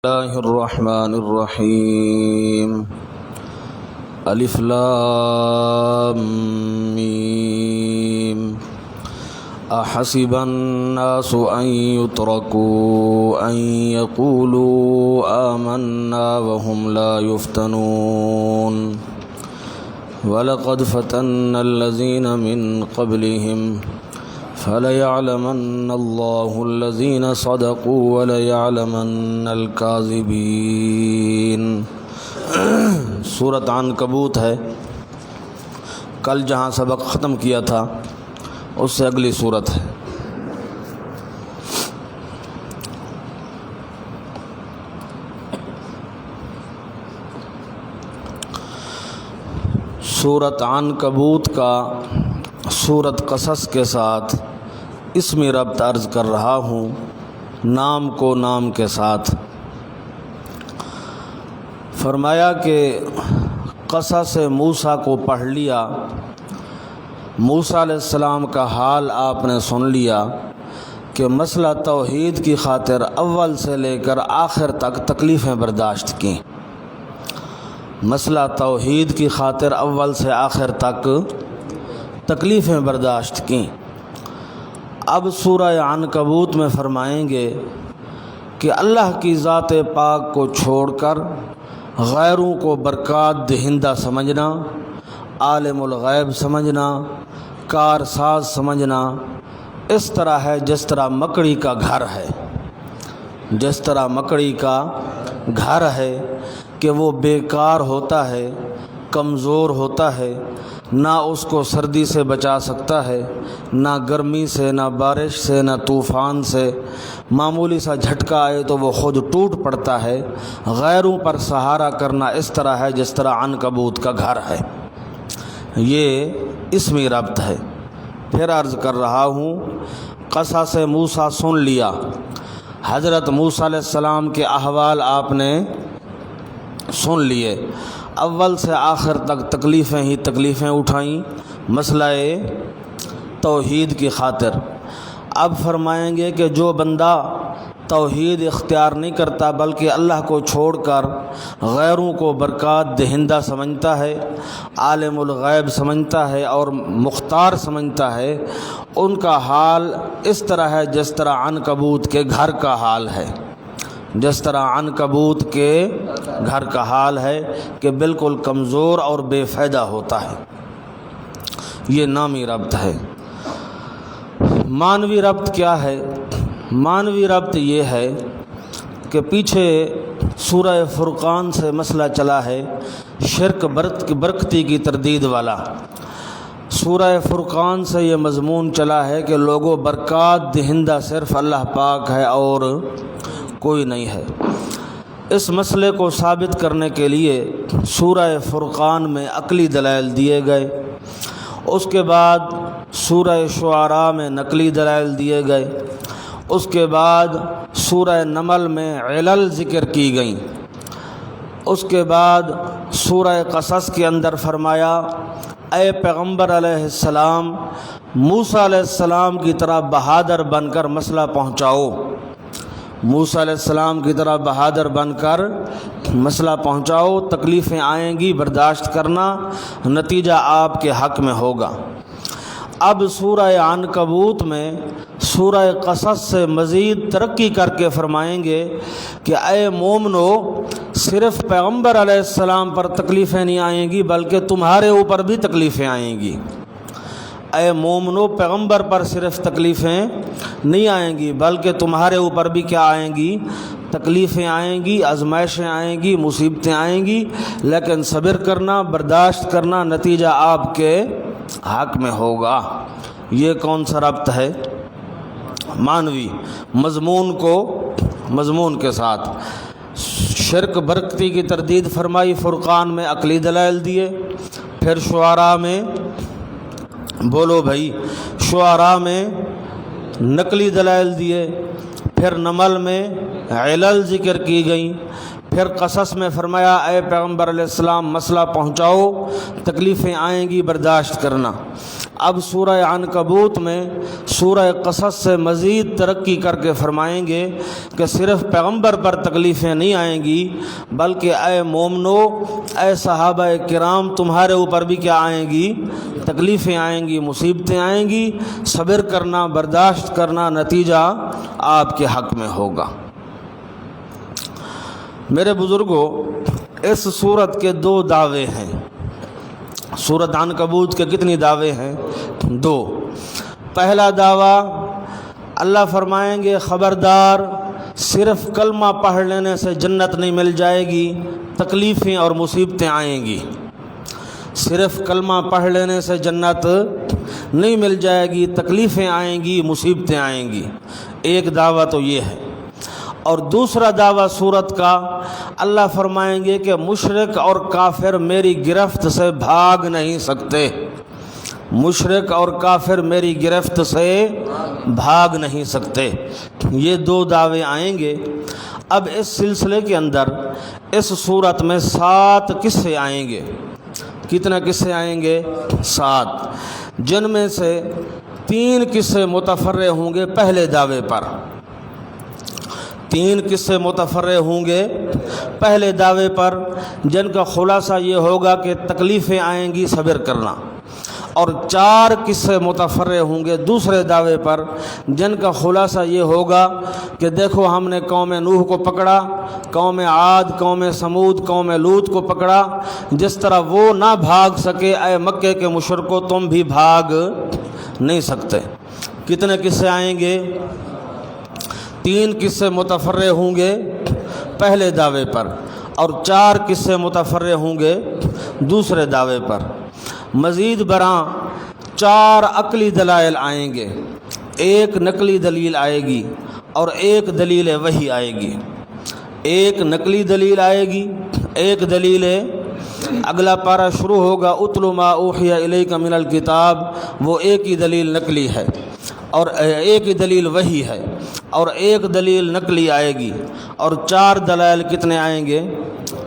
الله الرحمن الرحيم الف لام ميم احسب الناس ان يتركوا ان يقولوا آمنا وهم لا يفتنون ولقد فتنا الذين من قبلهم فَلَيَعْلَمَنَّ اللَّهُ الَّذِينَ صَدَقُوا وَلَيَعْلَمَنَّ الْكَاذِبِينَ سورۃ عنکبوت ہے۔ کل جہاں سبق ختم کیا تھا اس سے اگلی سورت ہے۔ سورۃ عنکبوت کا سورۃ قصص کے ساتھ اسمی ربط عرض کر رہا ہوں، نام کو نام کے ساتھ۔ فرمایا کہ قصص موسیٰ کو پڑھ لیا، موسیٰ علیہ السلام کا حال آپ نے سن لیا کہ مسئلہ توحید کی خاطر اول سے لے کر آخر تک تکلیفیں برداشت کیں۔ مسئلہ توحید کی خاطر اول سے آخر تک تکلیفیں برداشت کیں۔ اب سورہ عنکبوت میں فرمائیں گے کہ اللہ کی ذات پاک کو چھوڑ کر غیروں کو برکات دہندہ سمجھنا، عالم الغیب سمجھنا، کارساز سمجھنا، اس طرح ہے جس طرح مکڑی کا گھر ہے، جس طرح مکڑی کا گھر ہے کہ وہ بیکار ہوتا ہے، کمزور ہوتا ہے، نہ اس کو سردی سے بچا سکتا ہے، نہ گرمی سے، نہ بارش سے، نہ طوفان سے۔ معمولی سا جھٹکا آئے تو وہ خود ٹوٹ پڑتا ہے۔ غیروں پر سہارا کرنا اس طرح ہے جس طرح عنکبوت کا گھر ہے۔ یہ اسمی ربط ہے۔ پھر عرض کر رہا ہوں، قصص موسیٰ سن لیا، حضرت موسیٰ علیہ السلام کے احوال آپ نے سن لیے، اول سے آخر تک تکلیفیں ہی تکلیفیں اٹھائیں مسئلہ توحید کی خاطر۔ اب فرمائیں گے کہ جو بندہ توحید اختیار نہیں کرتا بلکہ اللہ کو چھوڑ کر غیروں کو برکات دہندہ سمجھتا ہے، عالم الغیب سمجھتا ہے اور مختار سمجھتا ہے، ان کا حال اس طرح ہے جس طرح عنکبوت کے گھر کا حال ہے، جس طرح عنکبوت کے گھر کا حال ہے کہ بالکل کمزور اور بے فائدہ ہوتا ہے۔ یہ نامی ربط ہے۔ معنوی ربط کیا ہے؟ معنوی ربط یہ ہے کہ پیچھے سورہ فرقان سے مسئلہ چلا ہے، شرک برکتی کی تردید والا۔ سورہ فرقان سے یہ مضمون چلا ہے کہ لوگوں برکات دہندہ صرف اللہ پاک ہے اور کوئی نہیں ہے۔ اس مسئلے کو ثابت کرنے کے لیے سورہ فرقان میں عقلی دلائل دیے گئے، اس کے بعد سورہ شعراء میں نقلی دلائل دیے گئے، اس کے بعد سورہ نمل میں علل ذکر کی گئیں، اس کے بعد سورہ قصص کے اندر فرمایا اے پیغمبر علیہ السلام، موسیٰ علیہ السلام کی طرح بہادر بن کر مسئلہ پہنچاؤ، موسیٰ علیہ السلام کی طرح بہادر بن کر مسئلہ پہنچاؤ، تکلیفیں آئیں گی، برداشت کرنا، نتیجہ آپ کے حق میں ہوگا۔ اب سورہ عنکبوت میں سورہ قصص سے مزید ترقی کر کے فرمائیں گے کہ اے مومنو، صرف پیغمبر علیہ السلام پر تکلیفیں نہیں آئیں گی بلکہ تمہارے اوپر بھی تکلیفیں آئیں گی۔ اے مومنو، پیغمبر پر صرف تکلیفیں نہیں آئیں گی بلکہ تمہارے اوپر بھی کیا آئیں گی؟ تکلیفیں آئیں گی، آزمائشیں آئیں گی، مصیبتیں آئیں گی، لیکن صبر کرنا، برداشت کرنا، نتیجہ آپ کے حق میں ہوگا۔ یہ کون سا ربط ہے؟ معنوی، مضمون کو مضمون کے ساتھ۔ شرک برکتی کی تردید فرمائی، فرقان میں عقلی دلائل دیے، پھر شعراء میں بولو بھائی، شعراء میں نقلی دلائل دیے، پھر نمل میں علل ذکر کی گئیں، پھر قصص میں فرمایا اے پیغمبر علیہ السلام مسئلہ پہنچاؤ، تکلیفیں آئیں گی برداشت کرنا۔ اب سورہ عنکبوت میں سورہ قصص سے مزید ترقی کر کے فرمائیں گے کہ صرف پیغمبر پر تکلیفیں نہیں آئیں گی، بلکہ اے مومنو، اے صحابہ کرام، تمہارے اوپر بھی کیا آئیں گی؟ تکلیفیں آئیں گی، مصیبتیں آئیں گی، صبر کرنا، برداشت کرنا، نتیجہ آپ کے حق میں ہوگا۔ میرے بزرگوں، اس سورت کے دو دعوے ہیں۔ سورت عنکبوت کے کتنی دعوے ہیں؟ دو۔ پہلا دعویٰ اللہ فرمائیں گے خبردار، صرف کلمہ پڑھ لینے سے جنت نہیں مل جائے گی، تکلیفیں اور مصیبتیں آئیں گی۔ صرف کلمہ پڑھ لینے سے جنت نہیں مل جائے گی، تکلیفیں آئیں گی، مصیبتیں آئیں گی۔ ایک دعویٰ تو یہ ہے۔ اور دوسرا دعویٰ سورت کا، اللہ فرمائیں گے کہ مشرک اور کافر میری گرفت سے بھاگ نہیں سکتے، مشرک اور کافر میری گرفت سے بھاگ نہیں سکتے۔ یہ دو دعوے آئیں گے۔ اب اس سلسلے کے اندر اس سورت میں 7 قصے آئیں گے۔ کتنے قصے آئیں گے؟ 7، جن میں سے 3 قصے متفرع ہوں گے پہلے دعوے پر، 3 قصے متفرع ہوں گے پہلے دعوے پر، جن کا خلاصہ یہ ہوگا کہ تکلیفیں آئیں گی، صبر کرنا۔ اور 4 قصے متفرع ہوں گے دوسرے دعوے پر، جن کا خلاصہ یہ ہوگا کہ دیکھو ہم نے قوم نوح کو پکڑا، قوم عاد، قوم سمود، قوم لوط کو پکڑا، جس طرح وہ نہ بھاگ سکے، اے مکے کے مشرکو تم بھی بھاگ نہیں سکتے۔ کتنے قصے آئیں گے؟ 3 قصے متفرع ہوں گے پہلے دعوے پر، اور 4 قصے متفرع ہوں گے دوسرے دعوے پر۔ مزید برآں 4 عقلی دلائل آئیں گے، 1 نقلی دلیل آئے گی اور 1 دلیل وحی آئے گی۔ 1 نقلی دلیل آئے گی، 1 دلیل، اگلا پارہ شروع ہوگا اتل ما اوحی الیک من الکتاب، وہ 1 ہی دلیل نقلی ہے، اور 1 ہی دلیل وحی ہے، اور 1 دلیل نقلی آئے گی، اور 4 دلائل کتنے آئیں گے؟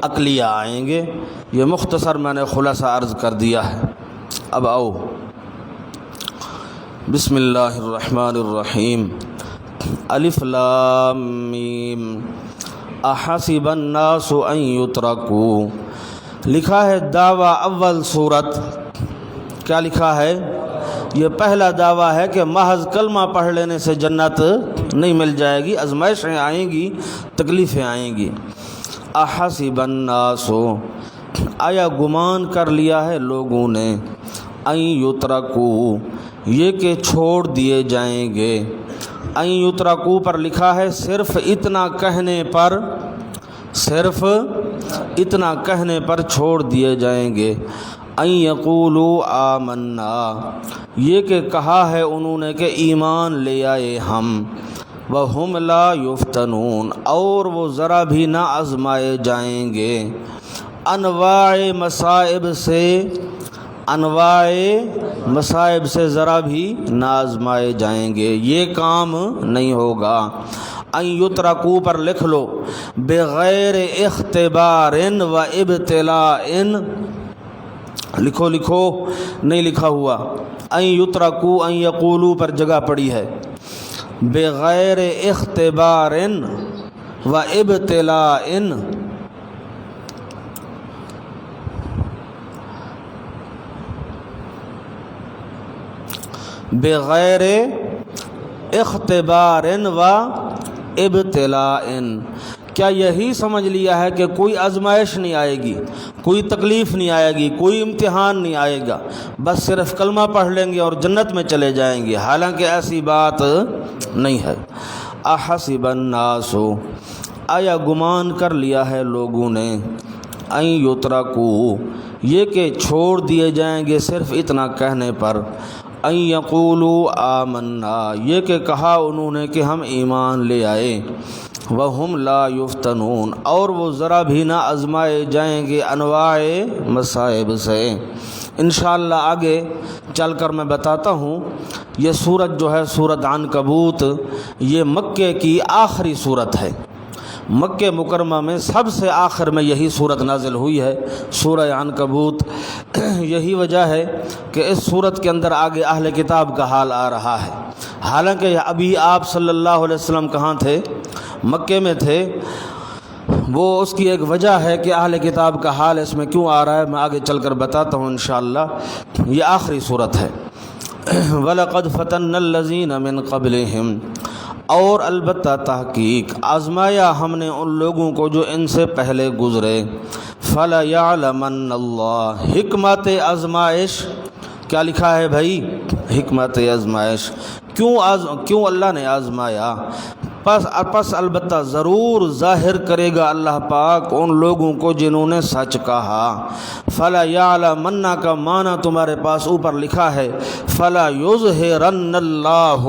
عقلیہ آئیں گے۔ یہ مختصر میں نے خلاصہ عرض کر دیا ہے۔ اب آؤ، بسم اللہ الرحمن الرحیم۔ الف لام میم احسب الناس ان یترکوا، لکھا ہے دعویٰ اول صورت۔ کیا لکھا ہے؟ یہ پہلا دعویٰ ہے کہ محض کلمہ پڑھ لینے سے جنت نہیں مل جائے گی، آزمائشیں آئیں گی، تکلیفیں آئیں گی۔ احسب الناس، آیا گمان کر لیا ہے لوگوں نے، ان یترکوا، یہ کہ چھوڑ دیے جائیں گے۔ ان یترکوا پر لکھا ہے صرف اتنا کہنے پر، صرف اتنا کہنے پر چھوڑ دیے جائیں گے۔ ان یقولوا آمنا، یہ کہ کہا ہے انہوں نے کہ ایمان لے آئے ہم، وہم لا یفتنون، اور وہ ذرا بھی نہ آزمائے جائیں گے، انواع مصائب سے، انواع مصائب سے ذرا بھی نہ آزمائے جائیں گے، یہ کام نہیں ہوگا۔ ان یترکوا پر لکھ لو بغیر اختبار و ابتلاء، لکھو لکھو، نہیں لکھا ہوا۔ ان یترکوا، ان یقولوا پر جگہ پڑی ہے، بغیر اختبار و ابتلاء، بغیر اختبار و ابتلاء، کیا یہی سمجھ لیا ہے کہ کوئی آزمائش نہیں آئے گی، کوئی تکلیف نہیں آئے گی، کوئی امتحان نہیں آئے گا، بس صرف کلمہ پڑھ لیں گے اور جنت میں چلے جائیں گے؟ حالانکہ ایسی بات نہیں ہے۔ احسب الناس، آیا گمان کر لیا ہے لوگوں نے، ان یترکوا، یہ کہ چھوڑ دیے جائیں گے صرف اتنا کہنے پر، ان یقولوا آمنا، یہ کہ کہا انہوں نے کہ ہم ایمان لے آئے، وہم لا یفتنون، اور وہ ذرا بھی نہ آزمائے جائیں گے انواع مصائب سے۔ انشاءاللہ آگے چل کر میں بتاتا ہوں۔ یہ سورت جو ہے سورت عنکبوت، یہ مکے کی آخری سورت ہے۔ مکہ مکرمہ میں سب سے آخر میں یہی صورت نازل ہوئی ہے، سورہ عنکبوت۔ یہی وجہ ہے کہ اس صورت کے اندر آگے اہل کتاب کا حال آ رہا ہے، حالانکہ ابھی آپ صلی اللہ علیہ وسلم کہاں تھے؟ مکے میں تھے۔ وہ اس کی ایک وجہ ہے کہ اہل کتاب کا حال اس میں کیوں آ رہا ہے، میں آگے چل کر بتاتا ہوں انشاءاللہ۔ یہ آخری صورت ہے۔ وَلَقَدْ فَتَنَّا الَّذِينَ مِن قَبْلِهِمْ، اور البتہ تحقیق آزمایا ہم نے ان لوگوں کو جو ان سے پہلے گزرے۔ فَلَيَعْلَمَنَّ اللَّهُ، حکمت آزمائش کیا لکھا ہے بھائی؟ حکمت آزمائش۔ کیوں اللہ نے آزمایا؟ پس البتہ ضرور ظاہر کرے گا اللہ پاک ان لوگوں کو جنہوں نے سچ کہا۔ فلا یعلمن کا معنی تمہارے پاس اوپر لکھا ہے فلا یظہرن اللہ،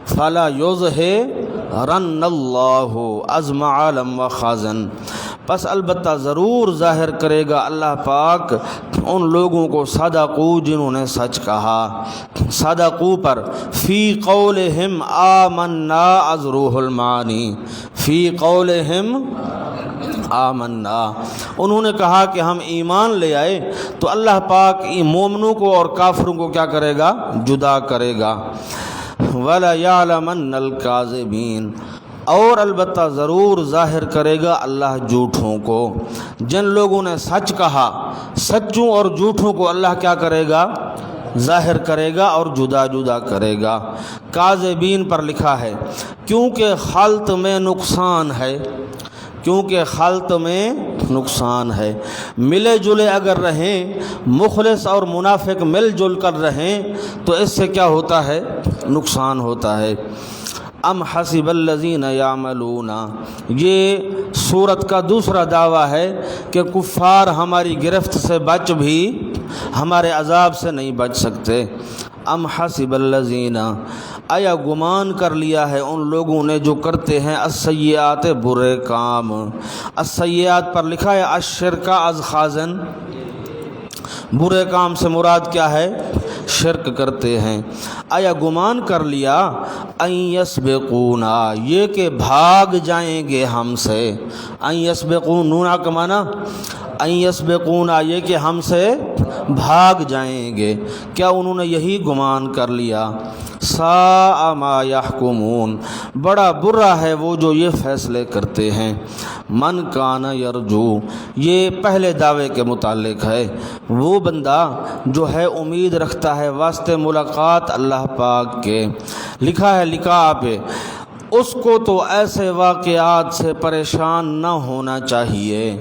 فلا یظہرن اللہ عزم عالم و خازن، پس البتہ ضرور ظاہر کرے گا اللہ پاک ان لوگوں کو صدقو جنہوں نے سچ کہا۔ صدقو پر فی قولہم آمنا از روح المعانی، فی قولہم آمنا، انہوں نے کہا کہ ہم ایمان لے آئے، تو اللہ پاک مومنوں کو اور کافروں کو کیا کرے گا؟ جدا کرے گا۔ وَلَا يَعْلَمَنَّ الْكَاذِبِينَ، اور البتہ ضرور ظاہر کرے گا اللہ جھوٹوں کو۔ جن لوگوں نے سچ کہا، سچوں اور جھوٹوں کو اللہ کیا کرے گا؟ ظاہر کرے گا اور جدا جدا کرے گا۔ کاذبین پر لکھا ہے کیونکہ خلط میں نقصان ہے، کیونکہ خلط میں نقصان ہے۔ ملے جلے اگر رہیں، مخلص اور منافق مل جل کر رہیں تو اس سے کیا ہوتا ہے؟ نقصان ہوتا ہے۔ ام حسب الذین یعملون، یہ سورت کا دوسرا دعویٰ ہے کہ کفار ہماری گرفت سے بچ بھی ہمارے عذاب سے نہیں بچ سکتے۔ ام حسب الذین، آیا گمان کر لیا ہے ان لوگوں نے جو کرتے ہیں السیئات برے کام۔ السیئات پر لکھا ہے الشرک از خازن، برے کام سے مراد کیا ہے؟ شرک کرتے ہیں۔ آیا گمان کر لیا ان یسبقونا، یہ کہ بھاگ جائیں گے ہم سے۔ ان یسبقونا کا معنی ان یسبقونا، یہ کہ ہم سے بھاگ جائیں گے۔ کیا انہوں نے یہی گمان کر لیا؟ ساء ما یحکمون، بڑا برا ہے وہ جو یہ فیصلے کرتے ہیں۔ من کان یرجو، یہ پہلے دعوے کے متعلق ہے، وہ بندہ جو ہے امید رکھتا ہے واسطے ملاقات اللہ پاک کے، لکھا ہے لکھا پہ، اس کو تو ایسے واقعات سے پریشان نہ ہونا چاہیے،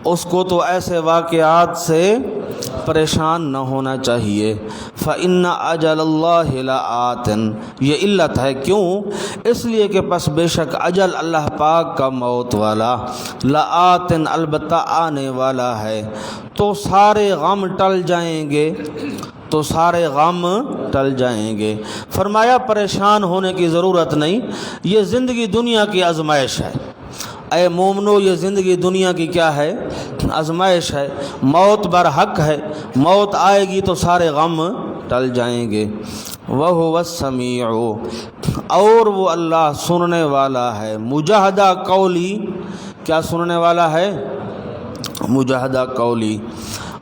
اس کو تو ایسے واقعات سے پریشان نہ ہونا چاہیے۔ فَإِنَّ أَجَلَ اللَّهِ لَآتٍ، یہ علت ہے، کیوں؟ اس لیے کہ پس بے شک اجل اللہ پاک کا موت والا، لآتٍ البتہ آنے والا ہے، تو سارے غم ٹل جائیں گے، تو سارے غم ٹل جائیں گے۔ فرمایا پریشان ہونے کی ضرورت نہیں، یہ زندگی دنیا کی آزمائش ہے۔ اے مومنو، یہ زندگی دنیا کی کیا ہے؟ آزمائش ہے۔ موت برحق ہے، موت آئے گی تو سارے غم ٹل جائیں گے۔ وَهُوَ السَّمِيعُ، اور وہ اللہ سننے والا ہے۔ مجاہدہ قولی، کیا سننے والا ہے؟ مجاہدہ قولی۔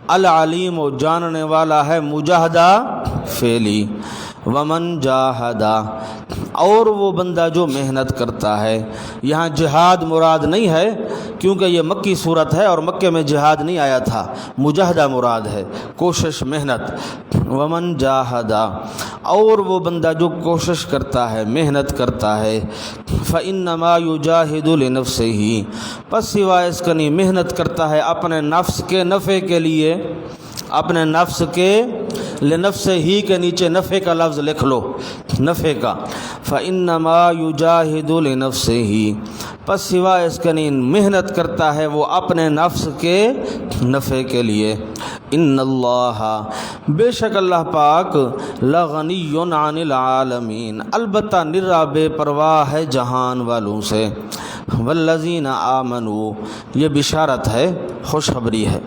العلیم، و جاننے والا ہے، مجاہدہ فعلی۔ ومن جاہدہ، اور وہ بندہ جو محنت کرتا ہے۔ یہاں جہاد مراد نہیں ہے کیونکہ یہ مکی صورت ہے اور مکے میں جہاد نہیں آیا تھا، مجاہدہ مراد ہے، کوشش، محنت۔ ومن جاہدہ، اور وہ بندہ جو کوشش کرتا ہے، محنت کرتا ہے۔ فإنما یجاہد لنفسہ، پس سوائے اس کا نہیں، محنت کرتا ہے اپنے نفس کے نفع کے لیے، اپنے نفس کے، لنفس ہی کے نیچے نفع کا لفظ لکھ لو، نفع کا۔ فإنما یجاہد لنفسہ، پس سوائے اس کے نہیں، محنت کرتا ہے وہ اپنے نفس کے نفع کے لیے۔ ان اللہ، بے شک اللہ پاک، لغنی عن العالمین، البتہ نرا بے پرواہ ہے جہان والوں سے۔ والذین آمنوا، یہ بشارت ہے، خوشخبری ہے۔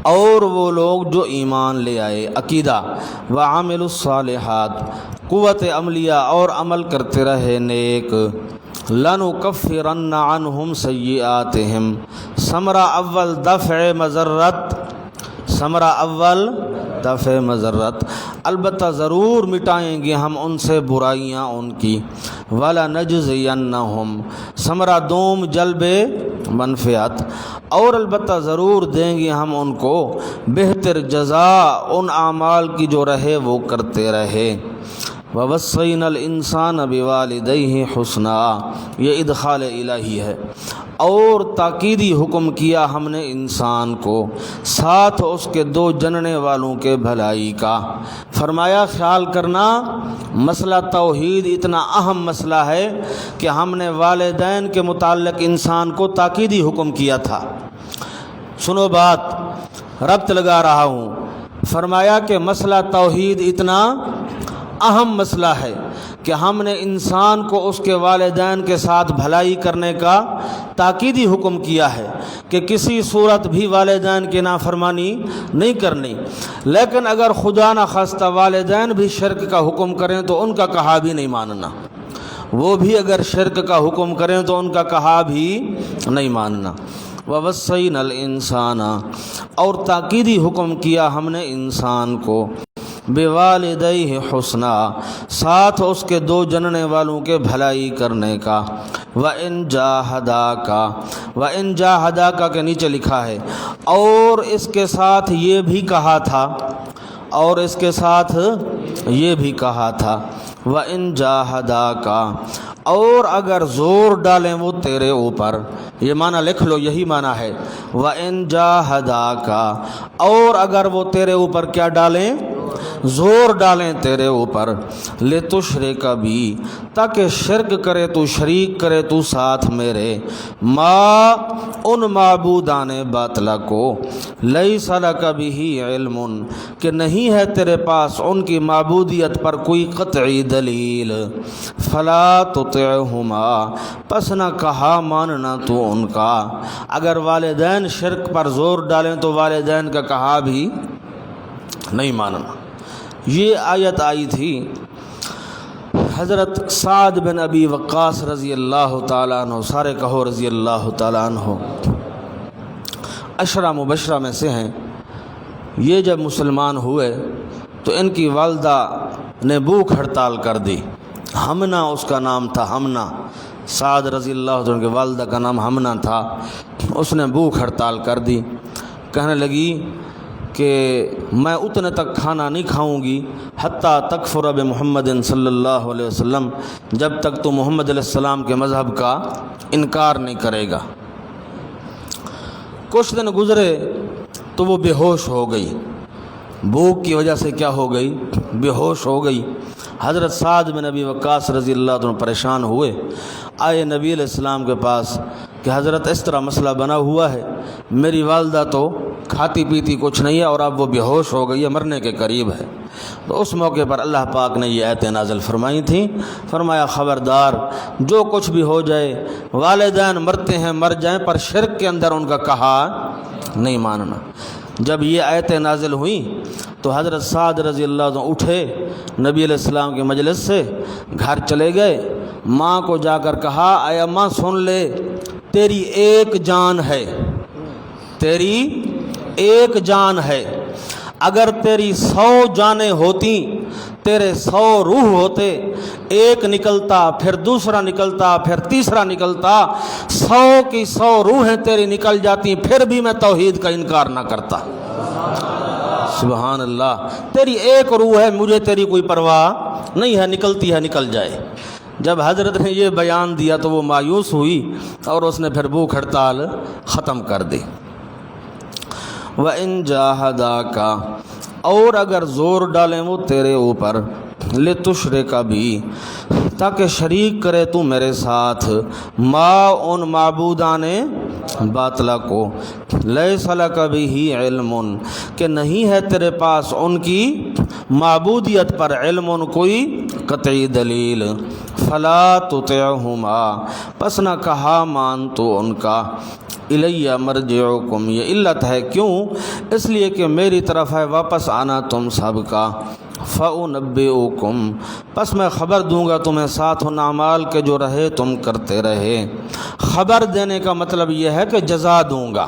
اور وہ لوگ جو ایمان لے آئے، عقیدہ، وعملوا الصالحات، قوت عملیہ اور عمل کرتے رہے نیک، لنکفرن عنہم سیئاتہم، ثمرہ اول دفع مضرت، ثمرہ اول دفع مضرت، البتہ ضرور مٹائیں گے ہم ان سے برائیاں ان کی، وَلَنَجْزِيَنَّهُمْ، ثمرہ دوم جلب منفعت، اور البتہ ضرور دیں گے ہم ان کو بہتر جزا ان اعمال کی جو رہے وہ کرتے رہے۔ وَوَصَّيْنَا الْإِنسَانَ بِوَالِدَيْهِ حُسْنًا، یہ ادخال الہی ہے، اور تاکیدی حکم کیا ہم نے انسان کو ساتھ اس کے دو جننے والوں کے بھلائی کا۔ فرمایا خیال کرنا مسئلہ توحید اتنا اہم مسئلہ ہے کہ ہم نے والدین کے متعلق انسان کو تاکیدی حکم کیا تھا۔ سنو بات، ربط لگا رہا ہوں، فرمایا کہ مسئلہ توحید اتنا اہم مسئلہ ہے کہ ہم نے انسان کو اس کے والدین کے ساتھ بھلائی کرنے کا تاکیدی حکم کیا ہے کہ کسی صورت بھی والدین کی نافرمانی نہیں کرنی، لیکن اگر خدا نہ خواستہ والدین بھی شرک کا حکم کریں تو ان کا کہا بھی نہیں ماننا، وہ بھی اگر شرک کا حکم کریں تو ان کا کہا بھی نہیں ماننا۔ وَوَصَّيْنَا الْإِنسَانَ، اور تاکیدی حکم کیا ہم نے انسان کو بِوَالِدَيْهِ حُسْنًا، ساتھ اس کے دو جننے والوں کے بھلائی کرنے کا۔ وَإِنْ جَاهَدَاكَ، وَإِنْ جَاهَدَاكَ کے نیچے لکھا ہے اور اس کے ساتھ یہ بھی کہا تھا، اور اس کے ساتھ یہ بھی کہا تھا وَإِنْ جَاهَدَاكَ، اور اگر زور ڈالیں وہ تیرے اوپر، یہ معنی لکھ لو، یہی معنی ہے وَإِنْ جَاهَدَاكَ، اور اگر وہ تیرے اوپر کیا ڈالیں، زور ڈالیں تیرے اوپر، لِتُشْرِكَ بِي، تاکہ شرک کرے تو، شریک کرے تو ساتھ میرے، ما ان معبودان باطلہ کو، لَيْسَ لَكَ بِهِ عِلْمٌ، کہ نہیں ہے تیرے پاس ان کی معبودیت پر کوئی قطعی دلیل، فَلَا تُطِعْهُمَا، پس نہ کہا ماننا تو ان کا۔ اگر والدین شرک پر زور ڈالیں تو والدین کا کہا بھی نہیں ماننا۔ یہ آیت آئی تھی حضرت سعد بن ابی وقاص رضی اللہ تعالیٰ عنہ، سارے کہو رضی اللہ تعالیٰ عنہ، عشرہ مبشرہ میں سے ہیں۔ یہ جب مسلمان ہوئے تو ان کی والدہ نے بھوک ہڑتال کر دی، ہمنا اس کا نام تھا، ہمنا، سعد رضی اللہ عنہ کی والدہ کا نام ہمنا تھا۔ اس نے بھوک ہڑتال کر دی، کہنے لگی کہ میں اتنے تک کھانا نہیں کھاؤں گی حتیٰ تکفر بمحمد صلی اللہ علیہ وسلم، جب تک تو محمد علیہ السلام کے مذہب کا انکار نہیں کرے گا۔ کچھ دن گزرے تو وہ بے ہوش ہو گئی، بھوک کی وجہ سے کیا ہو گئی، بے ہوش ہو گئی۔ حضرت سعد بن ابی وقاص رضی اللہ عنہ پریشان ہوئے، آئے نبی علیہ السلام کے پاس کہ حضرت اس طرح مسئلہ بنا ہوا ہے، میری والدہ تو کھاتی پیتی کچھ نہیں ہے اور اب وہ بے ہوش ہو گئی ہے، مرنے کے قریب ہے۔ تو اس موقع پر اللہ پاک نے یہ آیتیں نازل فرمائی تھیں، فرمایا خبردار جو کچھ بھی ہو جائے، والدین مرتے ہیں مر جائیں، پر شرک کے اندر ان کا کہا نہیں ماننا۔ جب یہ آیتیں نازل ہوئیں تو حضرت سعد رضی اللہ عنہ اٹھے، نبی علیہ السلام کے مجلس سے گھر چلے گئے، ماں کو جا کر کہا اے اماں سن لے، تیری ایک جان ہے، تیری ایک جان ہے، اگر تیری 100 جانیں ہوتی، تیرے 100 روح ہوتے، ایک نکلتا پھر دوسرا نکلتا پھر تیسرا نکلتا، 100 کی 100 روحیں تیری نکل جاتی، پھر بھی میں توحید کا انکار نہ کرتا۔ سبحان اللہ، تیری ایک روح ہے، مجھے تیری کوئی پرواہ نہیں ہے، نکلتی ہے نکل جائے۔ جب حضرت نے یہ بیان دیا تو وہ مایوس ہوئی اور اس نے پھر بھوک ہڑتال ختم کر دی۔ وَإِنْ جَاهَدَاكَ، اور اگر زور ڈالیں وہ تیرے اوپر، لِتُشْرِكَ بِي، تاکہ شریک کرے تو میرے ساتھ، ما ان معبودان باطلہ کو، لَيْسَ لَكَ بِهِ علم، کہ نہیں ہے تیرے پاس ان کی معبودیت پر علم، کوئی قطعی دلیل، فَلَا تُطِعْهُمَا، پس نہ کہا مان تو ان کا، الیہ مرجعکم، یہ علت ہے کیوں، اس لیے کہ میری طرف ہے واپس آنا تم سب کا، فَأُنَبِّئُكُمْ پس میں خبر دوں گا تمہیں ساتھ ان اعمال کے جو رہے تم کرتے رہے۔ خبر دینے کا مطلب یہ ہے کہ جزا دوں گا۔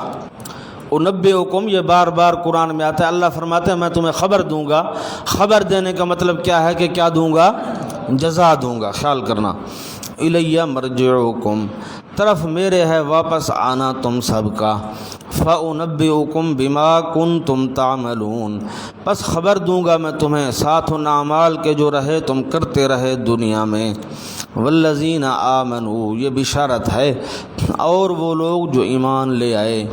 انبئکم یہ بار بار قرآن میں آتا ہے، اللہ فرماتے ہیں میں تمہیں خبر دوں گا۔ خبر دینے کا مطلب کیا ہے کہ کیا دوں گا؟ جزا دوں گا، خیال کرنا۔ الیہ مرجعکم طرف میرے ہے واپس آنا تم سب کا۔ فَأُنَبِّئُكُمْ بِمَا كُنْتُمْ تَعْمَلُونَ پس خبر دوں گا میں تمہیں ساتھ ان اعمال کے جو رہے تم کرتے رہے دنیا میں۔ وَالَّذِينَ آمَنُوا یہ بشارت ہے اور وہ لوگ جو ایمان لے آئے،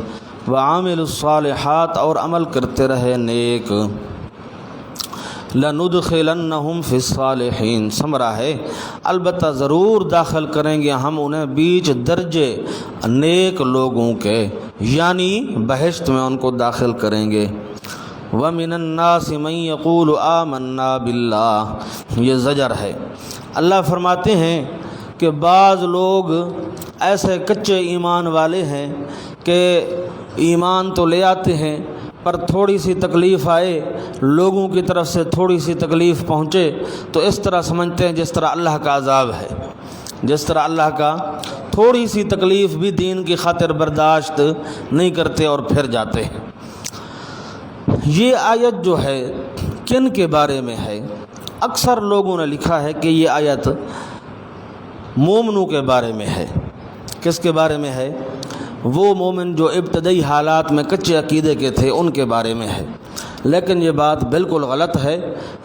وَعَامِلُوا الصَّالِحَاتِ اور عمل کرتے رہے نیک، لَنُدْخِلَنَّهُمْ فِي الصَّالِحِينَ ثمرہ ہے البتہ ضرور داخل کریں گے ہم انہیں بیچ درجے نیک لوگوں کے، یعنی بہشت میں ان کو داخل کریں گے۔ وَمِنَ النَّاسِ مَن يَقُولُ آمَنَّا بِاللَّهِ یہ زجر ہے۔ اللہ فرماتے ہیں کہ بعض لوگ ایسے کچے ایمان والے ہیں کہ ایمان تو لے آتے ہیں پر تھوڑی سی تکلیف آئے، لوگوں کی طرف سے تھوڑی سی تکلیف پہنچے تو اس طرح سمجھتے ہیں جس طرح اللہ کا عذاب ہے، جس طرح اللہ کا تھوڑی سی تکلیف بھی دین کی خاطر برداشت نہیں کرتے اور پھر جاتے ہیں۔ یہ آیت جو ہے کن کے بارے میں ہے؟ اکثر لوگوں نے لکھا ہے کہ یہ آیت مومنوں کے بارے میں ہے۔ کس کے بارے میں ہے؟ وہ مومن جو ابتدائی حالات میں کچے عقیدے کے تھے ان کے بارے میں ہے، لیکن یہ بات بالکل غلط ہے۔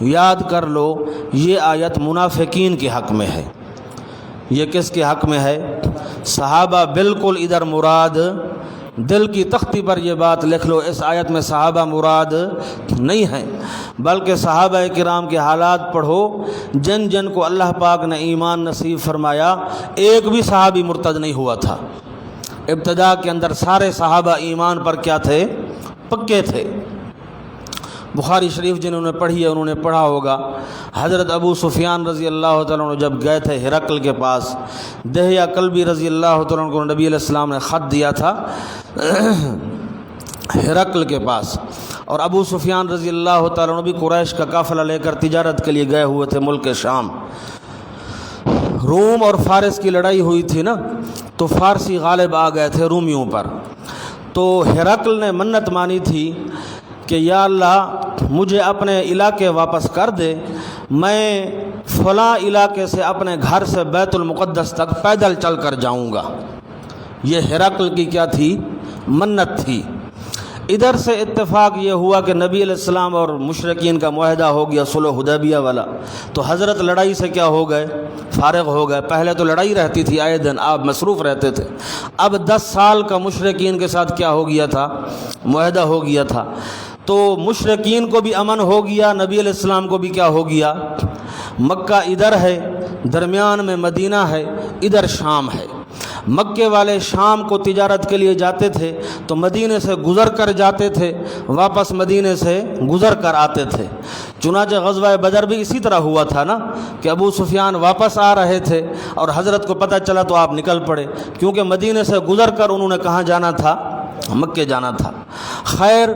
یاد کر لو یہ آیت منافقین کے حق میں ہے۔ یہ کس کے حق میں ہے؟ صحابہ بالکل ادھر مراد، دل کی تختی پر یہ بات لکھ لو، اس آیت میں صحابہ مراد نہیں ہیں، بلکہ صحابہ کرام کے حالات پڑھو جن جن کو اللہ پاک نے ایمان نصیب فرمایا، ایک بھی صحابی مرتد نہیں ہوا تھا۔ ابتدا کے اندر سارے صحابہ ایمان پر کیا تھے؟ پکے تھے۔ بخاری شریف جنہوں نے پڑھی ہے انہوں نے پڑھا ہوگا، حضرت ابو سفیان رضی اللہ تعالیٰ عنہ جب گئے تھے ہرقل کے پاس، دہیہ کلبی رضی اللہ تعالیٰ عنہ کو نبی علیہ السلام نے خط دیا تھا ہرقل کے پاس، اور ابو سفیان رضی اللہ تعالیٰ عنہ بھی قریش کا قافلہ لے کر تجارت کے لیے گئے ہوئے تھے ملک شام۔ روم اور فارس کی لڑائی ہوئی تھی نا، تو فارسی غالب آ گئے تھے رومیوں پر، تو ہرقل نے منت مانی تھی کہ یا اللہ مجھے اپنے علاقے واپس کر دے، میں فلاں علاقے سے اپنے گھر سے بیت المقدس تک پیدل چل کر جاؤں گا۔ یہ ہرقل کی کیا تھی؟ منت تھی۔ ادھر سے اتفاق یہ ہوا کہ نبی علیہ السلام اور مشرکین کا معاہدہ ہو گیا صلح حدیبیہ والا، تو حضرت لڑائی سے کیا ہو گئے؟ فارغ ہو گئے۔ پہلے تو لڑائی رہتی تھی آئے دن، آپ مصروف رہتے تھے، اب 10 سال کا مشرکین کے ساتھ کیا ہو گیا تھا؟ معاہدہ ہو گیا تھا، تو مشرکین کو بھی امن ہو گیا، نبی علیہ السلام کو بھی کیا ہو گیا؟ مکہ ادھر ہے، درمیان میں مدینہ ہے، ادھر شام ہے۔ مکے والے شام کو تجارت کے لیے جاتے تھے تو مدینے سے گزر کر جاتے تھے، واپس مدینے سے گزر کر آتے تھے۔ چنانچہ غزوہ بدر بھی اسی طرح ہوا تھا نا، کہ ابو سفیان واپس آ رہے تھے اور حضرت کو پتہ چلا تو آپ نکل پڑے، کیونکہ مدینے سے گزر کر انہوں نے کہاں جانا تھا؟ مکے جانا تھا۔ خیر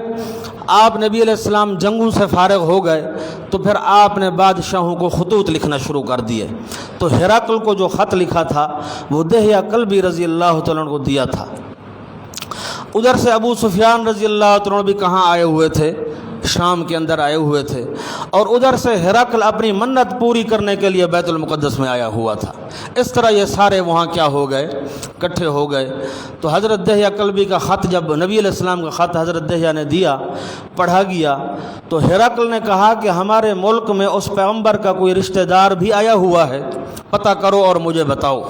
آپ نبی علیہ السلام جنگوں سے فارغ ہو گئے تو پھر آپ نے بادشاہوں کو خطوط لکھنا شروع کر دیے، تو ہرقل کو جو خط لکھا تھا وہ دہیہ کلبی رضی اللہ تعالیٰ عنہ کو دیا تھا۔ ادھر سے ابو سفیان رضی اللہ تعالیٰ عنہ بھی کہاں آئے ہوئے تھے؟ شام کے اندر آئے ہوئے تھے، اور ادھر سے ہرقل اپنی منت پوری کرنے کے لیے بیت المقدس میں آیا ہوا تھا۔ اس طرح یہ سارے وہاں کیا ہو گئے؟ اکٹھے ہو گئے۔ تو حضرت دہیہ کلبی کا خط جب نبی علیہ السلام کا خط حضرت دہیہ نے دیا، پڑھا گیا، تو ہرقل نے کہا کہ ہمارے ملک میں اس پیغمبر کا کوئی رشتہ دار بھی آیا ہوا ہے، پتہ کرو اور مجھے بتاؤ۔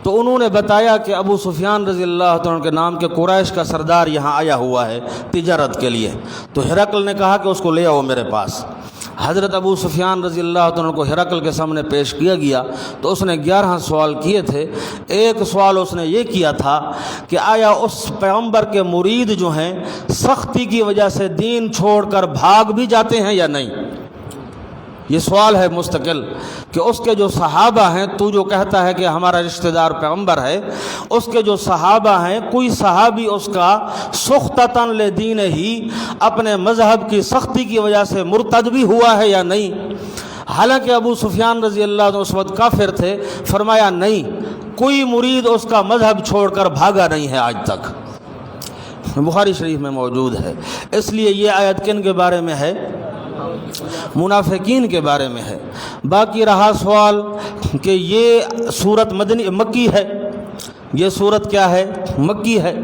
تو انہوں نے بتایا کہ ابو سفیان رضی اللہ تعالیٰ کے نام کے قریش کا سردار یہاں آیا ہوا ہے تجارت کے لیے۔ تو ہرقل نے کہا کہ اس کو لے آؤ میرے پاس۔ حضرت ابو سفیان رضی اللہ تعالیٰ کو ہرقل کے سامنے پیش کیا گیا تو اس نے 11 سوال کیے تھے۔ ایک سوال اس نے یہ کیا تھا کہ آیا اس پیغمبر کے مرید جو ہیں سختی کی وجہ سے دین چھوڑ کر بھاگ بھی جاتے ہیں یا نہیں؟ یہ سوال ہے مستقل کہ اس کے جو صحابہ ہیں، تو جو کہتا ہے کہ ہمارا رشتہ دار پیغمبر ہے، اس کے جو صحابہ ہیں، کوئی صحابی اس کا سختتاً لدین ہی اپنے مذہب کی سختی کی وجہ سے مرتد بھی ہوا ہے یا نہیں؟ حالانکہ ابو سفیان رضی اللہ عنہ اس وقت کافر تھے، فرمایا نہیں، کوئی مرید اس کا مذہب چھوڑ کر بھاگا نہیں ہے آج تک۔ بخاری شریف میں موجود ہے۔ اس لیے یہ آیت کن کے بارے میں ہے؟ منافقین کے بارے میں ہے۔ باقی رہا سوال کہ یہ صورت مکی ہے، یہ صورت کیا ہے؟ مکی ہے،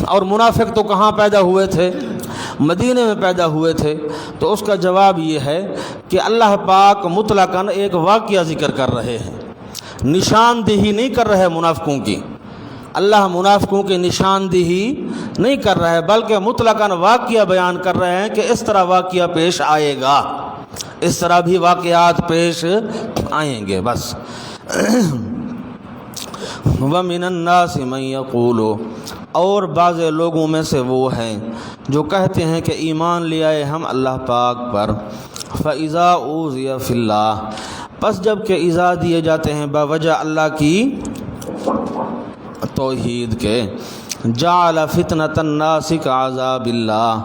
اور منافق تو کہاں پیدا ہوئے تھے؟ مدینے میں پیدا ہوئے تھے۔ تو اس کا جواب یہ ہے کہ اللہ پاک مطلقاً ایک واقعہ ذکر کر رہے ہیں، نشاندہی نہیں کر رہے منافقوں کی۔ اللہ منافقوں کی نشاندہی نہیں کر رہا ہے، بلکہ مطلقاً واقعہ بیان کر رہے ہیں کہ اس طرح واقعہ پیش آئے گا، اس طرح بھی واقعات پیش آئیں گے، بس۔ وَمِنَ النَّاسِ مَن يَقُولُ، اور بعض لوگوں میں سے وہ ہیں جو کہتے ہیں کہ ایمان لے آئے ہم اللہ پاک پر، فَإِذَا أُوذِيَ فِي اللَّهِ، پس جب کہ ایذا دیے جاتے ہیں بوجہ اللہ کی توحید کے، جعل فتنة الناس كعذاب اللہ،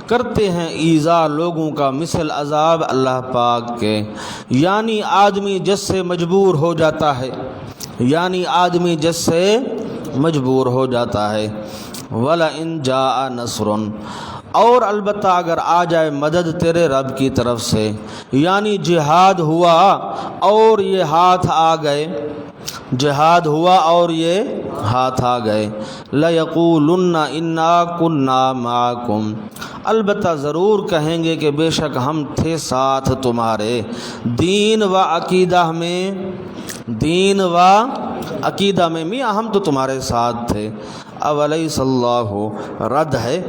کرتے ہیں ایذا لوگوں کا مثل عذاب اللہ پاک کے، یعنی آدمی جس سے مجبور ہو جاتا ہے، یعنی آدمی جس سے مجبور ہو جاتا ہے۔ وَلَئِن جَاءَ نَصْرٌ، اور البتہ اگر آ جائے مدد تیرے رب کی طرف سے، یعنی جہاد ہوا اور یہ ہاتھ آ گئے، جہاد ہوا اور یہ ہاتھ آ گئے، لَيَقُولُنَّ إِنَّا كُنَّا مَعَكُمْ، البتہ ضرور کہیں گے کہ بے شک ہم تھے ساتھ تمہارے، دین و عقیدہ میں، دین و عقیدہ میں، میاں ہم تو تمہارے ساتھ تھے۔ اولیس اللہ، رد ہے،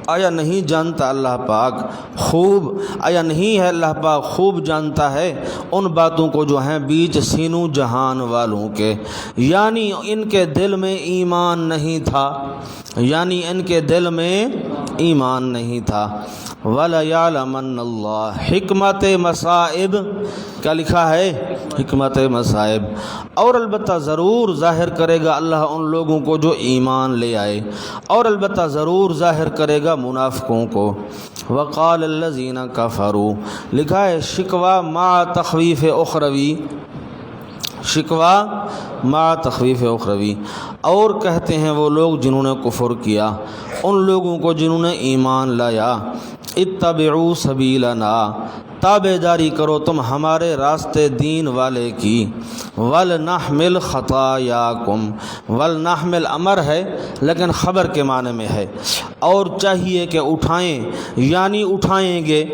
آیا نہیں جانتا اللہ پاک خوب، آیا نہیں ہے اللہ پاک خوب جانتا ہے ان باتوں کو جو ہیں بیچ سینوں جہان والوں کے، یعنی ان کے دل میں ایمان نہیں تھا، یعنی ان کے دل میں ایمان نہیں تھا۔ وَلَيَعْلَمَنَّ اللَّهُ، حکمت مصائب، کیا لکھا ہے؟ حکمت مصائب، اور البتہ ضرور ظاہر کرے گا اللہ ان لوگوں کو جو ایمان لے آئے، اور البتہ ضرور ظاہر کرے گا منافقوں کو۔ وقال الذین کفروا، لکھا ہے شکوہ مع تخویف اخروی، شکوہ مع تخویف اخروی، اور کہتے ہیں وہ لوگ جنہوں نے کفر کیا، ان لوگوں کو جنہوں نے ایمان لایا، اتبعوا سبیلنا، تابعداری کرو تم ہمارے راستے دین والے کی، ولنحمل خطایاکم، ولنحمل امر ہے لیکن خبر کے معنی میں ہے، اور چاہیے کہ اٹھائیں، یعنی اٹھائیں گے،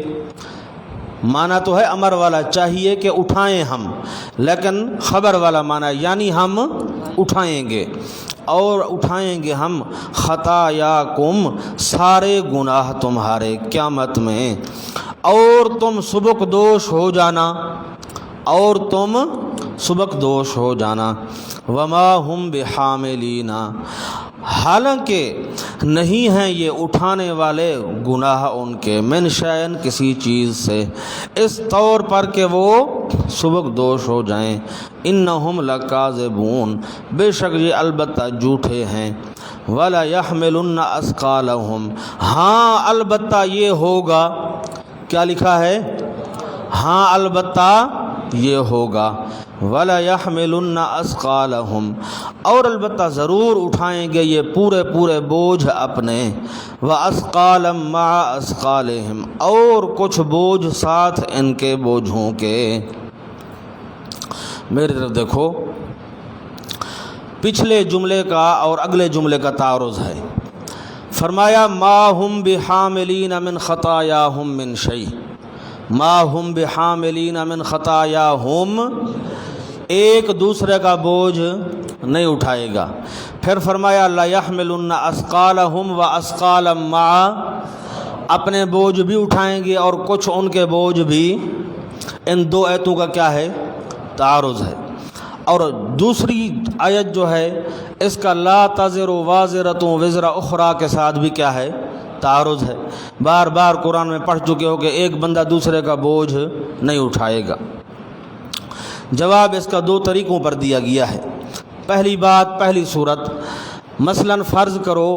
معنی تو ہے امر والا، چاہیے کہ اٹھائیں ہم، لیکن خبر والا معنی یعنی ہم اٹھائیں گے، اور اٹھائیں گے ہم خطایاکم، سارے گناہ تمہارے قیامت میں، اور تم سبک دوش ہو جانا، اور تم سبک دوش ہو جانا۔ وما ہم بحاملین، حالانکہ نہیں ہیں یہ اٹھانے والے گناہ ان کے، من شیئن کسی چیز سے، اس طور پر کہ وہ سبک دوش ہو جائیں، انہم لکاذبون، بے شک یہ البتہ جھوٹے ہیں، ولا یحملن اثقالہم، ہاں البتہ یہ ہوگا، کیا لکھا ہے؟ ہاں البتہ یہ ہوگا، ولا یحملن اثقالہم، اور البتہ ضرور اٹھائیں گے یہ پورے پورے بوجھ اپنے، واثقالا مع اثقالہم، اور کچھ بوجھ ساتھ ان کے بوجھوں کے۔ میری طرف دیکھو، پچھلے جملے کا اور اگلے جملے کا تعارض ہے۔ فرمایا ما ہم بحاملین من خطایاہم من شیء، ما ہم بحاملین من خطایاہم، ایک دوسرے کا بوجھ نہیں اٹھائے گا۔ پھر فرمایا لا یحملن اثقالہم واثقالا مع، اپنے بوجھ بھی اٹھائیں گے اور کچھ ان کے بوجھ بھی۔ ان دو آیتوں کا کیا ہے؟ تعارض ہے۔ اور دوسری آیت جو ہے اس کا لا تزر وازرۃ وزر اخری کے ساتھ بھی کیا ہے؟ تعارض ہے، بار بار قرآن میں پڑھ چکے ہو کہ ایک بندہ دوسرے کا بوجھ نہیں اٹھائے گا۔ جواب اس کا دو طریقوں پر دیا گیا ہے۔ پہلی بات، پہلی صورت، مثلا فرض کرو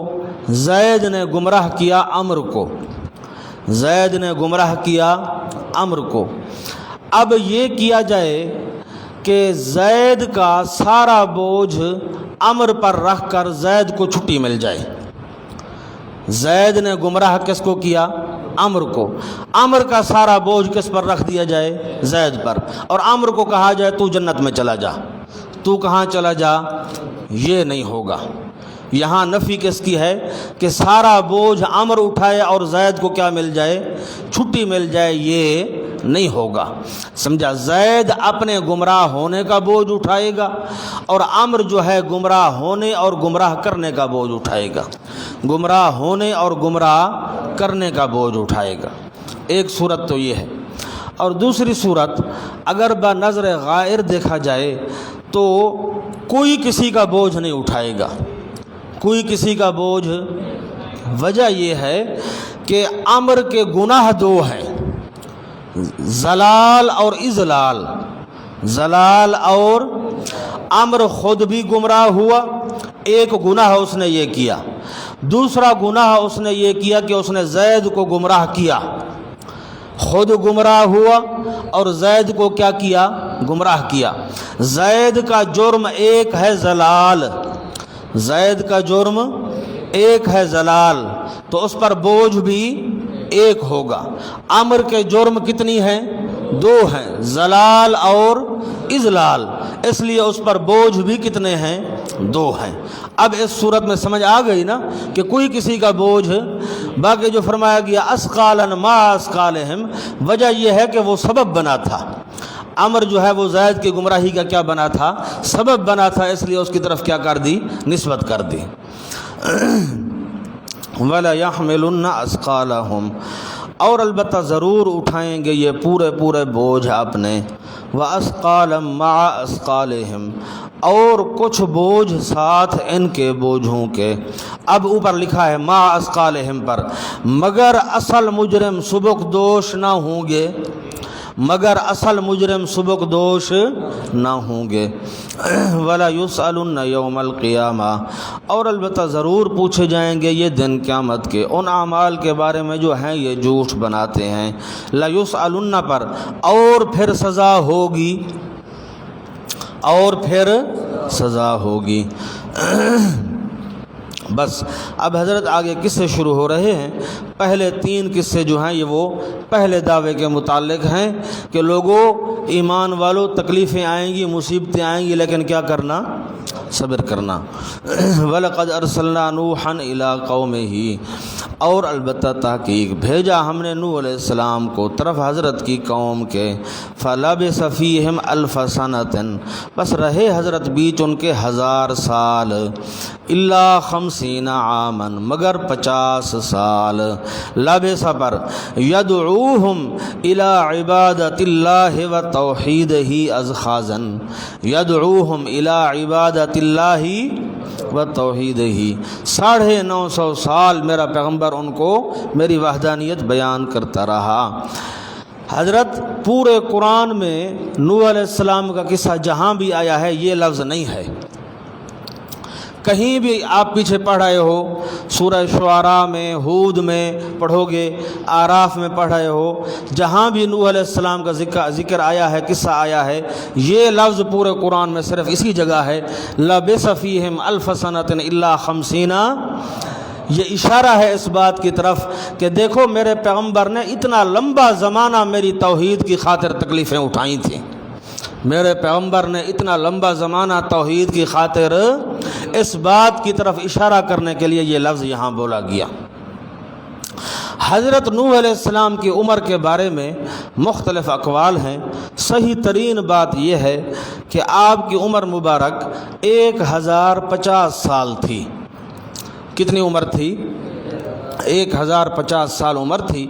زید نے گمراہ کیا عمرو کو، زید نے گمراہ کیا عمرو کو۔ اب یہ کیا جائے کہ زید کا سارا بوجھ عمرو پر رکھ کر زید کو چھٹی مل جائے۔ زید نے گمراہ کس کو کیا؟ عمرو کو۔ عمرو کا سارا بوجھ کس پر رکھ دیا جائے؟ زید پر، اور عمرو کو کہا جائے تو جنت میں چلا جا۔ تو کہاں چلا جا؟ یہ نہیں ہوگا۔ یہاں نفی کس کی ہے کہ سارا بوجھ عمرو اٹھائے اور زید کو کیا مل جائے؟ چھٹی مل جائے، یہ نہیں ہوگا۔ سمجھا؟ زید اپنے گمراہ ہونے کا بوجھ اٹھائے گا اور عمرو جو ہے گمراہ ہونے اور گمراہ کرنے کا بوجھ اٹھائے گا، گمراہ ہونے اور گمراہ کرنے کا بوجھ اٹھائے گا۔ ایک صورت تو یہ ہے۔ اور دوسری صورت، اگر بنظر غائر دیکھا جائے تو کوئی کسی کا بوجھ نہیں اٹھائے گا، کوئی کسی کا بوجھ۔ وجہ یہ ہے کہ عمرو کے گناہ دو ہیں، زلال اور اضلال۔ زلال اور عمرو خود بھی گمراہ ہوا، ایک گناہ اس نے یہ کیا، دوسرا گناہ اس نے یہ کیا کہ اس نے زید کو گمراہ کیا، خود گمراہ ہوا اور زید کو کیا کیا؟ گمراہ کیا۔ زید کا جرم ایک ہے زلال، زید کا جرم ایک ہے زلال، تو اس پر بوجھ بھی ایک ہوگا۔ عمرو کے جرم کتنی ہیں؟ دو ہیں، زلال اور اضلال، اس لیے اس پر بوجھ بھی کتنے ہیں؟ دو ہیں۔ اب اس صورت میں سمجھ آ گئی نا کہ کوئی کسی کا بوجھ۔ باقی جو فرمایا گیا اسقالا ما اسقالہم، وجہ یہ ہے کہ وہ سبب بنا تھا۔ عمرو جو ہے وہ زید کی گمراہی کا کیا بنا تھا؟ سبب بنا تھا، اس لیے اس کی طرف کیا کر دی؟ نسبت کر دی۔ وَلَيَحْمِلُنَّ أَثْقَالَهُمْ، اور البتہ ضرور اٹھائیں گے یہ پورے پورے بوجھ اپنے، وَأَثْقَالًا مَعَ أَثْقَالِهِمْ، اور کچھ بوجھ ساتھ ان کے بوجھوں کے۔ اب اوپر لکھا ہے مَعَ أَثْقَالِهِمْ پر، مگر اصل مجرم سبک دوش نہ ہوں گے، مگر اصل مجرم سبک دوش نہ ہوں گے۔ وَلَا يُسْأَلُنَّ يَوْمَ الْقِيَامَةِ، اور البتہ ضرور پوچھے جائیں گے یہ دن قیامت کے ان اعمال کے بارے میں جو ہیں یہ جھوٹ بناتے ہیں۔ لا يُسْأَلُنَّ پر، اور پھر سزا ہوگی، اور پھر سزا ہوگی۔ بس اب حضرت آگے قصے شروع ہو رہے ہیں۔ پہلے تین قصے جو ہیں یہ وہ پہلے دعوے کے متعلق ہیں کہ لوگوں، ایمان والوں، تکلیفیں آئیں گی، مصیبتیں آئیں گی، لیکن کیا کرنا؟ صبر کرنا۔ وَلَقَدْ أَرْسَلْنَا نُوحًا إِلَىٰ قَوْمِهِ، اور البتہ تحقیق بھیجا ہم نے نوح علیہ السلام کو طرف حضرت کی قوم کے، فَلَبِثَ فِيهِمْ أَلْفَ سَنَةٍ، بس رہے حضرت بیچ ان کے 1000 سال، إِلَّا 50 عَامًا، مگر 50 سال۔ لبث پر يدعوهم إلى عبادة الله وتوحيده أزخازا، يدعوهم إلى عبادة الله وتوحيده، 950 سال میرا پیغمبر ان کو میری وحدانیت بیان کرتا رہا۔ حضرت پورے قرآن میں نوح علیہ السلام کا قصہ جہاں بھی آیا ہے یہ لفظ نہیں ہے، کہیں بھی آپ پیچھے پڑھ رہے ہو، سورہ شعراء میں، ہود میں پڑھو گے، آراف میں پڑھ رہے ہو، جہاں بھی نوح علیہ السلام کا ذکر آیا ہے، قصہ آیا ہے، یہ لفظ پورے قرآن میں صرف اسی جگہ ہے، لَبِثَ فِيهِمْ أَلْفَ سَنَةٍ إِلَّا 50۔ یہ اشارہ ہے اس بات کی طرف کہ دیکھو میرے پیغمبر نے اتنا لمبا زمانہ میری توحید کی خاطر تکلیفیں اٹھائی تھیں، میرے پیغمبر نے اتنا لمبا زمانہ توحید کی خاطر، اس بات کی طرف اشارہ کرنے کے لیے یہ لفظ یہاں بولا گیا۔ حضرت نوح علیہ السلام کی عمر کے بارے میں مختلف اقوال ہیں، صحیح ترین بات یہ ہے کہ آپ کی عمر مبارک 1050 سال تھی۔ کتنی عمر تھی؟ 1050 سال عمر تھی۔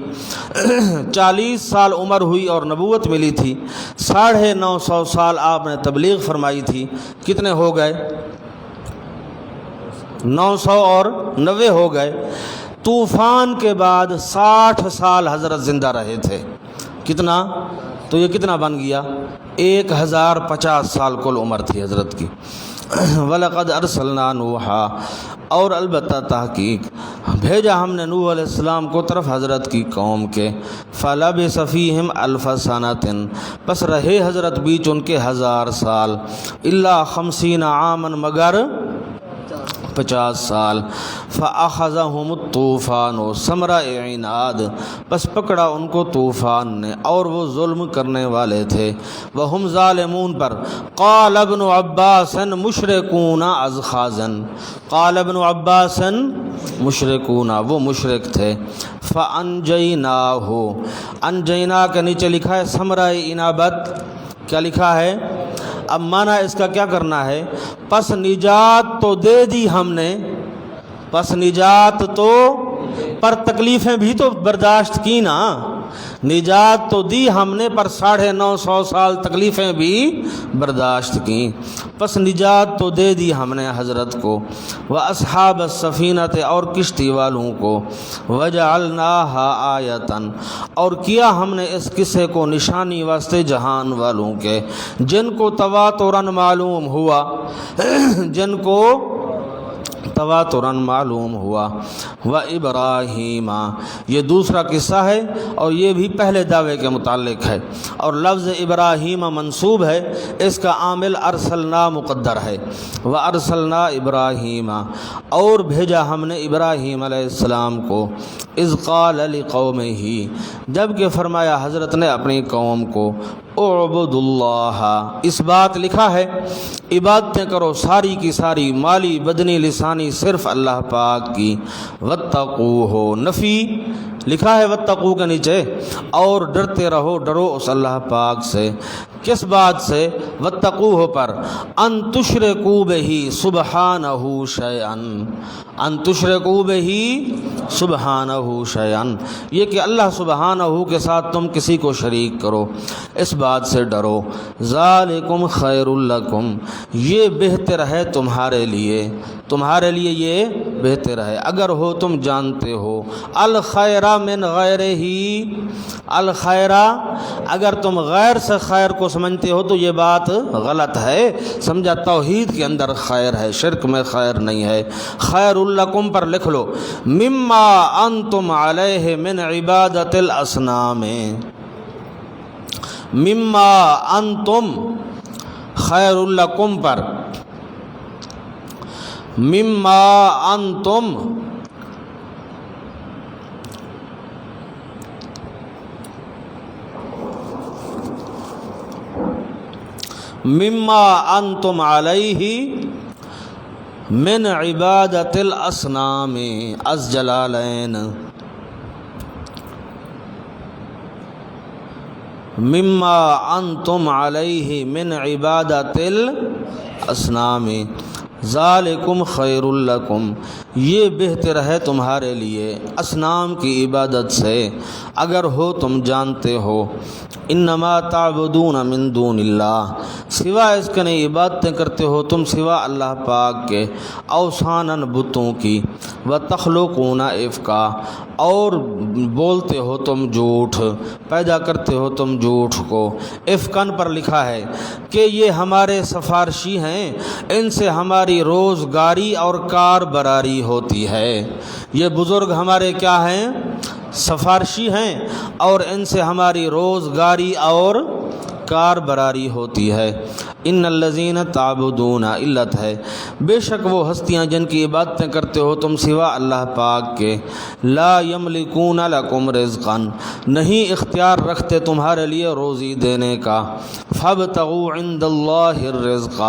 40 سال عمر ہوئی اور نبوت ملی تھی، 950 سال آپ نے تبلیغ فرمائی تھی، کتنے ہو گئے؟ 900 اور 90 ہو گئے۔ طوفان کے بعد 60 سال حضرت زندہ رہے تھے۔ کتنا؟ تو یہ کتنا بن گیا؟ 1050 سال کل عمر تھی حضرت کی۔ وَلَقَدْ أَرْسَلْنَا نُوحًا، اور البتہ تحقیق بھیجا ہم نے نوح علیہ السلام کو طرف حضرت کی قوم کے، فَلَبِثَ فِيهِمْ أَلْفَ سَنَةٍ، پس رہے حضرت بیچ ان کے 1000 سال، إِلَّا 50 عامًا، مگر 50 سال، فَأَخَذَهُمُ الطُّوفَانُ ثَمْرَ عِنَادٍ، پس پکڑا ان کو طوفان نے اور وہ ظلم کرنے والے تھے، وَهُمْ ظَالِمُونَ پر۔ قَالَ ابْنُ عَبَّاسٍ مُشْرِكُونَ أَزْخَازًا، قال ابن عباس مشرکون، وہ مشرک تھے۔ فَأَنْجَيْنَاهُ، انجینا کے نیچے لکھا ہے ثمرہ انابت، کیا لکھا ہے؟ اب معنی اس کا کیا کرنا ہے؟ پس نجات تو دے دی ہم نے، پس نجات تو، پر تکلیفیں بھی تو برداشت کی نا، نجات تو دی ہم نے پر 950 سال تکلیفیں بھی برداشت کی، پس نجات تو دے دی ہم نے حضرت کو، وَأَصْحَابَ السَّفِينَةِ، اور کشتی والوں کو، وَجَعَلْنَاهَا آیَةً، اور کیا ہم نے اس قصے کو نشانی واسطے جہان والوں کے، جن کو تواتراً معلوم ہوا، جن کو تواتراً معلوم ہوا۔ وَإِبْرَاهِيمَ، یہ دوسرا قصہ ہے اور یہ بھی پہلے دعوے کے متعلق ہے، اور لفظ ابراہیم منصوب ہے، اس کا عامل ارسلنا مقدر ہے۔ وَأَرْسَلْنَا إِبْرَاهِيمَ، اور بھیجا ہم نے ابراہیم علیہ السلام کو، اذ قال لقومه، جب کہ فرمایا حضرت نے اپنی قوم کو، اعبدوا اللہ، اس بات لکھا ہے عبادتیں کرو ساری کی ساری، مالی بدنی لسانی، صرف اللہ پاک کی، واتقوہ، نفی لکھا ہے واتقو کے نیچے، اور ڈرتے رہو، ڈرو اس اللہ پاک سے، کس بات سے؟ واتقوہ پر، ان تشرکوا بہ سبحانہ شیئا، ان تشرکوا بہ سبحانہ شیئا، یہ کہ اللہ سبحانہ کے ساتھ تم کسی کو شریک کرو، اس بات سے ڈرو۔ ذالکم خیر لکم، یہ بہتر ہے تمہارے لیے، تمہارے لیے یہ بہتر ہے اگر ہو تم جانتے ہو۔ الخیر من غیر ہی، الخیر، اگر تم غیر سے خیر کو سمجھتے ہو تو یہ بات غلط ہے، سمجھا توحید کے اندر خیر ہے، شرک میں خیر نہیں ہے۔ خیر لکم پر لکھ لو، مما انتم علیہ من عبادت الاصنام، مما انتم، خیر لکم پر، مما انتم، مما انتم علیہ من عبادت الاصنام، از جلالین، مما انتم علیہ من عبادت الاصنام، ذالکم خیر لکم، یہ بہتر ہے تمہارے لیے اصنام کی عبادت سے اگر ہو تم جانتے ہو۔ انما تعبدون من دون اللہ، سوا اس کے نہیں عبادتیں کرتے ہو تم سوا اللہ پاک کے، اوثاناً بتوں کی، وتخلقون افکا، اور بولتے ہو تم جھوٹ، پیدا کرتے ہو تم جھوٹ کو۔ افکن پر لکھا ہے کہ یہ ہمارے سفارشی ہیں، ان سے ہماری روزگاری اور کار براری ہوتی ہے، یہ بزرگ ہمارے کیا ہیں؟ سفارشی ہیں، اور ان سے ہماری روزگاری اور کار براری ہوتی ہے۔ ان الذین تعبدون، علت ہے بے شک وہ ہستیاں جن کی عبادتیں کرتے ہو تم سوا اللہ پاک کے، لا یملکون لکم رزقا، نہیں اختیار رکھتے تمہارے لیے روزی دینے کا، فابتغوا عند اللہ الرزق،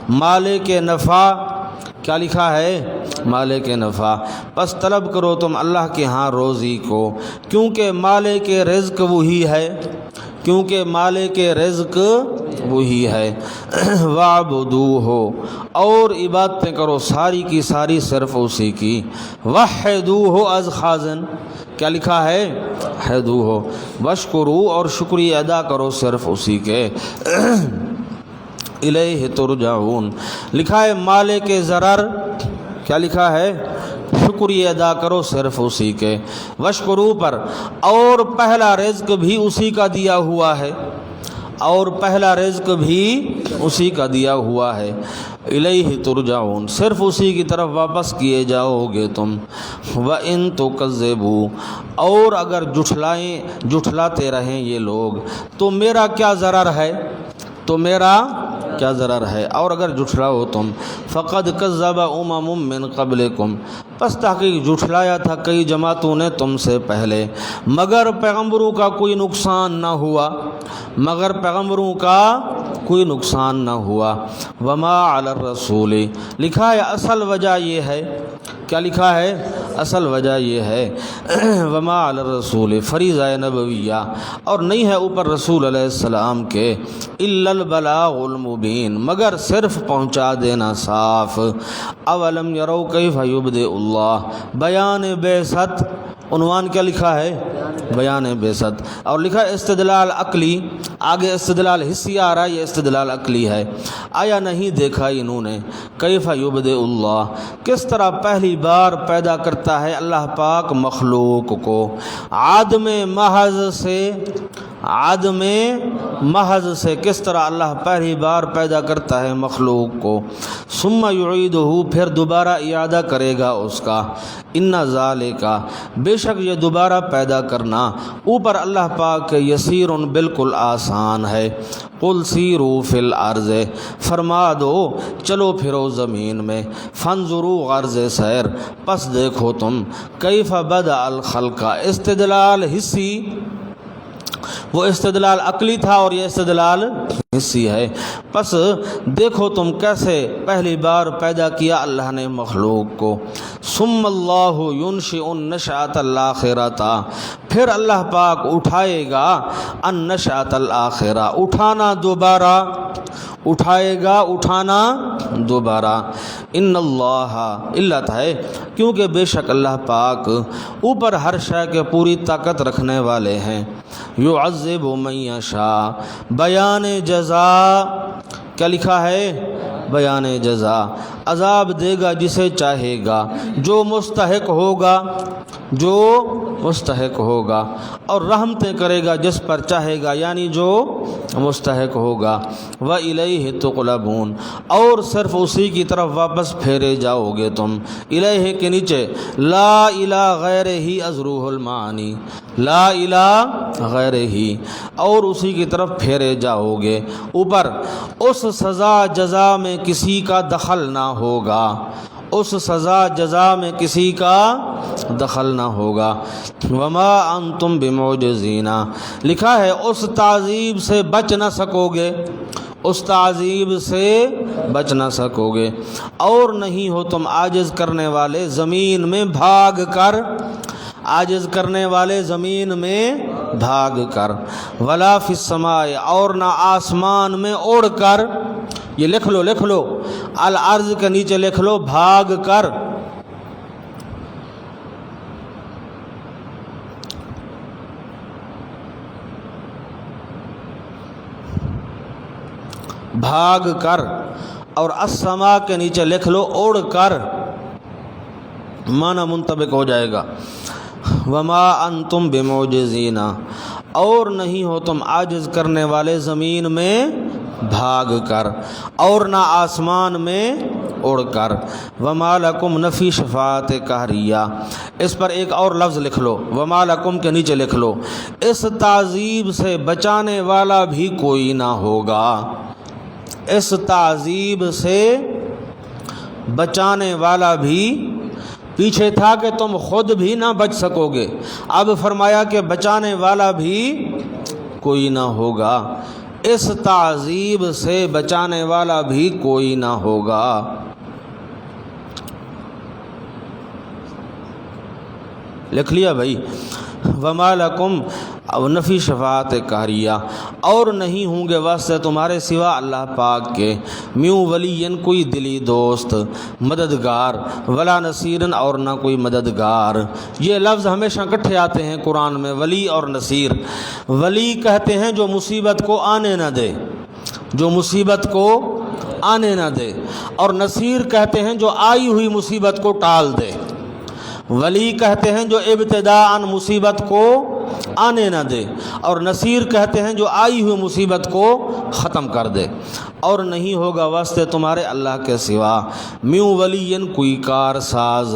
مالک نفع، کیا لکھا ہے؟ مالک نفع، پس طلب کرو تم اللہ کے ہاں روزی کو، کیونکہ مالک رزق وہی ہے، کیونکہ مالک رزق وہی ہے۔ وَاعْبُدُوهُ، اور عبادتیں کرو ساری کی ساری صرف اسی کی، وَحِدُوهُ از خازن، کیا لکھا ہے؟ حِدُوهُ، وَاشْكُرُوا، اور شکریہ ادا کرو صرف اسی کے۔ الیہ ترجعون، لکھا ہے مالک ضرر، کیا لکھا ہے؟ شکریہ ادا کرو صرف اسی کے، وشکرو پر، اور پہلا رزق بھی اسی کا دیا ہوا ہے، اور پہلا رزق بھی اسی کا دیا ہوا ہے، الیہ ترجعون، صرف اسی کی طرف واپس کیے جاؤ گے تم، وَإِن تُكَذِّبُوا، اور اگر جھٹلاتے رہیں یہ لوگ تو میرا کیا ضرر ہے، تو میرا کیا ضرر ہے، اور اگر جھٹلاؤ تم، فقد کذب امم من قبلکم، پس تحقیق جھٹلایا تھا کئی جماعتوں نے تم سے پہلے، مگر پیغمبروں کا کوئی نقصان نہ ہوا، مگر پیغمبروں کا کوئی نقصان نہ ہوا، وما علی الرسول، لکھا ہے اصل وجہ یہ ہے، کیا لکھا ہے؟ اصل وجہ یہ ہے وما علی الرسول فریضہ نبویہ، اور نہیں ہے اوپر رسول علیہ السلام کے، الا البلاغ المبین، مگر صرف پہنچا دینا صاف، اولم یرو کیف یبدئ اللہ، بیان بعثت، عنوان کیا لکھا ہے؟ بیان بعثت، اور لکھا ہے استدلال عقلی، آگے استدلال حسی آ رہا ہے، یہ استدلال عقلی ہے، آیا نہیں دیکھا انہوں نے کیف یبدئ اللہ، کس طرح پہلی بار پیدا کرتا ہے اللہ پاک مخلوق کو، عدم محض سے کس طرح اللہ پہلی بار پیدا کرتا ہے مخلوق کو، ثم یعیدہ، پھر دوبارہ اعادہ کرے گا اس کا، ان ذالک، بے شک یہ دوبارہ پیدا کرنا اوپر اللہ پاک کے یسیر، بالکل آسان ہے، قل سیروا فی الارض، فرما دو چلو پھرو زمین میں، فانظروا، غرض سیر، پس دیکھو تم، کیف بدأ الخلق، استدلال حسی، وہ استدلال عقلی تھا اور یہ استدلال حسی ہے، پس دیکھو تم کیسے پہلی بار پیدا کیا اللہ نے مخلوق کو، ثم اللہ ینشئ النشأۃ الآخرۃ، پھر اللہ پاک اٹھائے گا النشأۃ الآخرہ، اٹھانا دوبارہ، اٹھائے گا اٹھانا دوبارہ، ان اللہ، علت ہے کیونکہ بے شک اللہ پاک اوپر ہر شے کے پوری طاقت رکھنے والے ہیں، یعذب من یشاء، بیان جزا، کیا لکھا ہے؟ بیان جزا، عذاب دے گا جسے چاہے گا، جو مستحق ہوگا، جو مستحق ہوگا، اور رحمتیں کرے گا جس پر چاہے گا، یعنی جو مستحق ہوگا، وَإِلَيْهِ تُقْلَبُونَ، اور صرف اسی کی طرف واپس پھیرے جاؤ گے تم، الہ کے نیچے لا الہ غیرہ ازروح المعانی، لا الہ غیرہ، اور اسی کی طرف پھیرے جاؤ گے، اوپر اس سزا جزا میں کسی کا دخل نہ ہوگا، اس سزا جزا میں کسی کا دخل نہ ہوگا، وما انتم بمعجزین، لکھا ہے اس تعذیب سے بچ نہ سکو گے، اس تعذیب سے بچ نہ سکو گے، اور نہیں ہو تم عاجز کرنے والے زمین میں بھاگ کر، عاجز کرنے والے زمین میں بھاگ کر، ولا فی السماء، اور نہ آسمان میں اڑ کر، یہ لکھ لو الارض کے نیچے لکھ لو بھاگ کر، بھاگ کر، اور السماء کے نیچے لکھ لو اڑ کر، معنی منطبق ہو جائے گا، وما انتم بمعجزین، اور نہیں ہو تم عاجز کرنے والے زمین میں بھاگ کر، اور نہ آسمان میں اڑ کر، وما لکم، نفی شفاعت قہریہ، اس پر ایک اور لفظ لکھ لو، وما لکم کے نیچے لکھ لو اس تعذیب سے بچانے والا بھی کوئی نہ ہوگا، اس تعذیب سے بچانے والا بھی، پیچھے تھا کہ تم خود بھی نہ بچ سکو گے، اب فرمایا کہ بچانے والا بھی کوئی نہ ہوگا، اس تعذیب سے بچانے والا بھی کوئی نہ ہوگا، لکھ لیا بھائی، وما لکم، نفی شفاعت قہریہ، اور نہیں ہوں گے واسطے تمہارے سوا اللہ پاک کے، میوں ولی، کوئی دلی دوست، مددگار، ولا نصیرن، اور نہ کوئی مددگار، یہ لفظ ہمیشہ اکٹھے آتے ہیں قرآن میں، ولی اور نصیر، ولی کہتے ہیں جو مصیبت کو آنے نہ دے، جو مصیبت کو آنے نہ دے، اور نصیر کہتے ہیں جو آئی ہوئی مصیبت کو ٹال دے، ولی کہتے ہیں جو ابتداءً مصیبت کو آنے نہ دے، اور نصیر کہتے ہیں جو آئی ہوئی مصیبت کو ختم کر دے۔ اور نہیں ہوگا واسطے تمہارے اللہ کے سوا میوں ولین کوئی کار ساز،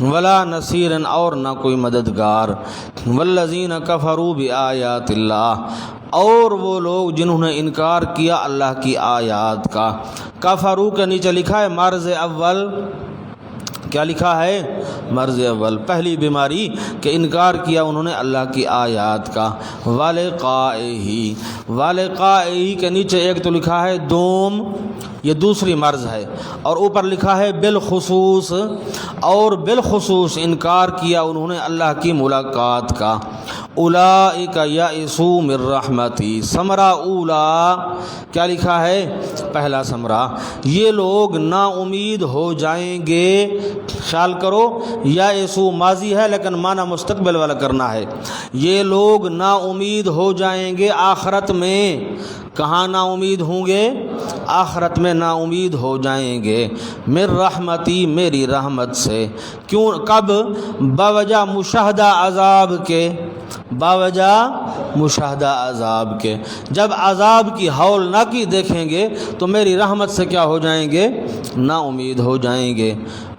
ولا نصیرن اور نہ کوئی مددگار، والذین کفروا بآیات اللہ، اور وہ لوگ جنہوں نے انکار کیا اللہ کی آیات کا۔ کفروا کے نیچے لکھا ہے مرض اول، کیا لکھا ہے؟ مرض اول، پہلی بیماری کہ انکار کیا انہوں نے اللہ کی آیات کا۔ والقائہ، والقائہ کے نیچے ایک تو لکھا ہے دوم، یہ دوسری مرض ہے، اور اوپر لکھا ہے بالخصوص، اور بالخصوص انکار کیا انہوں نے اللہ کی ملاقات کا۔ اولئک یئسوا من رحمتی، ثمرہ اولا کیا لکھا ہے؟ پہلا ثمرہ، یہ لوگ نا امید ہو جائیں گے، خیال کرو یئسوا ماضی ہے لیکن معنی مستقبل والا کرنا ہے، یہ لوگ نا امید ہو جائیں گے آخرت میں۔ کہاں نا امید ہوں گے؟ آخرت میں نا امید ہو جائیں گے، من رحمتی میری رحمت سے۔ کیوں؟ کب؟ باوجہ مشاہدہ عذاب کے، باوجہ مشاہدہ عذاب کے، جب عذاب کی ہولناکی دیکھیں گے تو میری رحمت سے کیا ہو جائیں گے؟ نا امید ہو جائیں گے۔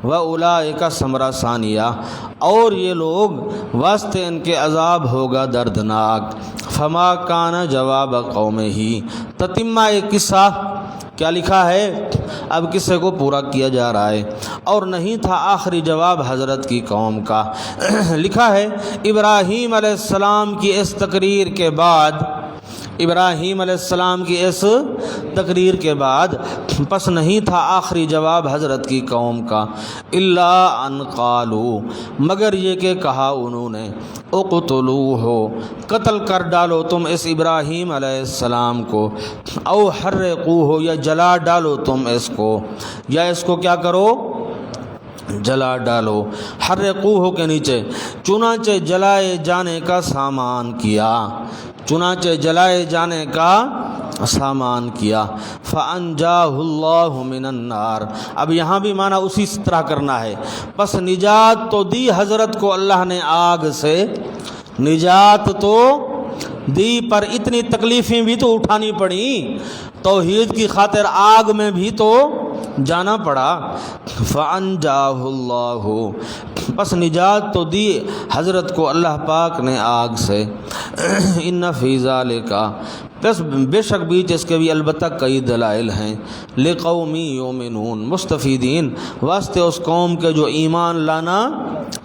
وَأُولَئِكَ ثمرہ ثانیہ، اور یہ لوگ واسطے ان کے عذاب ہوگا دردناک۔ فما کان جواب قومہ، تتمہ ایک قصہ، کیا لکھا ہے؟ اب قصے کو پورا کیا جا رہا ہے۔ اور نہیں تھا آخری جواب حضرت کی قوم کا۔ لکھا ہے ابراہیم علیہ السلام کی اس تقریر کے بعد، ابراہیم علیہ السلام کی اس تقریر کے بعد پس نہیں تھا آخری جواب حضرت کی قوم کا، الا ان قالوا، مگر یہ کہ کہا انہوں نے، اقتلوہ، قتل کر ڈالو تم اس ابراہیم علیہ السلام کو، او حرقوہ، یا جلا ڈالو تم اس کو، یا اس کو کیا کرو؟ جلا ڈالو۔ حرقوہ کے نیچے چنانچہ جلائے جانے کا سامان کیا، چنانچہ جلائے جانے کا سامان کیا۔ فَأَنْجَاهُ اللَّهُ مِنَ النَّارِ، اب یہاں بھی معنی اسی طرح کرنا ہے۔ پس نجات تو دی حضرت کو اللہ نے آگ سے، نجات تو دی، پر اتنی تکلیفیں بھی تو اٹھانی پڑی، توحید کی خاطر آگ میں بھی تو جانا پڑا۔ فَأَنْجَاهُ اللَّهُ، بس نجات تو دی حضرت کو اللہ پاک نے آگ سے۔ ان فی ذالک، بس بے شک بیچ اس کے بھی البتہ کئی دلائل ہیں، لقوم یؤمنون، مستفیدین، واسطے اس قوم کے جو ایمان لانا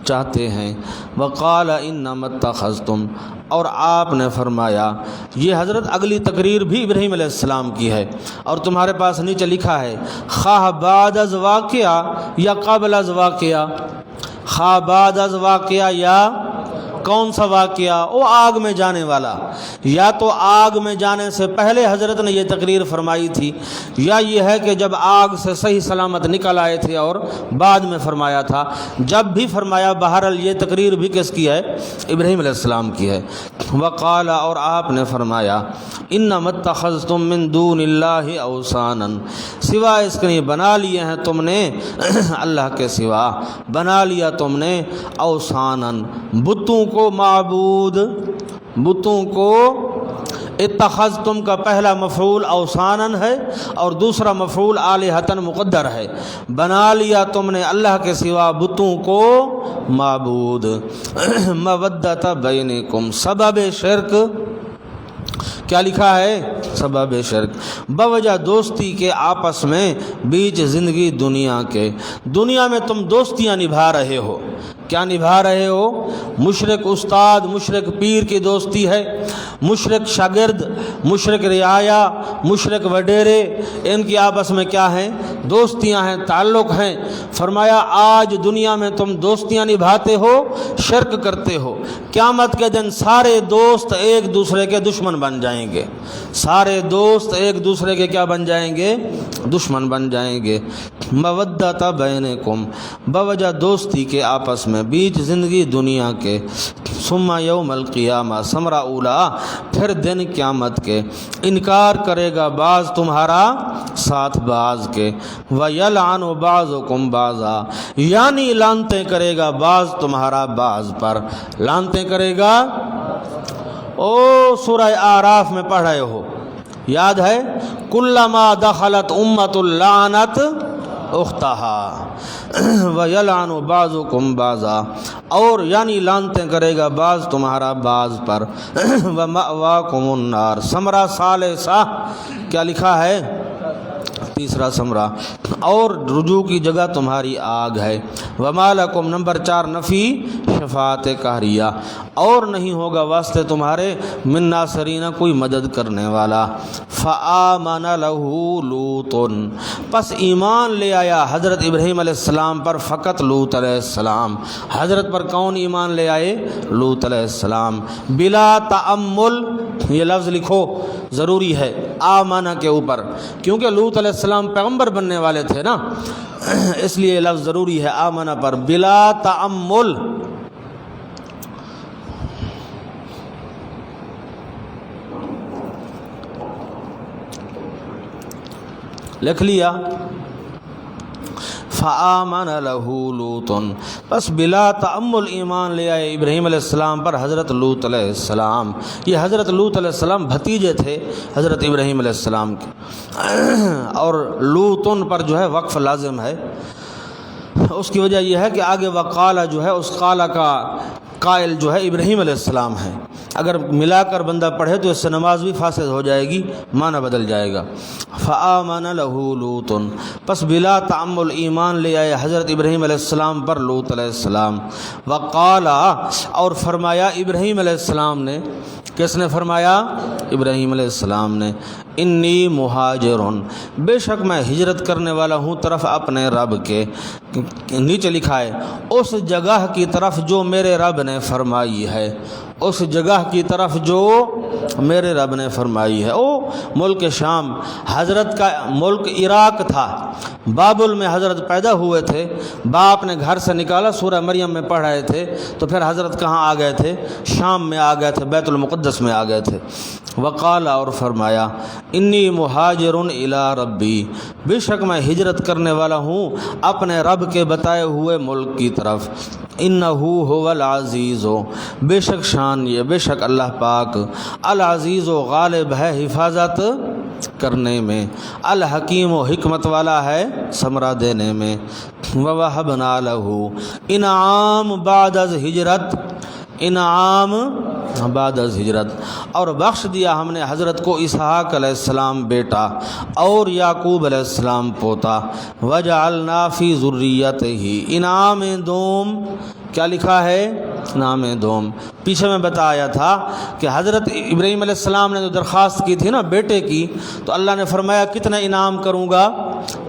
چاہتے ہیں۔ وقال انما اتخذتم، اور آپ نے فرمایا، یہ حضرت اگلی تقریر بھی ابراہیم علیہ السلام کی ہے، اور تمہارے پاس نیچے لکھا ہے خواہ بعد از واقعہ یا قبل از واقعہ، خواہ بعد از واقعہ یا کون سا واقعہ؟ وہ آگ میں جانے والا، یا تو آگ میں جانے سے پہلے حضرت نے یہ تقریر فرمائی تھی، یا یہ ہے کہ جب آگ سے صحیح سلامت نکل آئے تھے اور بعد میں فرمایا تھا۔ جب بھی فرمایا، بہرحال یہ تقریر بھی کس کی ہے؟ ابراہیم علیہ السلام کی ہے۔ وقال، اور آپ نے فرمایا، انما اتخذتم من دون اللہ اوثانا، سوا اس کے بنا لیے ہیں تم نے اللہ کے سوا، بنا لیا تم نے اوثانا، بتوں کو معبود، بتوں کو۔ اتخذتم کا پہلا مفعول اوثانا ہے اور دوسرا مفعول آلہۃ مقدر ہے، بنا لیا تم نے اللہ کے سوا بتوں کو معبود۔ مودۃ بینکم، سبب شرک، کیا لکھا ہے؟ سبب شرک، بوجہ دوستی کے آپس میں، بیچ زندگی دنیا کے، دنیا میں تم دوستیاں نبھا رہے ہو۔ کیا نبھا رہے ہو؟ مشرک استاد مشرک پیر کی دوستی ہے، مشرک شاگرد، مشرک رعایا، مشرک وڈیرے، ان کی آپس میں کیا ہیں؟ دوستیاں ہیں، تعلق ہیں۔ فرمایا آج دنیا میں تم دوستیاں نبھاتے ہو، شرک کرتے ہو، قیامت کے دن سارے دوست ایک دوسرے کے دشمن بن جائیں گے، سارے دوست ایک دوسرے کے کیا بن جائیں گے؟ دشمن بن جائیں گے۔ مودۃ بینکم بوجہ دوستی کے آپس میں بیچ زندگی دنیا کے، ثم یوم القیامہ ثمرہ اولا پھر دن قیامت کے، انکار کرے گا بعض تمہارا ساتھ بعض کے، وَيَلْعَنُ بَعْضُكُمْ بَعْضًا یعنی لعنتیں کرے گا بعض تمہارا بعض پر، لعنتیں کرے گا۔ او سورہ اعراف میں پڑھ رہے ہو، یاد ہے؟ کلما دخلت امت لعنت اختہا وَيَلْعَنُ بَعْضُكُمْ بَعْضًا اور یعنی لعنتیں کرے گا بعض تمہارا بعض پر، وَمَأْوَاكُمُ النَّارُ ثمرہ ثالثہ کیا لکھا ہے؟ تیسرا ثمرہ، اور رجوع کی جگہ تمہاری آگ ہے۔ وَمَا لَكُمْ نمبر 4 نفی شفاعت قہریہ، اور نہیں ہوگا واسطے تمہارے من ناصرین کوئی مدد کرنے والا۔ فَآمَنَ لَهُ لُوطٌ پس ایمان لے آیا حضرت ابراہیم علیہ السلام پر فقط لوط علیہ السلام۔ حضرت پر کون ایمان لے آئے؟ لوط علیہ السلام۔ بلا تأمل یہ لفظ لکھو، ضروری ہے آمنہ کے اوپر، کیونکہ لوط علیہ السلام پیغمبر بننے والے تھے نا، اس لیے یہ لفظ ضروری ہے آمنہ پر، بلا تأمل۔ لکھ لیا؟ فآمن لہ لوط بس بلا تأمل ایمان لے آئے ابراہیم علیہ السلام پر حضرت لوط علیہ السلام۔ یہ حضرت لوط علیہ السلام بھتیجے تھے حضرت ابراہیم علیہ السلام کے، اور لوطن پر جو ہے وقف لازم ہے۔ اس کی وجہ یہ ہے کہ آگے وقال جو ہے اس قال کا قائل جو ہے ابراہیم علیہ السلام ہے، اگر ملا کر بندہ پڑھے تو اس سے نماز بھی فاسد ہو جائے گی، معنی بدل جائے گا۔ فآمن لہ لوط پس بلا تعمل ایمان لے آئے حضرت ابراہیم علیہ السلام پر لوط علیہ السلام۔ وقال اور فرمایا ابراہیم علیہ السلام نے، کس نے فرمایا؟ ابراہیم علیہ السلام نے، انی مہاجرن بے شک میں ہجرت کرنے والا ہوں طرف اپنے رب کے، نیچے لکھا ہے اس جگہ کی طرف جو میرے رب نے فرمائی ہے، اس جگہ کی طرف جو میرے رب نے فرمائی ہے۔ او ملک شام، حضرت کا ملک عراق تھا، بابل میں حضرت پیدا ہوئے تھے، باپ نے گھر سے نکالا، سورہ مریم میں پڑھ رہے تھے، تو پھر حضرت کہاں آ گئے تھے؟ شام میں آ گئے تھے، بیت المقدس میں آ گئے تھے۔ وقال اور فرمایا انی مہاجر الی ربی بے شک میں ہجرت کرنے والا ہوں اپنے رب کے بتائے ہوئے ملک کی طرف۔ انہ هو العزیز بے شک شان یہ، بے شک اللہ پاک العزیز و غالب ہے حفاظت کرنے میں، الحکیم و حکمت والا ہے ثمرہ دینے میں۔ ووہبنا لہ انعام بعد از ہجرت، انعام بعد از ہجرت، اور بخش دیا ہم نے حضرت کو اسحاق علیہ السلام بیٹا اور یعقوب علیہ السلام پوتا۔ وجعلنا فی ذریتہ انعام دوم، کیا لکھا ہے؟ انعام دوم۔ پیچھے میں بتایا تھا کہ حضرت ابراہیم علیہ السلام نے جو درخواست کی تھی نا بیٹے کی، تو اللہ نے فرمایا کتنا انعام کروں گا؟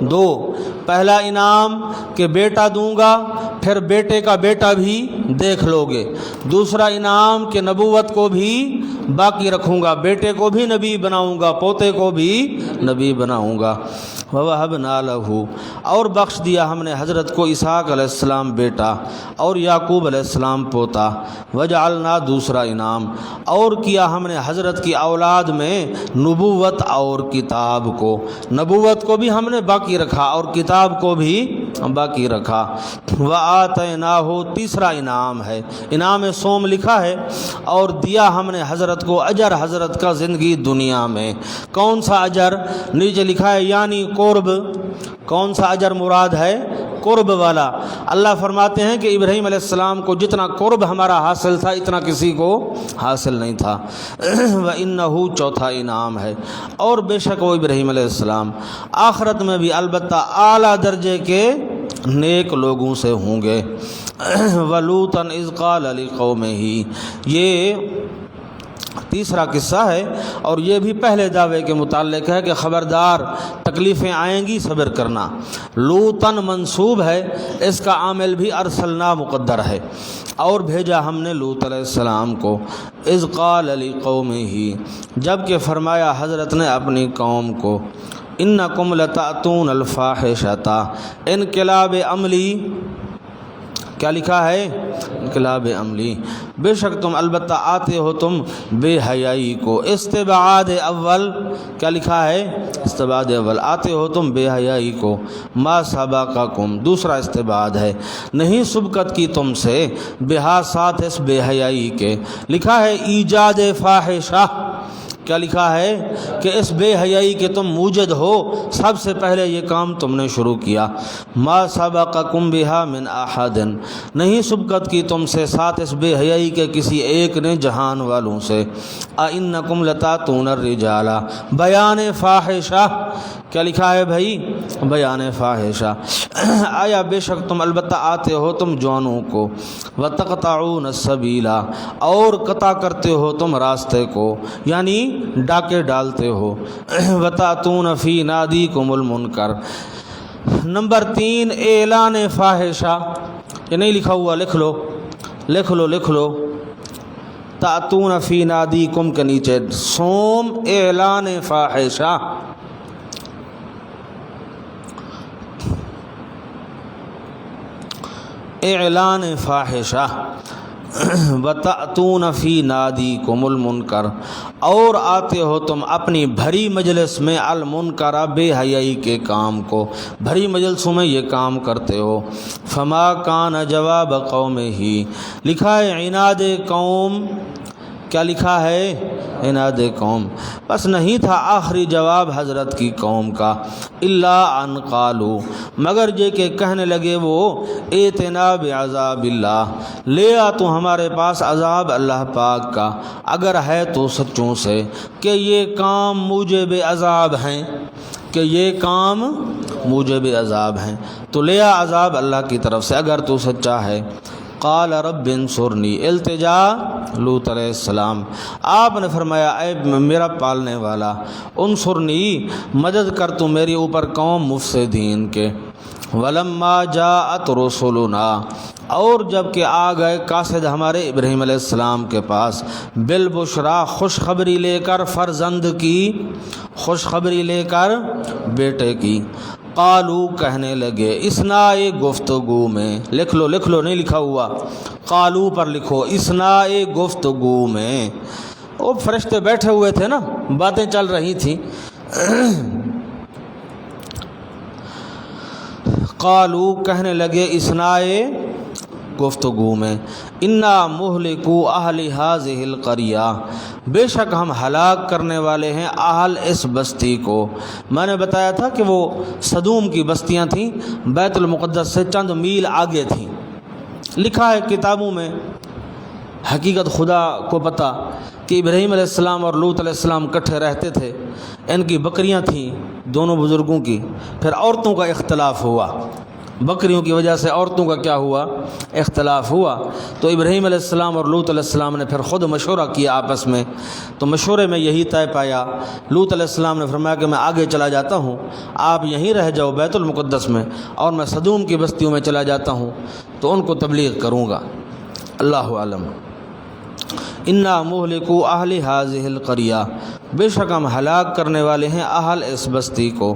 2۔ پہلا انعام کہ بیٹا دوں گا، پھر بیٹے کا بیٹا بھی دیکھ لو گے۔ دوسرا انعام کہ نبوت کو بھی باقی رکھوں گا، بیٹے کو بھی نبی بناؤں گا، پوتے کو بھی نبی بناؤں گا۔ وَوَهَبْنَا لَهُ اور بخش دیا ہم نے حضرت کو اسحاق علیہ السلام بیٹا اور یعقوب علیہ السلام پوتا۔ وجعلنا دوسرا انعام اور کیا ہم نے حضرت کی اولاد میں نبوت اور کتاب کو، نبوت کو بھی ہم نے باقی رکھا اور کتاب کو بھی باقی رکھا۔ وَآتَيْنَاهُ تیسرا انعام ہے، انعام سوم لکھا ہے، اور دیا ہم نے حضرت کو اجر حضرت کا زندگی دنیا میں۔ کون سا اجر؟ نیچے لکھا ہے یعنی قرب۔ کون سا اجر مراد ہے؟ قرب والا۔ اللہ فرماتے ہیں کہ ابراہیم علیہ السلام کو جتنا قرب ہمارا حاصل تھا اتنا کسی کو حاصل نہیں تھا۔ وَإِنَّهُ چوتھا انعام ہے، اور بے شک وہ ابراہیم علیہ السلام آخرت میں بھی البتہ اعلیٰ درجے کے نیک لوگوں سے ہوں گے۔ وَلُوطًا إِذْ قَالَ لِقَوْمِهِ یہ تیسرا قصہ ہے، اور یہ بھی پہلے دعوے کے متعلق ہے کہ خبردار تکلیفیں آئیں گی، صبر کرنا۔ لوطن منصوب ہے، اس کا عامل بھی ارسلنا مقدر ہے، اور بھیجا ہم نے لوط علیہ السلام کو۔ اذ قال لقومہ جب کہ فرمایا حضرت نے اپنی قوم کو، انکم لتأتون الفاحشۃ، انقلاب عملی، کیا لکھا ہے؟ انقلاب عملی، بے شک تم البتہ آتے ہو تم بے حیائی کو۔ استبعاد اول، کیا لکھا ہے؟ استبعاد اول، آتے ہو تم بے حیائی کو۔ ما سبقکم، دوسرا استبعاد ہے، نہیں سبقت کی تم سے بہا ساتھ اس بے حیائی کے۔ لکھا ہے ایجاد فاحشہ، کیا لکھا ہے؟ کہ اس بے حیائی کے تم موجد ہو، سب سے پہلے یہ کام تم نے شروع کیا۔ ما سبقکم بہا من احد، نہیں سبقت کی تم سے ساتھ اس بے حیائی کے کسی ایک نے جہان والوں سے۔ اِنکم لتأتون الرجال، بیان فاحشہ، کیا لکھا ہے بھائی؟ بیان فاحشہ، آیا بے شک تم البتہ آتے ہو تم جوانوں کو۔ وتقطعون السبیل، اور قطع کرتے ہو تم راستے کو، یعنی ڈاکے ڈالتے ہو۔ وتأتون فی نادیکم المنکر، نمبر 3 اعلان فاحشہ، یہ نہیں لکھا ہوا، لکھ لو لکھ لو لکھ لو، تأتون فی نادیکم کے نیچے سوم اعلان فاحشہ۔ اعلان فاحشہ، وتأتون فی نادیکم المنکر، اور آتے ہو تم اپنی بھری مجلس میں المنکر، بے حیائی کے کام کو، بھری مجلسوں میں یہ کام کرتے ہو۔ فما کان جواب قومہ، لکھا ہے عناد قوم، کیا لکھا ہے؟ عناد قوم، بس نہیں تھا آخری جواب حضرت کی قوم کا، الا ان قالوا، مگر یہ کہ کہنے لگے وہ، ائتنا بعذاب اللہ، لے آ تو ہمارے پاس عذاب اللہ پاک کا، اگر ہے تو سچوں سے کہ یہ کام موجب عذاب ہیں، کہ یہ کام موجب عذاب ہیں، تو لے آ عذاب اللہ کی طرف سے اگر تو سچا ہے۔ قال رب انصرنی، التجا لوط علیہ السلام، آپ نے فرمایا اے میرا پالنے والا، انصرنی، مدد کر تو میری اوپر قوم مفسدین کے۔ ولما جاءت رسلنا، اور جب کہ آ گئے قاصد ہمارے ابراہیم علیہ السلام کے پاس، بالبشرا، خوشخبری لے کر فرزند کی، خوشخبری لے کر بیٹے کی۔ قالو، کہنے لگے، اسنائے گفتگو میں، لکھ لو لکھ لو، نہیں لکھا ہوا، قالو پر لکھو، اسنائے گفتگو میں، وہ فرشتے بیٹھے ہوئے تھے نا، باتیں چل رہی تھیں۔ قالو، کہنے لگے، اسنائے گفتگو میں، انا مہلکو اہل ہذہ القریہ، بے شک ہم ہلاک کرنے والے ہیں اہل اس بستی کو۔ میں نے بتایا تھا کہ وہ صدوم کی بستیاں تھیں، بیت المقدس سے چند میل آگے تھیں۔ لکھا ہے کتابوں میں، حقیقت خدا کو پتہ کہ ابراہیم علیہ السلام اور لوط علیہ السلام اکٹھے رہتے تھے، ان کی بکریاں تھیں دونوں بزرگوں کی، پھر عورتوں کا اختلاف ہوا، بکریوں کی وجہ سے عورتوں کا کیا ہوا؟ اختلاف ہوا، تو ابراہیم علیہ السلام اور لوط علیہ السلام نے پھر خود مشورہ کیا آپس میں، تو مشورے میں یہی طے پایا، لوط علیہ السلام نے فرمایا کہ میں آگے چلا جاتا ہوں، آپ یہیں رہ جاؤ بیت المقدس میں، اور میں صدوم کی بستیوں میں چلا جاتا ہوں تو ان کو تبلیغ کروں گا۔ اللہ اعلم۔ انا مہلکو اہل ہذہ القریہ، بے شک ہم ہلاک کرنے والے ہیں اہل اس بستی کو۔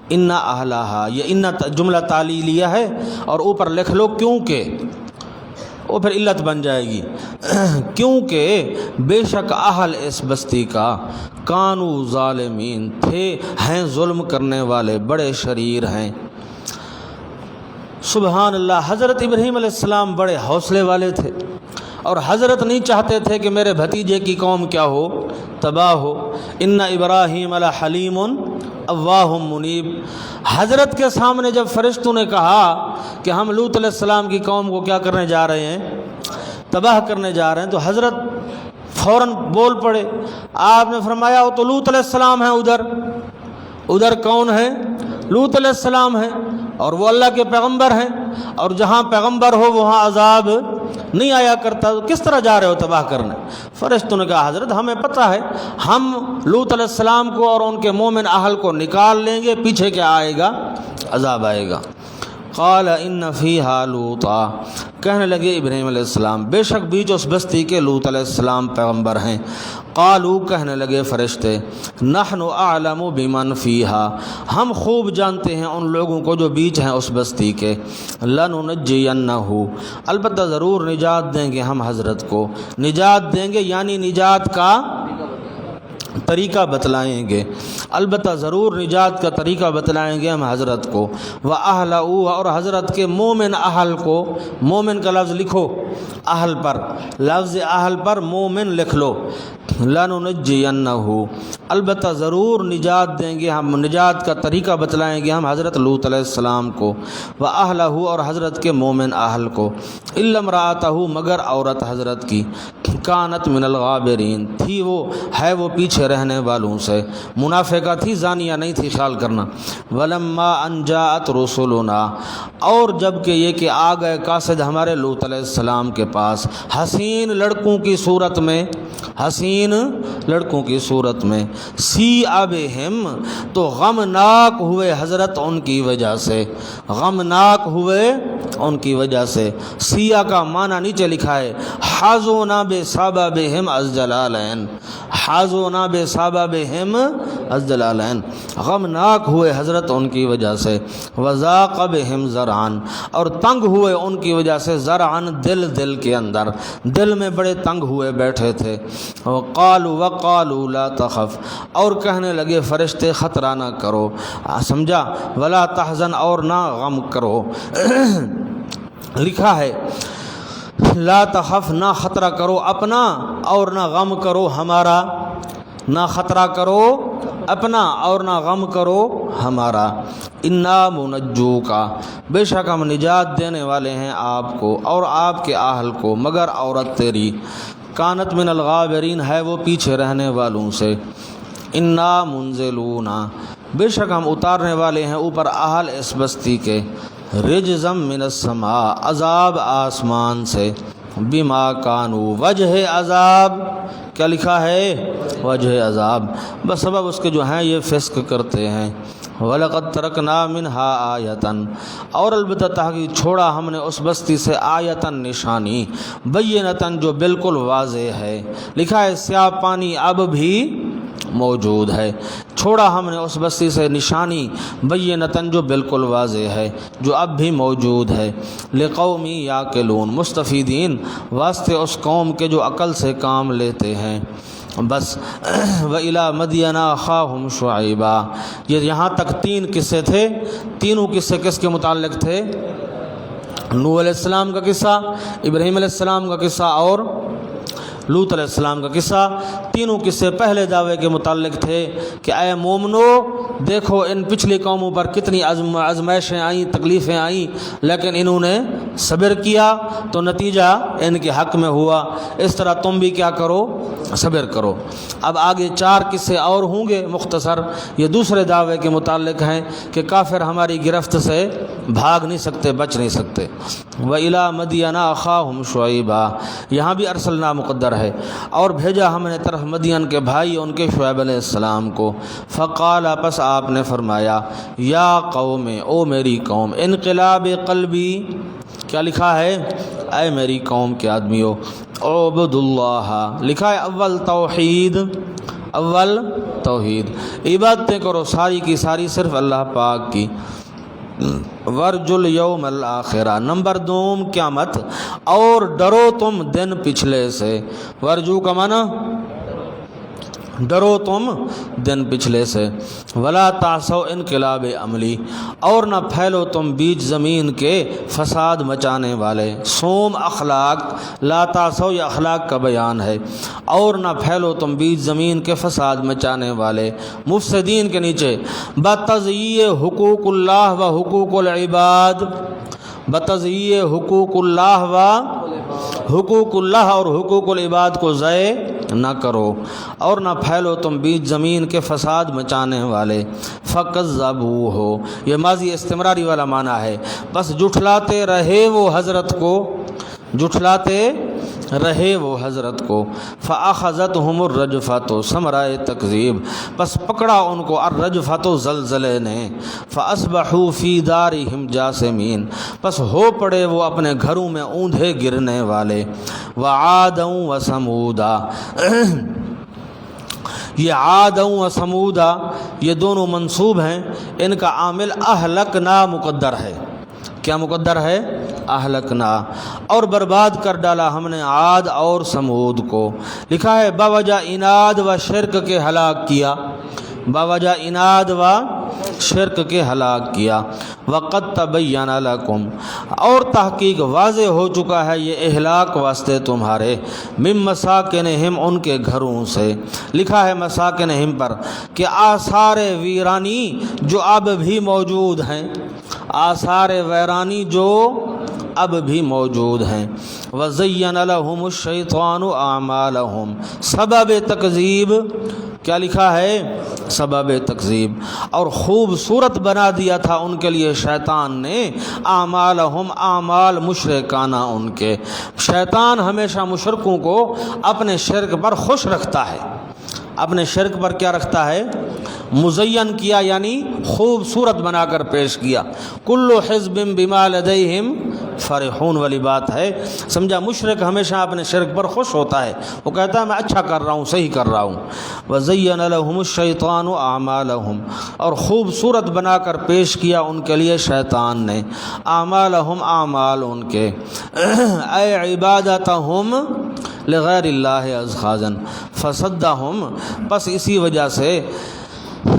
انا اہلہا، یہ انا جملہ تعلیلیہ ہے، اور اوپر لکھ لو کیونکہ، وہ پھر علت بن جائے گی، کیونکہ بے شک اہل اس بستی کا کانو ظالمین، تھے ہیں ظلم کرنے والے، بڑے شریر ہیں۔ سبحان اللہ، حضرت ابراہیم علیہ السلام بڑے حوصلے والے تھے، اور حضرت نہیں چاہتے تھے کہ میرے بھتیجے کی قوم کیا ہو؟ تباہ ہو۔ ان ابراہیم لحلیم اواہ منیب، حضرت کے سامنے جب فرشتوں نے کہا کہ ہم لوط علیہ السلام کی قوم کو کیا کرنے جا رہے ہیں؟ تباہ کرنے جا رہے ہیں، تو حضرت فوراً بول پڑے۔ آپ نے فرمایا وہ تو لوط علیہ السلام ہیں، ادھر کون ہیں؟ لوط علیہ السلام ہیں، اور وہ اللہ کے پیغمبر ہیں، اور جہاں پیغمبر ہو وہاں عذاب نہیں آیا کرتا، تو کس طرح جا رہے ہو تباہ کرنے؟ فرشتوں نے کہا حضرت ہمیں پتہ ہے، ہم لوط علیہ السلام کو اور ان کے مومن اہل کو نکال لیں گے، پیچھے کیا آئے گا؟ عذاب آئے گا۔ قال ان فیہا لوطا، کہنے لگے ابراہیم علیہ السلام بے شک بیچ اس بستی کے لوط علیہ السلام پیغمبر ہیں۔ قالو، کہنے لگے فرشتے، نحن اعلم بمن فیہا، ہم خوب جانتے ہیں ان لوگوں کو جو بیچ ہیں اس بستی کے، لننجینہ، البتہ ضرور نجات دیں گے ہم حضرت کو، نجات دیں گے یعنی نجات کا طریقہ بتلائیں گے، البتہ ضرور نجات کا طریقہ بتلائیں گے ہم حضرت کو، وَأَهْلَهُ، اور حضرت کے مومن اہل کو، مومن کا لفظ لکھو اہل پر، لفظ اہل پر مومن لکھ لو، لَنُنَجِّيَنَّهُ، البتہ ضرور نجات دیں گے ہم، نجات کا طریقہ بتلائیں گے ہم حضرت لوط علیہ السلام کو، وَأَهْلَهُ، اور حضرت کے مومن اہل کو، إِلَّا امْرَأَتَهُ، مگر عورت حضرت کی، کانت من الغابرین، تھی وہ، ہے وہ پیچھے رہنے والوں سے، منافقہ تھی، زانیہ نہیں تھی، خیال کرنا، وَلَمَّا أَن جَاءَتْ رُسُلُنَا، اور جب کہ یہ کہ آ گئے قاصد ہمارے لوط علیہ السلام کے پاس، حسین لڑکوں کی صورت میں، حسین لڑکوں کی صورت میں، سیء بہم، تو غمناک ہوئے حضرت ان کی وجہ سے، غمناک ہوئے ان کی وجہ سے، سیاہ کا معنی نیچے لکھا ہے حازونا بسببہم الجلالین، حازونا بسببہم الجلالین، غمناک ہوئے حضرت ان کی وجہ سے، وذاق بہم ذرعن، اور تنگ ہوئے ان کی وجہ سے، ذرعن دل کے اندر، دل میں بڑے تنگ ہوئے بیٹھے تھے، وقالوا لا تخف، اور کہنے لگے فرشتے خطرہ نہ کرو، سمجھا، ولا تحزن، اور نہ غم کرو، لکھا ہے لا تخف، نہ خطرہ کرو اپنا اور نہ غم کرو ہمارا، نہ خطرہ کرو اپنا اور نہ غم کرو ہمارا، انا منجوکا، بے شک ہم نجات دینے والے ہیں آپ کو اور آپ کے اہل کو، مگر عورت تیری، کانت من الغابرین، ہے وہ پیچھے رہنے والوں سے، انا منزلون، بے شک ہم اتارنے والے ہیں اوپر اہل اس بستی کے، رجزم من السماء، عذاب آسمان سے، بما کانوا، وجہ عذاب، کیا لکھا ہے، وجہ عذاب، بس سبب اس کے جو ہیں یہ فسق کرتے ہیں، وَلَقَدْ تَرَكْنَا مِنْهَا آیَةً، اور البتہ تحقیق چھوڑا ہم نے اس بستی سے آیتاً، نشانی، بینتاً، جو بالکل واضح ہے، لکھا ہے سیاہ پانی اب بھی موجود ہے، چھوڑا ہم نے اس بستی سے نشانی، بینتاً، جو بالکل واضح ہے، جو اب بھی موجود ہے، لقوم یعقلون، مستفیدین، واسطے اس قوم کے جو عقل سے کام لیتے ہیں، بس، وَإِلَى مَدْيَنَ أَخَاهُمْ شُعَيْبًا، یہ یہاں تک 3 قصے تھے، تینوں قصے کس کے متعلق تھے، نوح علیہ السلام کا قصہ، ابراہیم علیہ السلام کا قصہ اور لوط علیہ السلام کا قصہ، تینوں قصے پہلے دعوے کے متعلق تھے کہ اے مومنو، دیکھو ان پچھلی قوموں پر کتنی آزمائشیں آئیں، تکلیفیں آئیں، لیکن انہوں نے صبر کیا تو نتیجہ ان کے حق میں ہوا، اس طرح تم بھی کیا کرو، صبر کرو۔ اب آگے 4 قصے اور ہوں گے مختصر، یہ دوسرے دعوے کے متعلق ہیں کہ کافر ہماری گرفت سے بھاگ نہیں سکتے، بچ نہیں سکتے۔ وَإِلَى مَدْيَنَ أَخَاهُمْ شُعَيْبًا، یہاں بھی ارسلنا مقدر ہے، اور بھیجا ہم نے طرف مدین کے بھائی ان کے شعیب علیہ السلام کو، فقال، پس آپ نے فرمایا، یا قوم، او میری قوم، انقلاب قلبی، کیا لکھا ہے، اے میری قوم کے آدمیوں، عبد اللہ، لکھا ہے اول توحید، اول توحید، عبادتیں کرو ساری کی ساری صرف اللہ پاک کی، ورجل یوم الآخرہ، نمبر 2 قیامت، اور ڈرو تم دن پچھلے سے، ورجو کا معنی ڈرو تم دن پچھلے سے، ولا تعصوا انقلاب عملی، اور نہ پھیلو تم بیچ زمین کے فساد مچانے والے، سوم اخلاق، لا تعصوا یہ اخلاق کا بیان ہے، اور نہ پھیلو تم بیچ زمین کے فساد مچانے والے، مفسدین کے نیچے، بتضییع حقوق اللہ و حقوق العباد، بتضییع حقوق اللہ و حقوق اللہ اور حقوق العباد کو ضائع نہ کرو، اور نہ پھیلو تم بیچ زمین کے فساد مچانے والے، فَكَذَّبُوهُ، یہ ماضی استمراری والا معنی ہے، بس جھٹلاتے رہے وہ حضرت کو، جھٹلاتے رہے وہ حضرت کو، فَأَخَذَتْهُمُ الرَّجْفَةُ ثمرۂ تکذیب، پس پکڑا ان کو الرجفۃ زلزلے نے، فَأَصْبَحُوا فِي دَارِهِمْ جَاثِمِينَ، پس ہو پڑے وہ اپنے گھروں میں اوندھے گرنے والے۔ وَعَادًا وَثَمُودًا، یہ عاد و سمودا یہ دونوں منصوب ہیں، ان کا عامل اہلکنا مقدر ہے۔ کیا مقدر ہے؟ اہلکنا، اور برباد کر ڈالا ہم نے عاد اور سمود کو۔ لکھا ہے باوجہ اناد و شرک کے ہلاک کیا، باوجہ اناد و شرک کے ہلاک کیا۔ وقد تبین لکم، اور تحقیق واضح ہو چکا ہے یہ اہلاک واسطے تمہارے، من مساکنہم، ان کے گھروں سے۔ لکھا ہے مساکنہم پر کہ آثار ویرانی جو اب بھی موجود ہیں، آثار ویرانی جو اب بھی موجود ہیں۔ وَزَيَّنَ لَهُمُ الشَّيْطَانُ أَعْمَالَهُمْ، سبب تکذیب، کیا لکھا ہے؟ سبب تکذیب، اور خوبصورت بنا دیا تھا ان کے لیے شیطان نے، اعمالہم، اعمال مشرکانہ ان کے۔ شیطان ہمیشہ مشرکوں کو اپنے شرک پر خوش رکھتا ہے، اپنے شرک پر کیا رکھتا ہے؟ مزین کیا، یعنی خوبصورت بنا کر پیش کیا۔ کل حزب بما لدیہم فرحون والی بات ہے، سمجھا؟ مشرک ہمیشہ اپنے شرک پر خوش ہوتا ہے، وہ کہتا ہے میں اچھا کر رہا ہوں، صحیح کر رہا ہوں۔ وَزَيَّنَ لَهُمُ الشَّيْطَانُ أَعْمَالَهُمْ، اور خوبصورت بنا کر پیش کیا ان کے لیے شیطان نے، اعمالہم، اعمال ان کے، اے عبادتہم لغیر اللہ ازخاذن، فصدہم، پس اسی وجہ سے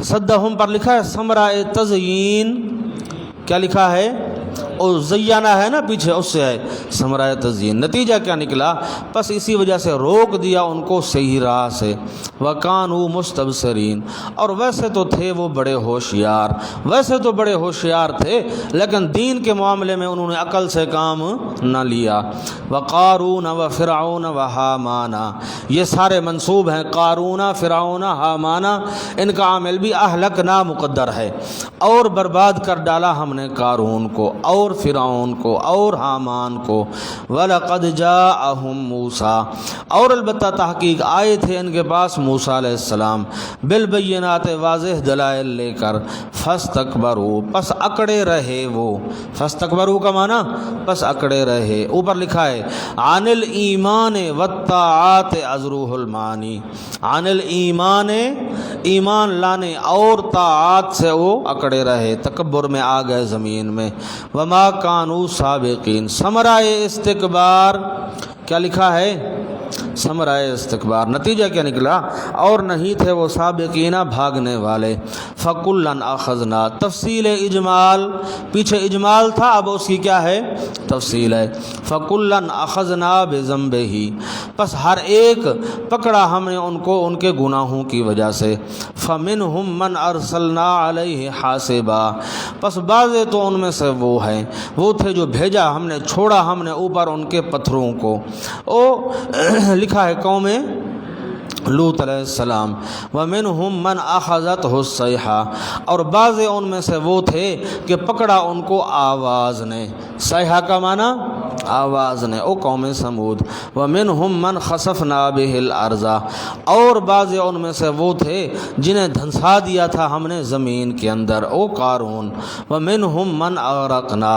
صدہم پر لکھا ہے ثمرۂ تزیین، کیا لکھا ہے؟ اور زیانہ ہے نا پیچھے، اس سے ہے ثمرۂ تزیین۔ نتیجہ کیا نکلا؟ پس اسی وجہ سے روک دیا ان کو صحیح راہ سے۔ وَكَانُوا مُسْتَبْصِرِينَ، اور ویسے تو تھے وہ بڑے ہوشیار، ویسے تو بڑے ہوشیار تھے، لیکن دین کے معاملے میں انہوں نے عقل سے کام نہ لیا۔ وَقَارُونَ وَفِرْعَوْنَ وَحَامَانَ، یہ سارے منصوب ہیں، قارون، فرعون، حامان، ان کا عامل بھی اہلکنا مقدر ہے، اور برباد کر ڈالا ہم نے قارون کو اور فرعون کو اور حامان کو۔ وَلَقَدْ جَاءَهُم مُوسَىٰ، اور البتہ تحقیق آئے تھے ان کے پاس موسیٰ علیہ السلام، بالبینات، واضح دلائل لے کر، فاستکبروا، پس اکڑے رہے وہ۔ فاستکبروا کا معنی پس اکڑے رہے، اوپر لکھا ہے عن الایمان والطاعات ازروح المعانی، عن الایمان، ایمان لانے اور طاعات سے وہ اکڑے رہے، تکبر میں آ گئے زمین میں۔ وما کانوا سابقین، ثمرۂ استکبار، کیا لکھا ہے؟ ثمرۂ استکبار، نتیجہ کیا نکلا؟ اور نہیں تھے وہ سابقین، بھاگنے والے۔ فَكُلًّا أَخَذْنَا، تفصیل اجمال، پیچھے اجمال تھا، اب اس کی کیا ہے؟ تفصیل ہے۔ فَكُلًّا أَخَذْنَا بِذَنبِهِ، پس ہر ایک پکڑا ہم نے ان کو ان کے گناہوں کی وجہ سے۔ فَمِنْهُمْ مَنْ أَرْسَلْنَا عَلَيْهِ حَاسِبًا، پس بعض تو ان میں سے وہ ہیں، وہ تھے جو بھیجا ہم نے، چھوڑا ہم نے اوپر ان کے پتھروں کو۔ لکھا ہے قوم لوط علیہ السلام۔ وَمِنْهُمْ مَنْ أَخَذَتْهُ الصَّيْحَةُ، اور بعض ان میں سے وہ تھے کہ پکڑا ان کو آواز نے، صیحہ کا معنی آواز نے، او قوم سمود۔ وَمِنْهُمْ مَنْ خَسَفْنَا بِهِ الْأَرْضَ، اور بعض ان میں سے وہ تھے جنہیں دھنسا دیا تھا ہم نے زمین کے اندر، او قارون۔ وَمِنْهُمْ مَنْ أَغْرَقْنَا،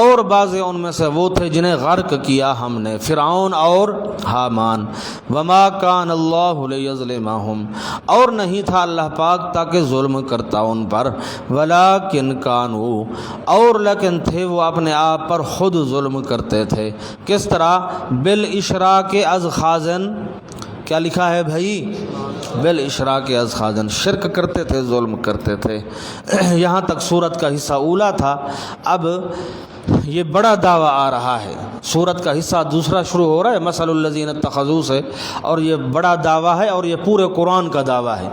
اور بعض ان میں سے وہ تھے جنہیں غرق کیا ہم نے، فرعون اور حامان۔ وَمَا كَانَ اللَّهُ لِيَظْلِمَهُمْ، اور نہیں تھا اللہ پاک تاکہ ظلم کرتا ان پر، وَلَكِنْ كَانُوا، اور لیکن تھے وہ اپنے آپ پر خود ظلم کرتے تھے۔ کس طرح؟ بالاشراک از خازن، کیا لکھا ہے بھائی؟ بالاشراک از خازن، شرک کرتے تھے، ظلم کرتے تھے۔ یہاں تک سورت کا حصہ اولا تھا، اب یہ بڑا دعویٰ آ رہا ہے، سورت کا حصہ دوسرا شروع ہو رہا ہے مثل الذین اتخذوا سے، اور یہ بڑا دعویٰ ہے اور یہ پورے قرآن کا دعویٰ ہے۔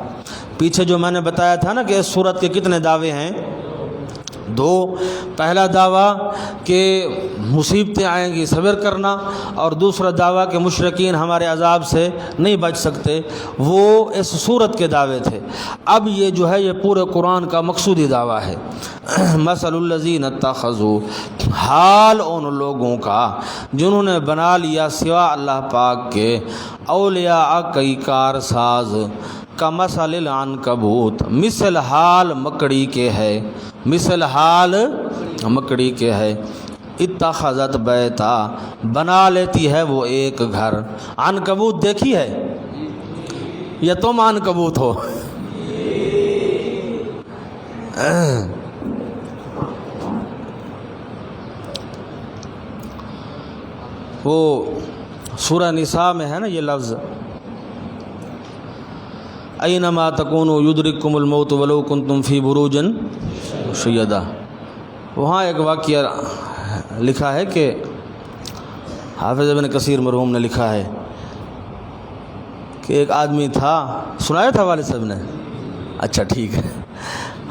پیچھے جو میں نے بتایا تھا نا کہ اس سورت کے کتنے دعوے ہیں؟ دو، پہلا دعویٰ کہ مصیبتیں آئیں گی صبر کرنا، اور دوسرا دعویٰ کہ مشرکین ہمارے عذاب سے نہیں بچ سکتے، وہ اس صورت کے دعوے تھے۔ اب یہ جو ہے یہ پورے قرآن کا مقصودی دعویٰ ہے۔ مثل الذین اتخذوا، حال ان لوگوں کا جنہوں نے بنا لیا سوا اللہ پاک کے اولیاء کئی کار ساز، کمثل العنکبوت، مثل حال مکڑی کے ہے، مثل حال مکڑی کے ہے، اتخذت بیتا، بنا لیتی ہے وہ ایک گھر۔ عنکبوت دیکھی ہے یا تم عنکبوت ہو؟ وہ سورہ نساء میں ہے نا یہ لفظ، اینما تکونوا یدرککم الموت ولو کنتم فی بروج مشیدہ۔ وہاں ایک واقعہ لکھا ہے کہ حافظ ابن کثیر مرحوم نے لکھا ہے کہ ایک آدمی تھا، سنایا تھا والد صاحب نے؟ اچھا ٹھیک ہے۔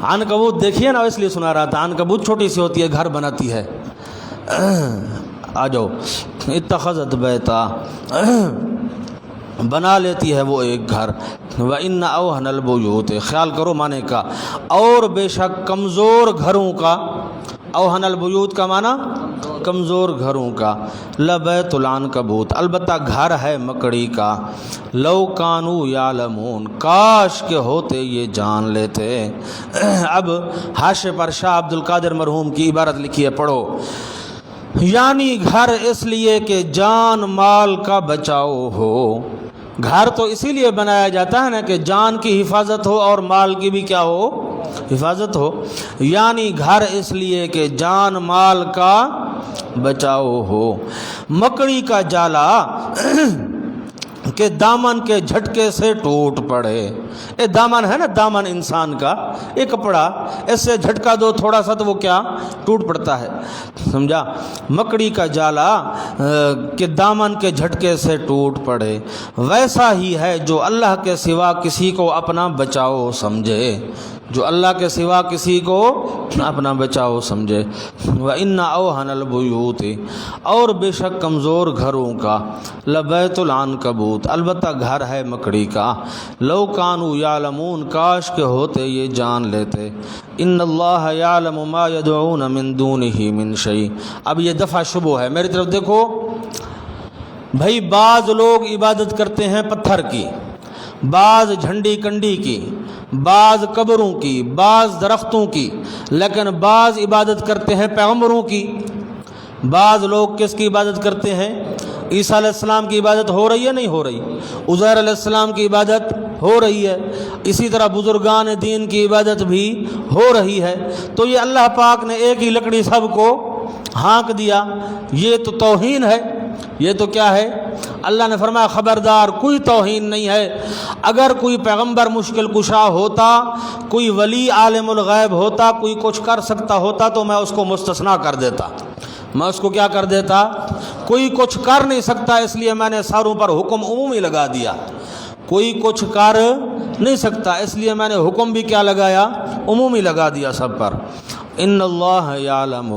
عنکبوت دیکھیے نا، اس لیے سنا رہا تھا۔ عنکبوت چھوٹی سی ہوتی ہے، گھر بناتی ہے۔ آ جاؤ، اتخذت بیتا، بنا لیتی ہے وہ ایک گھر، وَإِنَّ أَوْهَنَ الْبُيُوتِ، خیال کرو معنی کا، اور بے شک کمزور گھروں کا، اوہن البیوت کا معنی کمزور گھروں کا، لَبَيْتُ الْعَنْكَبُوتِ، البتہ گھر ہے مکڑی کا، لَوْ كَانُوا يَعْلَمُونَ، کاش کے ہوتے یہ جان لیتے۔ اب حاشے پر شاہ عبد القادر مرحوم کی عبارت لکھی ہے، پڑھو۔ یعنی گھر اس لیے کہ جان مال کا بچاؤ ہو۔ گھر تو اسی لیے بنایا جاتا ہے نا کہ جان کی حفاظت ہو اور مال کی بھی کیا ہو، حفاظت ہو۔ یعنی گھر اس لیے کہ جان مال کا بچاؤ ہو، مکڑی کا جالا کہ دامن کے جھٹکے سے ٹوٹ پڑے۔ یہ دامن ہے نا، دامن انسان کا، یہ کپڑا، اس سے جھٹکا دو تھوڑا سا تو وہ کیا ٹوٹ پڑتا ہے، سمجھا؟ مکڑی کا جالا کہ دامن کے جھٹکے سے ٹوٹ پڑے، ویسا ہی ہے جو اللہ کے سوا کسی کو اپنا بچاؤ سمجھے، جو اللہ کے سوا کسی کو اپنا بچاؤ سمجھے۔ وَإِنَّ أَوْهَنَ الْبُيُوتِ، اور بے شک کمزور گھروں کا، لَبَيْتُ الْعَنْكَبُوتِ، البتہ گھر ہے مکڑی کا، لَوْ كَانُوا يَعْلَمُونَ، کاش کے ہوتے یہ جان لیتے۔ إِنَّ اللَّهَ يَعْلَمُ مَا يَدْعُونَ مِن دُونِهِ مِن شَيْءٍ۔ اب یہ دفعہ شبہ ہے، میری طرف دیکھو بھائی۔ بعض لوگ عبادت کرتے ہیں پتھر کی، بعض جھنڈی کنڈی کی، بعض قبروں کی، بعض درختوں کی، لیکن بعض عبادت کرتے ہیں پیغمبروں کی۔ بعض لوگ کس کی عبادت کرتے ہیں؟ عیسیٰ علیہ السلام کی عبادت ہو رہی ہے نہیں ہو رہی؟ عزیر علیہ السلام کی عبادت ہو رہی ہے، اسی طرح بزرگان دین کی عبادت بھی ہو رہی ہے۔ تو یہ اللہ پاک نے ایک ہی لکڑی سب کو ہانک دیا، یہ تو توہین ہے، یہ تو کیا ہے؟ اللہ نے فرمایا خبردار، کوئی توہین نہیں ہے۔ اگر کوئی پیغمبر مشکل کشا ہوتا، کوئی ولی عالم الغیب ہوتا، کوئی کچھ کر سکتا ہوتا تو میں اس کو مستثنا کر دیتا، میں اس کو کیا کر دیتا؟ کوئی کچھ کر نہیں سکتا، اس لیے میں نے ساروں پر حکم عمومی لگا دیا۔ کوئی کچھ کر نہیں سکتا، اس لیے میں نے حکم بھی کیا لگایا؟ عمومی لگا دیا سب پر۔ ان اللہ یعلم،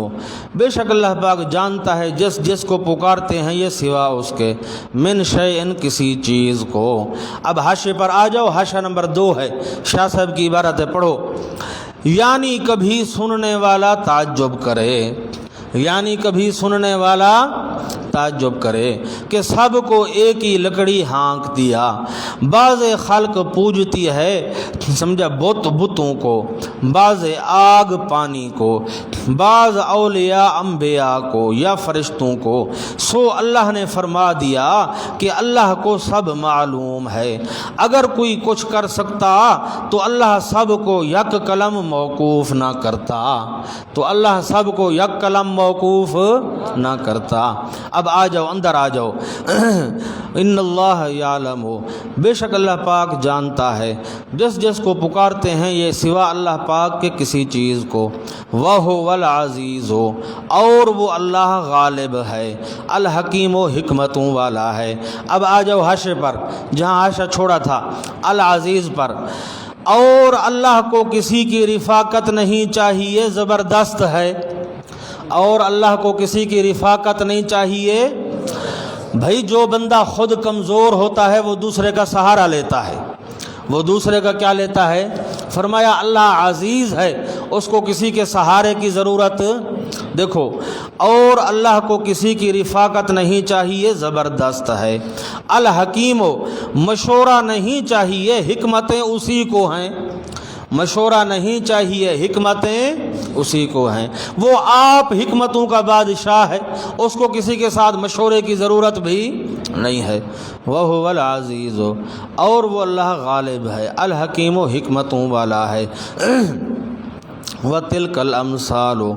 بے شک اللہ پاک جانتا ہے جس جس کو پکارتے ہیں یہ سوا اس کے، من شیء، کسی چیز کو۔ اب حاشے پر آ جاؤ، حاشہ نمبر 2 ہے، شاہ صاحب کی عبارت ہے، پڑھو۔ یعنی کبھی سننے والا تعجب کرے، یعنی کبھی سننے والا تعجب کرے کہ سب کو ایک ہی لکڑی ہانک دیا۔ بعض خلق پوجتی ہے، سمجھا، بتوں کو، بعض آگ پانی کو، بعض اولیاء انبیاء کو یا فرشتوں کو، سو اللہ نے فرما دیا کہ اللہ کو سب معلوم ہے۔ اگر کوئی کچھ کر سکتا تو اللہ سب کو یک قلم موقوف نہ کرتا، تو اللہ سب کو یک قلم موقوف نہ کرتا۔ اب آ جاؤ، اندر آ جاؤ۔ ان اللہ یعلم، بے شک اللہ پاک جانتا ہے جس جس کو پکارتے ہیں یہ سوا اللہ پاک کے کسی چیز کو، وَهُوَ الْعَزِيزُ، اور وہ اللہ غالب ہے، الحکیم و حکمتوں والا ہے۔ اب آ جاؤ حاشے پر، جہاں حاشہ چھوڑا تھا، العزیز پر۔ اور اللہ کو کسی کی رفاقت نہیں چاہیے زبردست ہے، اور اللہ کو کسی کی رفاقت نہیں چاہیے۔ بھائی جو بندہ خود کمزور ہوتا ہے وہ دوسرے کا سہارا لیتا ہے، وہ دوسرے کا کیا لیتا ہے؟ فرمایا اللہ عزیز ہے، اس کو کسی کے سہارے کی ضرورت دیکھو، اور اللہ کو کسی کی رفاقت نہیں چاہیے زبردست ہے۔ الحکیم و مشورہ نہیں چاہیے حکمتیں اسی کو ہیں، مشورہ نہیں چاہیے حکمتیں اسی کو ہیں۔ وہ آپ حکمتوں کا بادشاہ ہے، اس کو کسی کے ساتھ مشورے کی ضرورت بھی نہیں ہے۔ وَهُوَ الْعَزِيزُ، اور وہ اللہ غالب ہے، الحکیم و حکمتوں والا ہے۔ وَتِلْكَ الْأَمْثَالُ،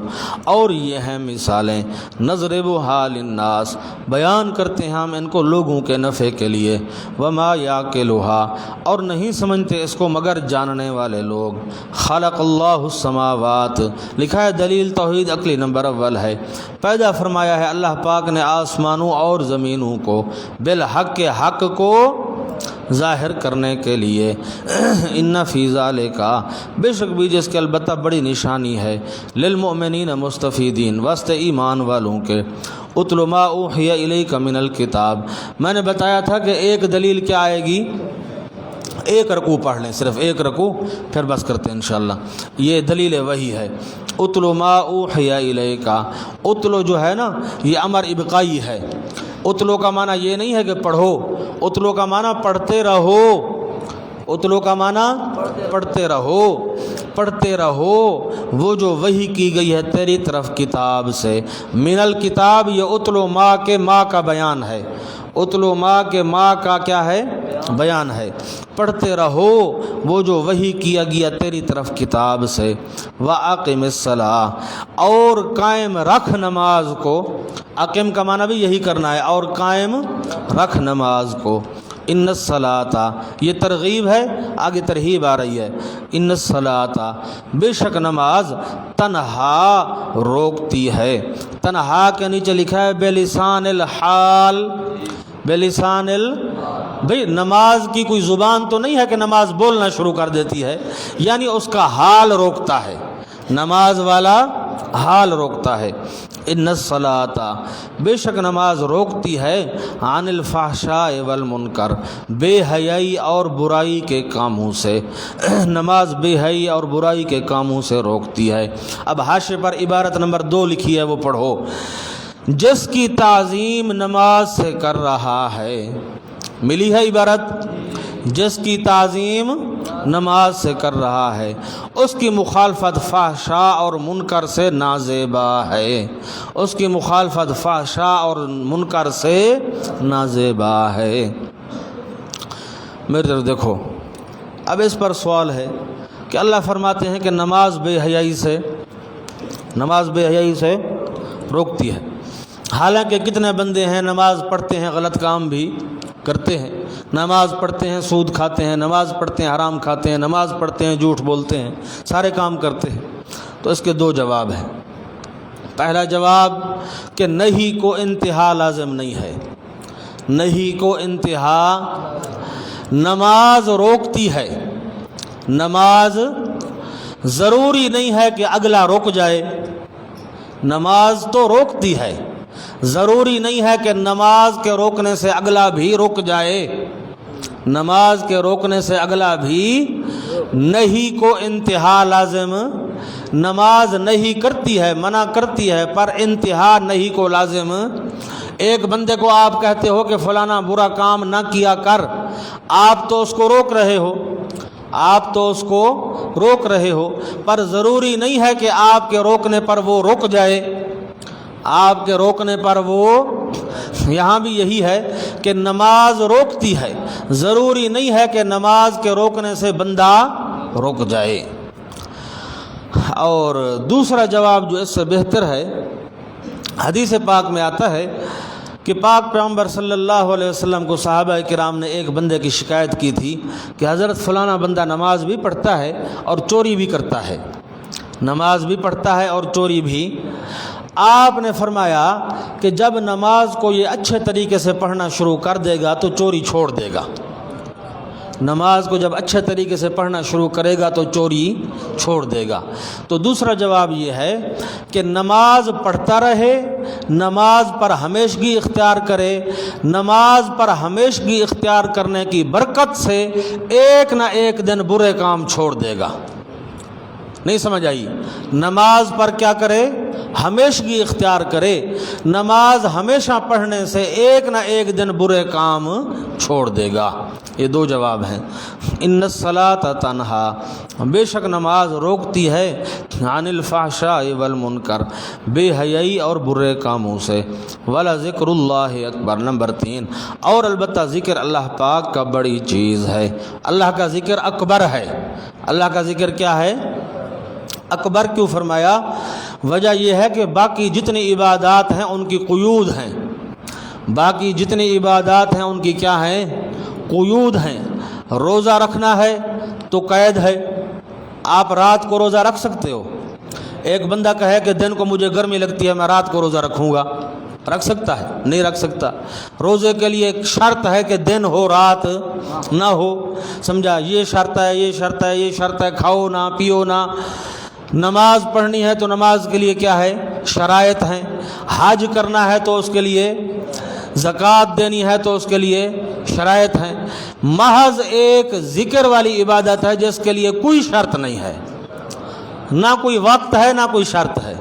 اور یہ ہیں مثالیں، نَضْرِبُهَا لِلنَّاسِ، بیان کرتے ہیں ہم ان کو لوگوں کے نفع کے لیے، وَمَا يَعْقِلُهَا، اور نہیں سمجھتے اس کو مگر جاننے والے لوگ۔ خلق اللہ السماوات، لکھا ہے دلیل توحید عقلی نمبر اول ہے، پیدا فرمایا ہے اللہ پاک نے آسمانوں اور زمینوں کو بالحق کے حق کو ظاہر کرنے کے لیے۔ ان فی ذالک، بے شک بھی جس کے البتہ بڑی نشانی ہے، للمؤمنین مستفیدین، واسطے ایمان والوں کے۔ اتل ما اوحی الیک من الکتاب، میں نے بتایا تھا کہ ایک دلیل کیا آئے گی، ایک رکوع پڑھ لیں، صرف ایک رکوع، پھر بس کرتے ہیں انشاءاللہ۔ یہ دلیل وہی ہے، اتل ما اوحی الیک۔ اتلو جو ہے نا یہ امر ابقائی ہے، اتلو کا معنی یہ نہیں ہے کہ پڑھو، اتلو کا معنی پڑھتے رہو، اتلو کا معنی پڑھتے رہو، پڑھتے رہو وہ جو وحی کی گئی ہے تیری طرف کتاب سے۔ من الکتاب، یہ اتلو ما کے ما کا بیان ہے، اتلو ما کے ما کا کیا ہے؟ بیان ہے۔ پڑھتے رہو وہ جو وحی کیا گیا تیری طرف کتاب سے۔ وَأَقِمِ الصَّلَاةَ، اور قائم رکھ نماز کو۔ اقم کا معنی بھی یہی کرنا ہے، اور قائم رکھ نماز کو۔ ان الصلاۃ، یہ ترغیب ہے، آگے ترہیب آ رہی ہے۔ ان الصلاۃ، بے شک نماز، تنہا روکتی ہے۔ تنہا کے نیچے لکھا ہے بلسان الحال، بلسان بھئی نماز کی کوئی زبان تو نہیں ہے کہ نماز بولنا شروع کر دیتی ہے، یعنی اس کا حال روکتا ہے، نماز والا حال روکتا ہے۔ ان الصلاۃ، بے شک نماز روکتی ہے، عن الفحشاء والمنکر، بے حیائی اور برائی کے کاموں سے۔ نماز بے حیائی اور برائی کے کاموں سے روکتی ہے۔ اب حاشیے پر عبارت نمبر 2 لکھی ہے، وہ پڑھو۔ جس کی تعظیم نماز سے کر رہا ہے، ملی ہے عبارت، جس کی تعظیم نماز سے کر رہا ہے، اس کی مخالفت فحشاء اور منکر سے نازیبا ہے، اس کی مخالفت فحشاء اور منکر سے نازیبا ہے۔ میری طرف دیکھو، اب اس پر سوال ہے کہ اللہ فرماتے ہیں کہ نماز بے حیائی سے، نماز بے حیائی سے روکتی ہے، حالانکہ کتنے بندے ہیں نماز پڑھتے ہیں غلط کام بھی کرتے ہیں، نماز پڑھتے ہیں سود کھاتے ہیں، نماز پڑھتے ہیں حرام کھاتے ہیں، نماز پڑھتے ہیں جھوٹ بولتے ہیں، سارے کام کرتے ہیں۔ تو اس کے 2 جواب ہیں۔ پہلا جواب کہ نہیں کو انتہا لازم نہیں ہے، نہیں کو انتہا، نماز روکتی ہے، نماز ضروری نہیں ہے کہ اگلا رک جائے، نماز تو روکتی ہے، ضروری نہیں ہے کہ نماز کے روکنے سے اگلا بھی رک جائے، نماز کے روکنے سے اگلا بھی نہیں کو انتہا لازم، نماز نہیں کرتی ہے، منع کرتی ہے، پر انتہا نہیں کو لازم۔ ایک بندے کو آپ کہتے ہو کہ فلانا برا کام نہ کیا کر، آپ تو اس کو روک رہے ہو، آپ تو اس کو روک رہے ہو، پر ضروری نہیں ہے کہ آپ کے روکنے پر وہ رک جائے، آپ کے روکنے پر وہ، یہاں بھی یہی ہے کہ نماز روکتی ہے، ضروری نہیں ہے کہ نماز کے روکنے سے بندہ رک جائے۔ اور دوسرا جواب جو اس سے بہتر ہے، حدیث پاک میں آتا ہے کہ پاک پیغمبر صلی اللہ علیہ وسلم کو صحابہ کرام نے ایک بندے کی شکایت کی تھی کہ حضرت فلانا بندہ نماز بھی پڑھتا ہے اور چوری بھی کرتا ہے، نماز بھی پڑھتا ہے اور چوری بھی۔ آپ نے فرمایا کہ جب نماز کو یہ اچھے طریقے سے پڑھنا شروع کر دے گا تو چوری چھوڑ دے گا، نماز کو جب اچھے طریقے سے پڑھنا شروع کرے گا تو چوری چھوڑ دے گا۔ تو دوسرا جواب یہ ہے کہ نماز پڑھتا رہے، نماز پر ہمیشگی اختیار کرے، نماز پر ہمیشگی اختیار کرنے کی برکت سے ایک نہ ایک دن برے کام چھوڑ دے گا۔ نہیں سمجھ آئی؟ نماز پر کیا کرے؟ ہمیشگی اختیار کرے، نماز ہمیشہ پڑھنے سے ایک نہ ایک دن برے کام چھوڑ دے گا۔ یہ دو جواب ہیں۔ ان الصلاۃ تنہا، بے شک نماز روکتی ہے، عن الفحشاء والمنکر، بے حیائی اور برے کاموں سے، ولذکر اللہ اکبر۔ نمبر 3، اور البتہ ذکر اللہ پاک کا بڑی چیز ہے۔ اللہ کا ذکر اکبر ہے۔ اللہ کا ذکر کیا ہے؟ اکبر کیوں فرمایا؟ وجہ یہ ہے کہ باقی جتنی عبادات ہیں ان کی قیود ہیں، باقی جتنی عبادات ہیں ان کی کیا ہیں؟ قیود ہیں۔ روزہ رکھنا ہے تو قید ہے، آپ رات کو روزہ رکھ سکتے ہو۔ ایک بندہ کہے کہ دن کو مجھے گرمی لگتی ہے میں رات کو روزہ رکھوں گا، رکھ سکتا ہے؟ نہیں رکھ سکتا۔ روزے کے لیے ایک شرط ہے کہ دن ہو رات نہ ہو، سمجھا؟ یہ شرط ہے، یہ شرط ہے، یہ شرط ہے، کھاؤ نہ پیو نہ۔ نماز پڑھنی ہے تو نماز کے لیے کیا ہے؟ شرائط ہیں۔ حج کرنا ہے تو اس کے لیے، زکوٰۃ دینی ہے تو اس کے لیے شرائط ہیں۔ محض ایک ذکر والی عبادت ہے جس کے لیے کوئی شرط نہیں ہے، نہ کوئی وقت ہے نہ کوئی شرط ہے،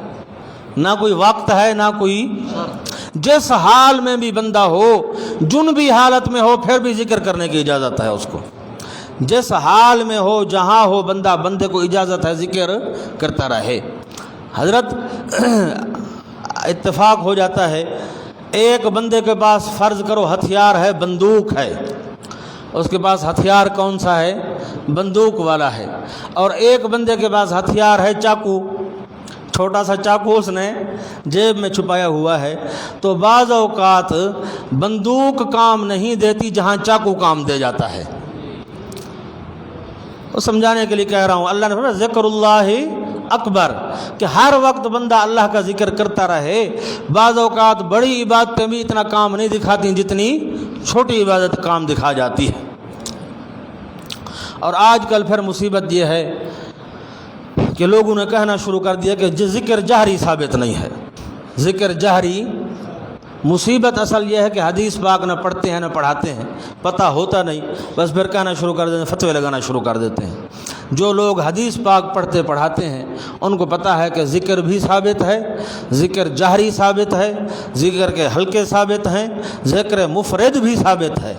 نہ کوئی وقت ہے نہ کوئی، جس حال میں بھی بندہ ہو، جنبی حالت میں ہو پھر بھی ذکر کرنے کی اجازت ہے اس کو۔ جس حال میں ہو، جہاں ہو، بندے کو اجازت ہے ذکر کرتا رہے۔ حضرت اتفاق ہو جاتا ہے، ایک بندے کے پاس فرض کرو ہتھیار ہے، بندوق ہے، اس کے پاس ہتھیار کون سا ہے؟ بندوق والا ہے، اور ایک بندے کے پاس ہتھیار ہے چاقو، چھوٹا سا چاقو اس نے جیب میں چھپایا ہوا ہے۔ تو بعض اوقات بندوق کام نہیں دیتی جہاں چاقو کام دے جاتا ہے۔ وہ سمجھانے کے لیے کہہ رہا ہوں، اللہ نے فرمایا ذکر اللہ اکبر، کہ ہر وقت بندہ اللہ کا ذکر کرتا رہے۔ بعض اوقات بڑی عبادتیں بھی اتنا کام نہیں دکھاتی جتنی چھوٹی عبادت کام دکھا جاتی ہے۔ اور آج کل پھر مصیبت یہ ہے کہ لوگوں نے کہنا شروع کر دیا کہ ذکر جہری ثابت نہیں ہے، ذکر جہری۔ مصیبت اصل یہ ہے کہ حدیث پاک نہ پڑھتے ہیں نہ پڑھاتے ہیں، پتہ ہوتا نہیں، بس پھر کہنا شروع کر دیتے ہیں، فتوے لگانا شروع کر دیتے ہیں۔ جو لوگ حدیث پاک پڑھتے پڑھاتے ہیں ان کو پتہ ہے کہ ذکر بھی ثابت ہے، ذکر جہری ثابت ہے، ذکر کے حلقے ثابت ہیں، ذکر مفرد بھی ثابت ہے،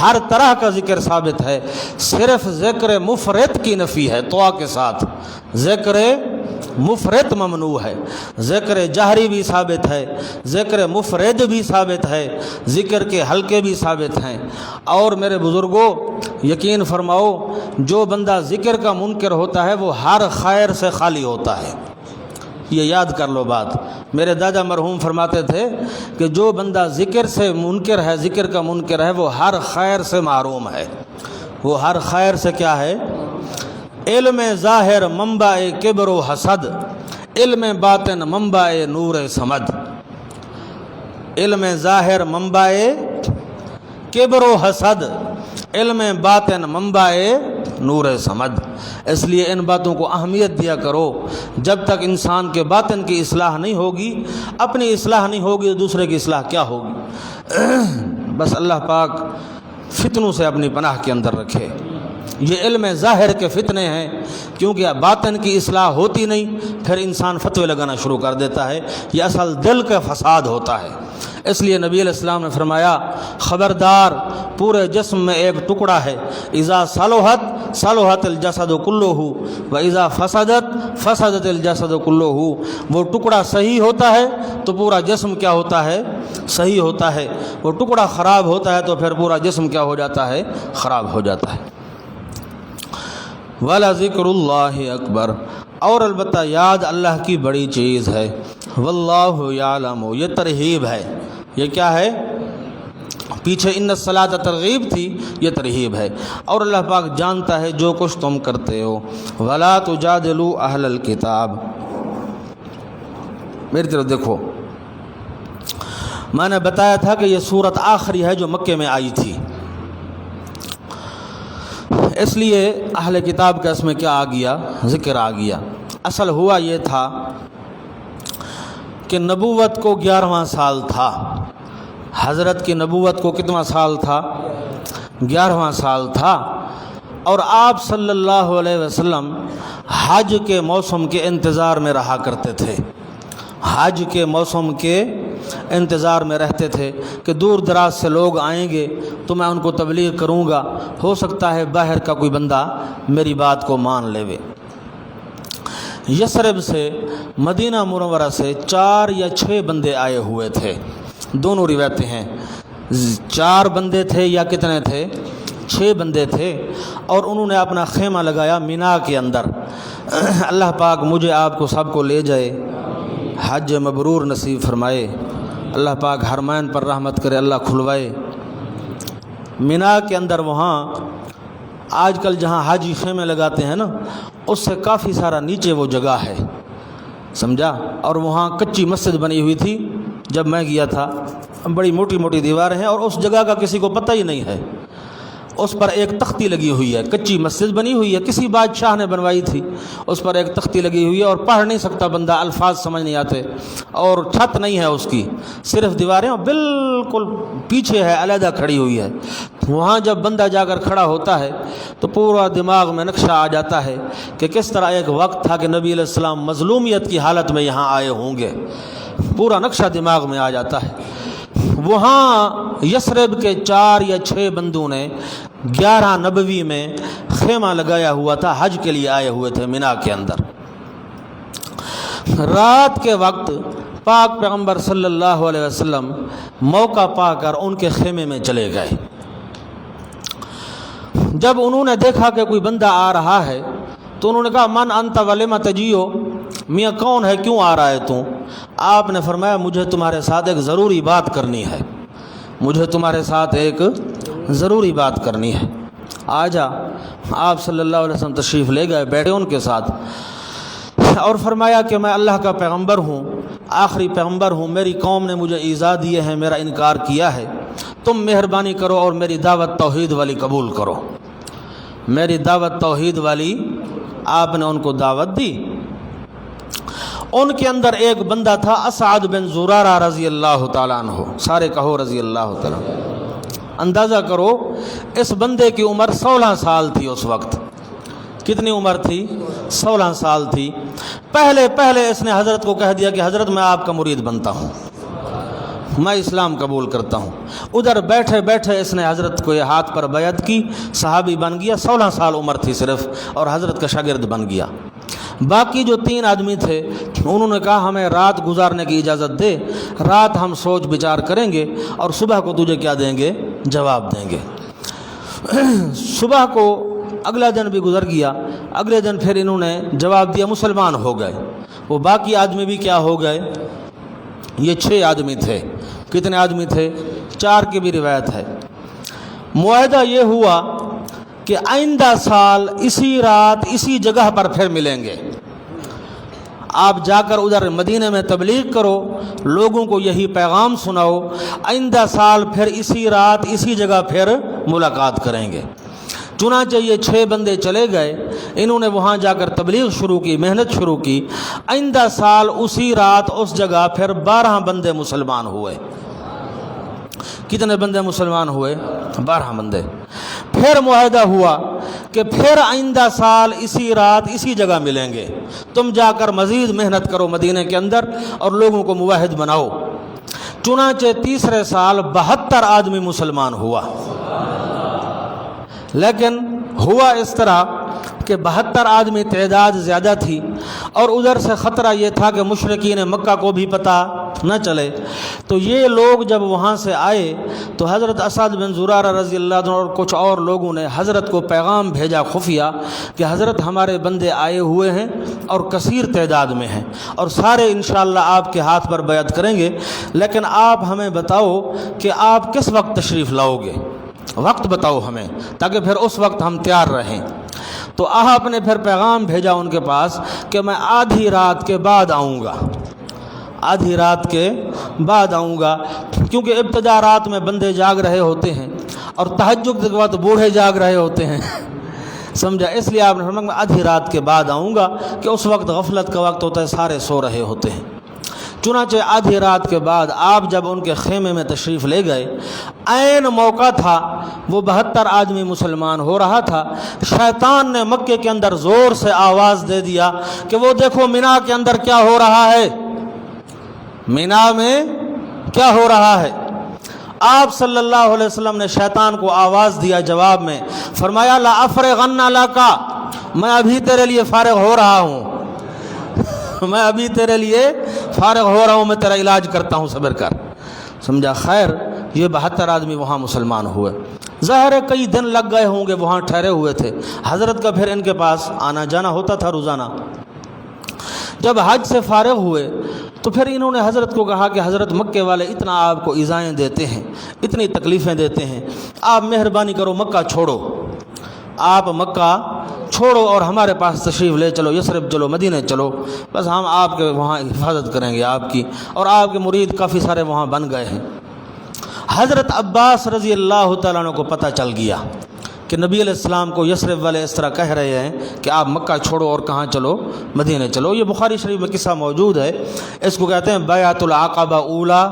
ہر طرح کا ذکر ثابت ہے۔ صرف ذکر مفرد کی نفی ہے طوا کے ساتھ، ذکر مفرد ممنوع ہے۔ ذکر جہری بھی ثابت ہے، ذکر مفرد بھی ثابت ہے، ذکر کے حلقے بھی ثابت ہیں۔ اور میرے بزرگوں یقین فرماؤ، جو بندہ ذکر کا منکر ہوتا ہے وہ ہر خیر سے خالی ہوتا ہے۔ یہ یاد کر لو بات۔ میرے دادا مرحوم فرماتے تھے کہ جو بندہ ذکر سے منکر ہے، ذکر کا منکر ہے، وہ ہر خیر سے محروم ہے۔ وہ ہر خیر سے کیا ہے؟ علم ظاہر منبع کبر و حسد، علم باطن منبع نور صمد۔ علم ظاہر منبع کبر و حسد، علم باطن منبع نور صمد۔ اس لیے ان باتوں کو اہمیت دیا کرو۔ جب تک انسان کے باطن کی اصلاح نہیں ہوگی، اپنی اصلاح نہیں ہوگی، تو دوسرے کی اصلاح کیا ہوگی؟ بس اللہ پاک فتنوں سے اپنی پناہ کے اندر رکھے۔ یہ علم ظاہر کے فتنے ہیں، کیونکہ باطن کی اصلاح ہوتی نہیں، پھر انسان فتوے لگانا شروع کر دیتا ہے۔ یہ اصل دل کا فساد ہوتا ہے۔ اس لیے نبی علیہ السلام نے فرمایا خبردار، پورے جسم میں ایک ٹکڑا ہے، اذا صلحت صلحت الجسد کلہ و اذا فسدت فسدت الجسد کلہ۔ وہ ٹکڑا صحیح ہوتا ہے تو پورا جسم کیا ہوتا ہے؟ صحیح ہوتا ہے۔ وہ ٹکڑا خراب ہوتا ہے تو پھر پورا جسم کیا ہو جاتا ہے؟ خراب ہو جاتا ہے۔ وَلَذِكْرُ اللَّهِ اکبر، اور البتہ یاد اللہ کی بڑی چیز ہے۔ واللہ یعلم، یہ ترغیب ہے۔ یہ کیا ہے؟ پیچھے ان الصلاۃ ترغیب تھی، یہ ترغیب ہے۔ اور اللہ پاک جانتا ہے جو کچھ تم کرتے ہو۔ وَلَا تُجَادِلُوا أَهْلَ الْكِتَابِ، میری طرف دیکھو، میں نے بتایا تھا کہ یہ سورت آخری ہے جو مکے میں آئی تھی۔ اس لیے اہل کتاب کا اس میں کیا آ گیا، ذکر آ گیا۔ اصل ہوا یہ تھا کہ نبوت کو 11واں سال تھا، حضرت کی نبوت کو کتنا سال تھا؟ 11واں سال تھا، اور آپ صلی اللہ علیہ وسلم حج کے موسم کے انتظار میں رہا کرتے تھے، حج کے موسم کے انتظار میں رہتے تھے کہ دور دراز سے لوگ آئیں گے تو میں ان کو تبلیغ کروں گا، ہو سکتا ہے باہر کا کوئی بندہ میری بات کو مان لے۔ یثرب سے مدینہ منورہ سے 4 یا 6 بندے آئے ہوئے تھے، دونوں روایتیں ہیں، 4 بندے تھے یا کتنے تھے؟ 6 بندے تھے، اور انہوں نے اپنا خیمہ لگایا مینا کے اندر۔ اللہ پاک مجھے آپ کو سب کو لے جائے، حج مبرور نصیب فرمائے، اللہ پاک حرمین پر رحمت کرے، اللہ کھلوائے۔ مینا کے اندر وہاں آج کل جہاں حاجی خیمے لگاتے ہیں نا، اس سے کافی سارا نیچے وہ جگہ ہے، سمجھا، اور وہاں کچی مسجد بنی ہوئی تھی جب میں گیا تھا، بڑی موٹی موٹی دیواریں ہیں، اور اس جگہ کا کسی کو پتہ ہی نہیں ہے۔ اس پر ایک تختی لگی ہوئی ہے، کچی مسجد بنی ہوئی ہے، کسی بادشاہ نے بنوائی تھی، اس پر ایک تختی لگی ہوئی ہے، اور پڑھ نہیں سکتا بندہ، الفاظ سمجھ نہیں آتے، اور چھت نہیں ہے اس کی، صرف دیواریں، اور بالکل پیچھے ہے، علیحدہ کھڑی ہوئی ہے۔ وہاں جب بندہ جا کر کھڑا ہوتا ہے تو پورا دماغ میں نقشہ آ جاتا ہے کہ کس طرح ایک وقت تھا کہ نبی علیہ السلام مظلومیت کی حالت میں یہاں آئے ہوں گے، پورا نقشہ دماغ میں آ جاتا ہے۔ وہاں یثرب کے 4 یا 6 بندوں نے 11 نبوی میں خیمہ لگایا ہوا تھا، حج کے لیے آئے ہوئے تھے مینا کے اندر۔ رات کے وقت پاک پیغمبر صلی اللہ علیہ وسلم موقع پا کر ان کے خیمے میں چلے گئے۔ جب انہوں نے دیکھا کہ کوئی بندہ آ رہا ہے تو انہوں نے کہا من انت ولم تجیو، میاں کون ہے، کیوں آ رہا ہے تو؟ آپ نے فرمایا مجھے تمہارے ساتھ ایک ضروری بات کرنی ہے، مجھے تمہارے ساتھ ایک ضروری بات کرنی ہے، آ جا۔ آپ صلی اللہ علیہ وسلم تشریف لے گئے، بیٹھے ان کے ساتھ، اور فرمایا کہ میں اللہ کا پیغمبر ہوں، آخری پیغمبر ہوں، میری قوم نے مجھے ایذا دیے ہیں، میرا انکار کیا ہے، تم مہربانی کرو اور میری دعوت توحید والی قبول کرو۔ میری دعوت توحید والی آپ نے ان کو دعوت دی۔ ان کے اندر ایک بندہ تھا اسعد بن زرارہ رضی اللہ تعالیٰ عنہ، سارے کہو رضی اللہ تعالیٰ عنہ۔ اندازہ کرو اس بندے کی عمر 16 سال تھی اس وقت۔ کتنی عمر تھی؟ 16 سال تھی۔ پہلے اس نے حضرت کو کہہ دیا کہ حضرت میں آپ کا مرید بنتا ہوں، میں اسلام قبول کرتا ہوں۔ ادھر بیٹھے بیٹھے اس نے حضرت کو یہ ہاتھ پر بیعت کی، صحابی بن گیا، 16 سال عمر تھی صرف، اور حضرت کا شاگرد بن گیا۔ باقی جو 3 آدمی تھے انہوں نے کہا ہمیں رات گزارنے کی اجازت دے، رات ہم سوچ بچار کریں گے اور صبح کو تجھے کیا دیں گے؟ جواب دیں گے۔ صبح کو اگلا دن بھی گزر گیا، اگلے دن پھر انہوں نے جواب دیا، مسلمان ہو گئے۔ وہ باقی آدمی بھی کیا ہو گئے؟ یہ 6 آدمی تھے۔ کتنے آدمی تھے؟ 4 کی بھی روایت ہے۔ معاہدہ یہ ہوا کہ آئندہ سال اسی رات اسی جگہ پر پھر ملیں گے، آپ جا کر ادھر مدینے میں تبلیغ کرو، لوگوں کو یہی پیغام سناؤ، آئندہ سال پھر اسی رات اسی جگہ پھر ملاقات کریں گے۔ چنانچہ یہ 6 بندے چلے گئے، انہوں نے وہاں جا کر تبلیغ شروع کی، محنت شروع کی۔ آئندہ سال اسی رات اس جگہ پھر 12 بندے مسلمان ہوئے۔ کتنے بندے مسلمان ہوئے؟ 12 بندے۔ پھر معاہدہ ہوا کہ پھر آئندہ سال اسی رات اسی جگہ ملیں گے، تم جا کر مزید محنت کرو مدینے کے اندر اور لوگوں کو موحد بناؤ۔ چنانچہ تیسرے سال 72 آدمی مسلمان ہوا، لیکن ہوا اس طرح کہ 72 آدمی تعداد زیادہ تھی، اور ادھر سے خطرہ یہ تھا کہ مشرکین مکہ کو بھی پتہ نہ چلے۔ تو یہ لوگ جب وہاں سے آئے تو حضرت اسعد بن زرارہ رضی اللہ عنہ اور کچھ اور لوگوں نے حضرت کو پیغام بھیجا خفیہ کہ حضرت ہمارے بندے آئے ہوئے ہیں اور کثیر تعداد میں ہیں، اور سارے انشاءاللہ آپ کے ہاتھ پر بیعت کریں گے، لیکن آپ ہمیں بتاؤ کہ آپ کس وقت تشریف لاؤ گے، وقت بتاؤ ہمیں تاکہ پھر اس وقت ہم تیار رہیں۔ تو آپ نے پھر پیغام بھیجا ان کے پاس کہ میں آدھی رات کے بعد آؤں گا، آدھی رات کے بعد آؤں گا، کیونکہ ابتدا رات میں بندے جاگ رہے ہوتے ہیں اور تہجد کے وقت بوڑھے جاگ رہے ہوتے ہیں، سمجھا؟ اس لیے آپ نے فرمایا میں آدھی رات کے بعد آؤں گا کہ اس وقت غفلت کا وقت ہوتا ہے، سارے سو رہے ہوتے ہیں۔ چنانچہ آدھی رات کے بعد آپ جب ان کے خیمے میں تشریف لے گئے، عین موقع تھا، وہ 72 آدمی مسلمان ہو رہا تھا، شیطان نے مکے کے اندر زور سے آواز دے دیا کہ وہ دیکھو مینا کے اندر کیا ہو رہا ہے، مینا میں کیا ہو رہا ہے۔ آپ صلی اللہ علیہ وسلم نے شیطان کو آواز دیا، جواب میں فرمایا لا افرغن لک، میں ابھی تیرے لیے فارغ ہو رہا ہوں، میں ابھی تیرے لیے فارغ ہو رہا ہوں، میں تیرا علاج کرتا ہوں، صبر کر۔ سمجھا؟ خیر یہ 72 آدمی وہاں مسلمان ہوئے۔ ظاہر ہے کئی دن لگ گئے ہوں گے، وہاں ٹھہرے ہوئے تھے، حضرت کا پھر ان کے پاس آنا جانا ہوتا تھا روزانہ۔ جب حج سے فارغ ہوئے تو پھر انہوں نے حضرت کو کہا کہ حضرت مکے والے اتنا آپ کو ایذائیں دیتے ہیں، اتنی تکلیفیں دیتے ہیں، آپ مہربانی کرو مکہ چھوڑو، آپ مکہ چھوڑو اور ہمارے پاس تشریف لے چلو، یثرب چلو، مدینے چلو، بس ہم آپ کے وہاں حفاظت کریں گے آپ کی، اور آپ کے مرید کافی سارے وہاں بن گئے ہیں۔ حضرت عباس رضی اللہ تعالیٰ عنہ کو پتہ چل گیا کہ نبی علیہ السلام کو یثرب والے اس طرح کہہ رہے ہیں کہ آپ مکہ چھوڑو اور کہاں چلو، مدینے چلو۔ یہ بخاری شریف میں قصہ موجود ہے، اس کو کہتے ہیں بیعۃ العقبہ اولا،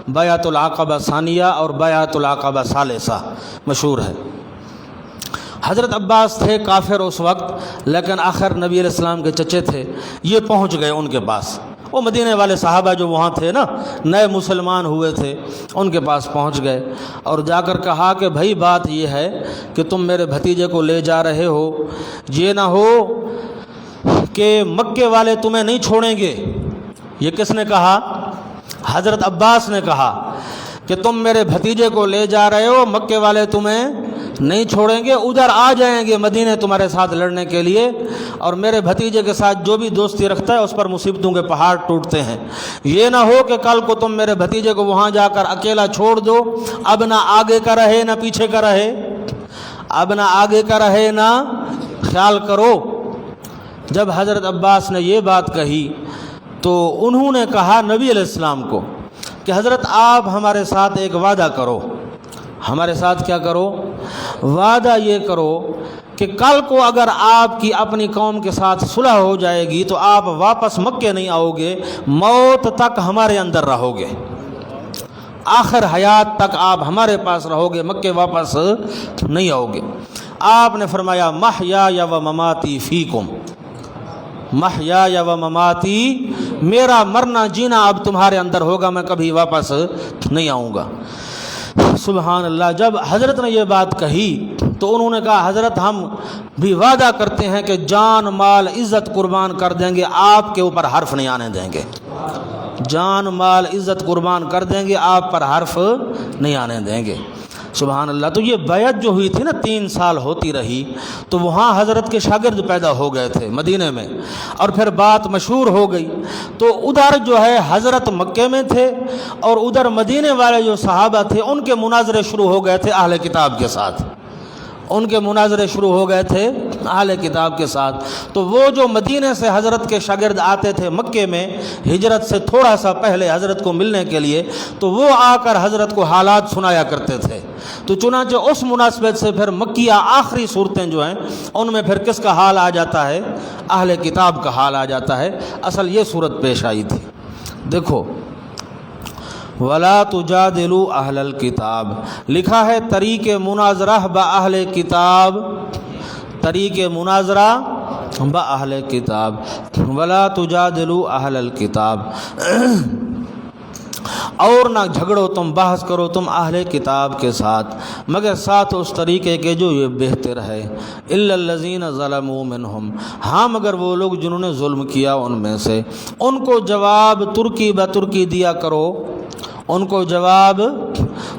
بیعۃ العقبہ ثانیہ اور بیعۃ العقبہ ثالثہ، مشہور ہے۔ حضرت عباس تھے کافر اس وقت، لیکن آخر نبی علیہ السلام کے چچے تھے، یہ پہنچ گئے ان کے پاس، وہ مدینے والے صحابہ جو وہاں تھے نا، نئے مسلمان ہوئے تھے، ان کے پاس پہنچ گئے اور جا کر کہا کہ بھائی بات یہ ہے کہ تم میرے بھتیجے کو لے جا رہے ہو، یہ نہ ہو کہ مکے والے تمہیں نہیں چھوڑیں گے۔ یہ کس نے کہا؟ حضرت عباس نے کہا کہ تم میرے بھتیجے کو لے جا رہے ہو، مکے والے تمہیں نہیں چھوڑیں گے، ادھر آ جائیں گے مدینے تمہارے ساتھ لڑنے کے لیے، اور میرے بھتیجے کے ساتھ جو بھی دوستی رکھتا ہے اس پر مصیبتوں کے پہاڑ ٹوٹتے ہیں۔ یہ نہ ہو کہ کل کو تم میرے بھتیجے کو وہاں جا کر اکیلا چھوڑ دو، اب نہ آگے کا رہے نہ پیچھے کا رہے، اب نہ آگے کا رہے نہ، خیال کرو۔ جب حضرت عباس نے یہ بات کہی تو انہوں نے کہا نبی علیہ السلام کو کہ حضرت آپ ہمارے ساتھ ایک وعدہ کرو، ہمارے ساتھ کیا کرو؟ وعدہ یہ کرو کہ کل کو اگر آپ کی اپنی قوم کے ساتھ صلح ہو جائے گی تو آپ واپس مکے نہیں آؤ گے، موت تک ہمارے اندر رہو گے، آخر حیات تک آپ ہمارے پاس رہو گے، مکے واپس نہیں آؤ گے۔ آپ نے فرمایا محیا و مماتی فیکم، محیا و مماتی، میرا مرنا جینا اب تمہارے اندر ہوگا، میں کبھی واپس نہیں آؤں گا۔ سبحان اللہ۔ جب حضرت نے یہ بات کہی تو انہوں نے کہا حضرت ہم بھی وعدہ کرتے ہیں کہ جان مال عزت قربان کر دیں گے، آپ کے اوپر حرف نہیں آنے دیں گے، جان مال عزت قربان کر دیں گے، آپ پر حرف نہیں آنے دیں گے۔ سبحان اللہ۔ تو یہ بیعت جو ہوئی تھی نا 3 سال ہوتی رہی، تو وہاں حضرت کے شاگرد پیدا ہو گئے تھے مدینے میں، اور پھر بات مشہور ہو گئی، تو ادھر جو ہے حضرت مکے میں تھے اور ادھر مدینے والے جو صحابہ تھے ان کے مناظرے شروع ہو گئے تھے اہل کتاب کے ساتھ، ان کے مناظرے شروع ہو گئے تھے اہل کتاب کے ساتھ۔ تو وہ جو مدینے سے حضرت کے شاگرد آتے تھے مکے میں ہجرت سے تھوڑا سا پہلے حضرت کو ملنے کے لیے، تو وہ آ کر حضرت کو حالات سنایا کرتے تھے۔ تو چنانچہ اس مناسبت سے پھر مکیہ آخری صورتیں جو ہیں ان میں پھر کس کا حال آ جاتا ہے؟ اہل کتاب کا حال آ جاتا ہے۔ اصل یہ صورت پیش آئی تھی۔ دیکھو وَلَا تُجَادِلُوا أَهْلَ الْكِتَابِ، لکھا ہے طریق مناظرہ با اہل کتاب، طریق مناظرہ با اہل کتاب، وَلَا تُجَادِلُوا أَهْلَ الْكِتَابِ، اور نہ جھگڑو تم، بحث کرو تم اہل کتاب کے ساتھ مگر ساتھ اس طریقے کے جو یہ بہتر ہے، الا الذین ظلموا منہم، ہاں مگر وہ لوگ جنہوں نے ظلم کیا ان میں سے، ان کو جواب ترکی بہ ترکی دیا کرو، ان کو جواب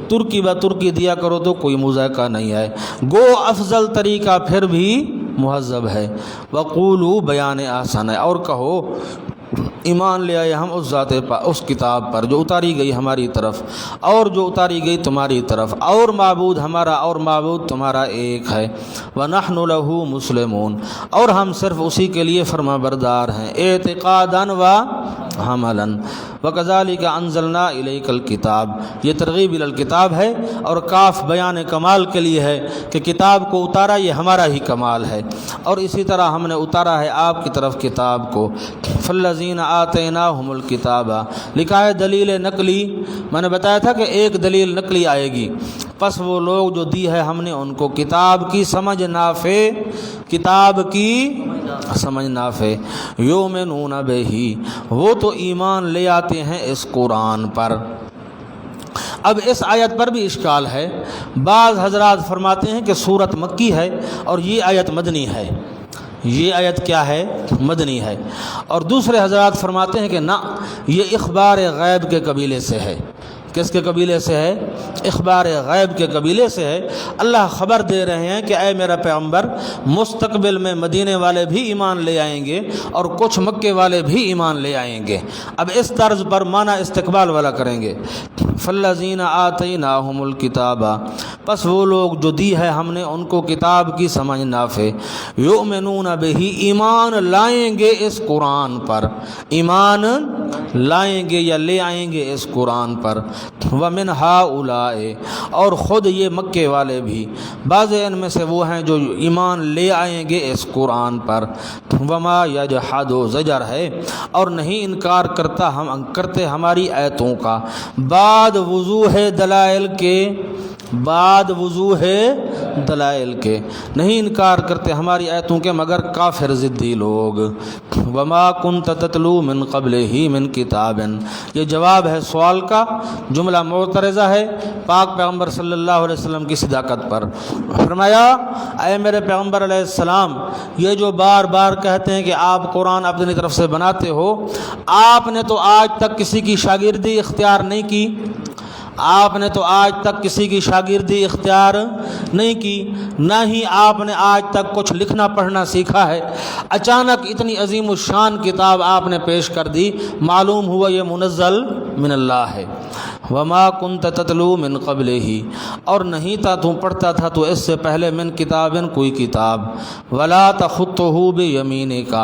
ترکی بہ ترکی دیا کرو تو کوئی مذائقہ نہیں ہے، گو افضل طریقہ پھر بھی مہذب ہے، وقولوا بیان آسان ہے، اور کہو ایمان لے آئے ہم اس ذات اس کتاب پر جو اتاری گئی ہماری طرف اور جو اتاری گئی تمہاری طرف، اور معبود ہمارا اور معبود تمہارا ایک ہے، وَنَحْنُ لَهُ مُسْلِمُونَ، اور ہم صرف اسی کے لیے فرما بردار ہیں، اعتقاداً و حملا وکذالک انزلنا الیک الکتاب، یہ ترغیب الی الکتاب ہے، اور کاف بیان کمال کے لیے ہے کہ کتاب کو اتارا یہ ہمارا ہی کمال ہے، اور اسی طرح ہم نے اتارا ہے آپ کی طرف کتاب کو۔ فالذین آتیناہم الکتاب، لکھا ہے دلیل نقلی، میں نے بتایا تھا کہ ایک دلیل نقلی آئے گی، پس وہ لوگ جو دی ہے ہم نے ان کو کتاب کی سمجھ نافع، کتاب کی سمجھ نافع، یؤمنون بہ، وہ تو ایمان لے آتے ہیں اس قرآن پر۔ اب اس آیت پر بھی اشکال ہے، بعض حضرات فرماتے ہیں کہ سورت مکی ہے اور یہ آیت مدنی ہے، یہ آیت کیا ہے؟ مدنی ہے، اور دوسرے حضرات فرماتے ہیں کہ نہ، یہ اخبار غیب کے قبیلے سے ہے۔ کس کے قبیلے سے ہے؟ اخبار غیب کے قبیلے سے ہے۔ اللہ خبر دے رہے ہیں کہ اے میرا پیغمبر، مستقبل میں مدینے والے بھی ایمان لے آئیں گے اور کچھ مکے والے بھی ایمان لے آئیں گے۔ اب اس طرز پر معنی استقبال والا کریں گے، فالذین آتیناہم الکتاب، پس وہ لوگ جو دی ہے ہم نے ان کو کتاب کی سمجھ نافع، یؤمنون بہ، ایمان لائیں گے اس قرآن پر، ایمان لائیں گے یا لے آئیں گے اس قرآن پر۔ ومن ہؤلاء، اور خود یہ مکے والے بھی، بعض ان میں سے وہ ہیں جو ایمان لے آئیں گے اس قرآن پر۔ وما یجحد، زجر ہے، اور نہیں انکار کرتے ہماری آیتوں کا، بعد وضوح دلائل کے، بعد وضوح دلائل کے، نہیں انکار کرتے ہماری آیتوں کے مگر کافر ضدی لوگ۔ وما کنت تتلو من قبلہ من کتاب، یہ جواب ہے سوال کا، جملہ معترضہ ہے پاک پیغمبر صلی اللہ علیہ وسلم کی صداقت پر۔ فرمایا اے میرے پیغمبر علیہ السلام، یہ جو بار بار کہتے ہیں کہ آپ قرآن اپنی طرف سے بناتے ہو، آپ نے تو آج تک کسی کی شاگردی اختیار نہیں کی، آپ نے تو آج تک کسی کی شاگردی اختیار نہیں کی، نہ ہی آپ نے آج تک کچھ لکھنا پڑھنا سیکھا ہے، اچانک اتنی عظیم الشان کتاب آپ نے پیش کر دی، معلوم ہوا یہ منزل من اللہ ہے۔ وما کنت تتلو من قبلہ، اور نہیں تھا تو پڑھتا تھا تو اس سے پہلے من کتاب، کوئی کتاب، ولا تخطہ بیمینک،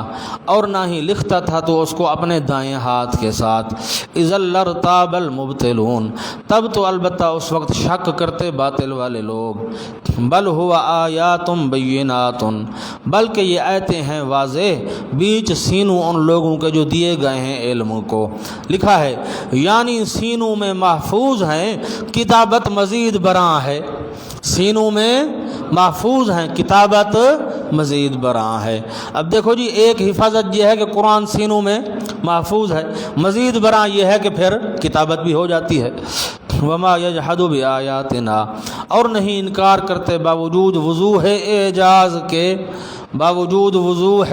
اور نہ ہی لکھتا تھا تو اس کو اپنے دائیں ہاتھ کے ساتھ، اذا لارتاب المبطلون، تب تو البتہ اس وقت شک کرتے باطل والے لوگ۔ بل ہوا آیات بینات، بلکہ یہ آیتیں ہیں واضح، بیچ سینوں ان لوگوں کے جو دیے گئے ہیں علم کو۔ لکھا ہے یعنی سینوں میں محفوظ ہیں، کتابت مزید براں ہے، سینوں میں محفوظ ہیں، کتابت مزید براں ہے۔ اب دیکھو جی، ایک حفاظت یہ ہے کہ قرآن سینوں میں محفوظ ہے، مزید براں یہ ہے کہ پھر کتابت بھی ہو جاتی ہے۔ وما یجحد بآیاتنا، اور نہیں انکار کرتے باوجود وضوح اعجاز کے، باوجود وضوح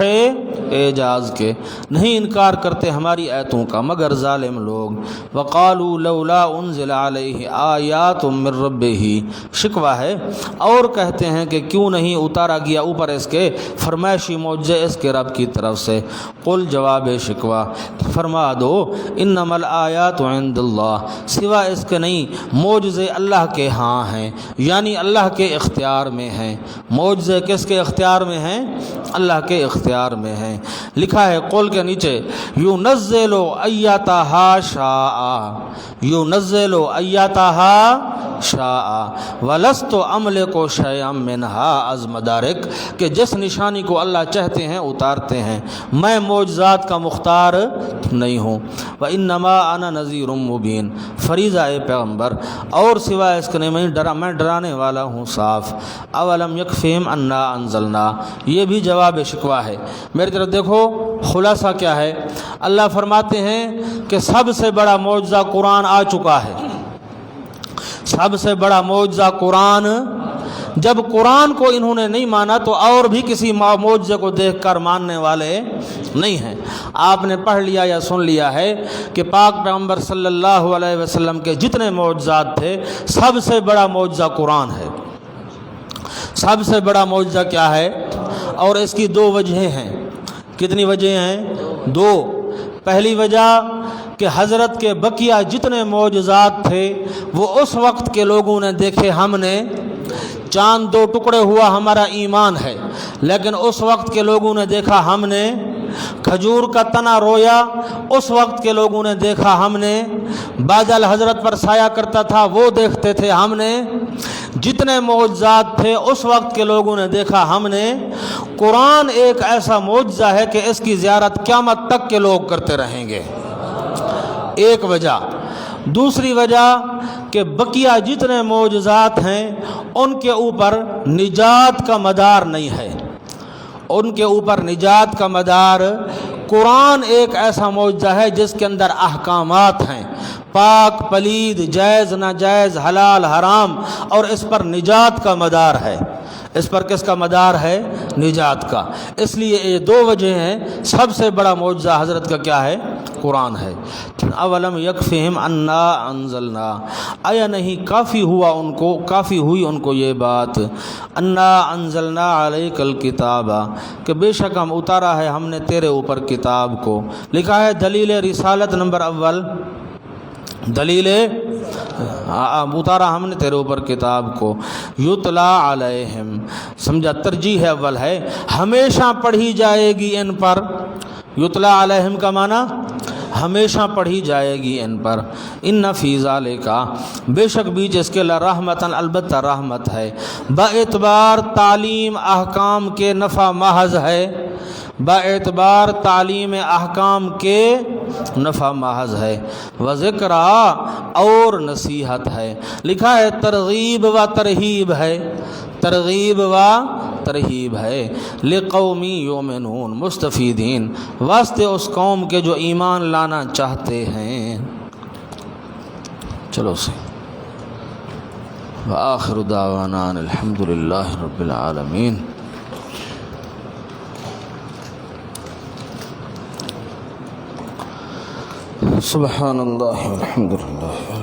اعجاز کے نہیں انکار کرتے ہماری آیتوں کا مگر ظالم لوگ۔ وقالوا لولا انزل علیہ آیات من ربہ، شکوہ ہے، اور کہتے ہیں کہ کیوں نہیں اتارا گیا اوپر اس کے فرمائشی معجزے اس کے رب کی طرف سے۔ قل، جواب شکوہ، فرما دو انما الآیات عند اللہ، سوا اس کے نہیں معجزے اللہ کے ہاں ہیں، یعنی اللہ کے اختیار میں ہیں۔ معجزے کس کے اختیار میں ہیں؟ اللہ کے اختیار میں ہیں۔ لکھا ہے قول کے نیچے یونزل ایتھا شاء، یونزل ایتھا شاء ولست املک شیئا منها از مدارک، کہ جس نشانی کو اللہ چاہتے ہیں اتارتے ہیں، میں معجزات کا مختار نہیں ہوں۔ وانما انا نذیر مبین، فریضہ اے پیغمبر، اور سوائے اس کے نہیں میں ڈرانے والا ہوں صاف۔ اولم یکفہم انا انزلنا، یہ بھی جواب شکوہ ہے۔ میری طرف دیکھو، خلاصہ کیا ہے؟ اللہ فرماتے ہیں کہ سب سے بڑا معجزہ قرآن آ چکا ہے، سب سے بڑا معجزہ قرآن۔ جب قرآن کو انہوں نے نہیں مانا تو اور بھی کسی معجزے کو دیکھ کر ماننے والے نہیں ہیں۔ آپ نے پڑھ لیا یا سن لیا ہے کہ پاک پیغمبر صلی اللہ علیہ وسلم کے جتنے معجزات تھے، سب سے بڑا معجزہ قرآن ہے۔ سب سے بڑا معجزہ کیا ہے؟ اور اس کی دو وجہیں ہیں۔ کتنی وجہیں ہیں؟ دو۔ پہلی وجہ کہ حضرت کے بقیہ جتنے معجزات تھے وہ اس وقت کے لوگوں نے دیکھے، ہم نے چاند دو ٹکڑے ہوا ہمارا ایمان ہے، لیکن اس وقت کے لوگوں نے دیکھا ہم نے کھجور کا تنا رویا، اس وقت کے لوگوں نے دیکھا ہم نے، بادل حضرت پر سایہ کرتا تھا وہ دیکھتے تھے ہم نے، جتنے معجزات تھے اس وقت کے لوگوں نے دیکھا ہم نے۔ قرآن ایک ایسا معجزہ ہے کہ اس کی زیارت قیامت تک کے لوگ کرتے رہیں گے، ایک وجہ۔ دوسری وجہ کہ بقیہ جتنے معجزات ہیں ان کے اوپر نجات کا مدار نہیں ہے، ان کے اوپر نجات کا مدار۔ قرآن ایک ایسا معجزہ ہے جس کے اندر احکامات ہیں، پاک پلید، جائز ناجائز، حلال حرام، اور اس پر نجات کا مدار ہے۔ اس پر کس کا مدار ہے؟ نجات کا۔ اس لیے یہ دو وجہ ہیں۔ سب سے بڑا معجزہ حضرت کا کیا ہے؟ قرآن ہے۔ اولم یکفہم انا انزلنا، آیا نہیں کافی ہوا ان کو، کافی ہوئی ان کو یہ بات، انا انزلنا علیک الکتاب، کہ بے شک ہم اتارا ہے ہم نے تیرے اوپر کتاب کو۔ لکھا ہے دلیل رسالت نمبر اول، دلیل اتارا ہم نے تیرے اوپر کتاب کو، یتلا علیہم، سمجھا ترجیح اول ہے، ہمیشہ پڑھی جائے گی ان پر۔ یتلا علیہم کا معنی ہمیشہ پڑھی جائے گی ان پر۔ ان فی ذالک، بے شک بیچ اس کے لرحمتاً، البتہ رحمت ہے، باعتبار تعلیم احکام کے نفع محض ہے، باعتبار تعلیم احکام کے نفع محض ہے، وذکرہ، اور نصیحت ہے۔ لکھا ہے ترغیب و ترہیب ہے، ترغیب و ترہیب ہے، لقوم یؤمنون مستفیدین، واسطے اس قوم کے جو ایمان لانا چاہتے ہیں۔ چلو سے وآخر دعوانا الحمد للہ رب العالمین۔ سبحان اللہ والحمد للہ۔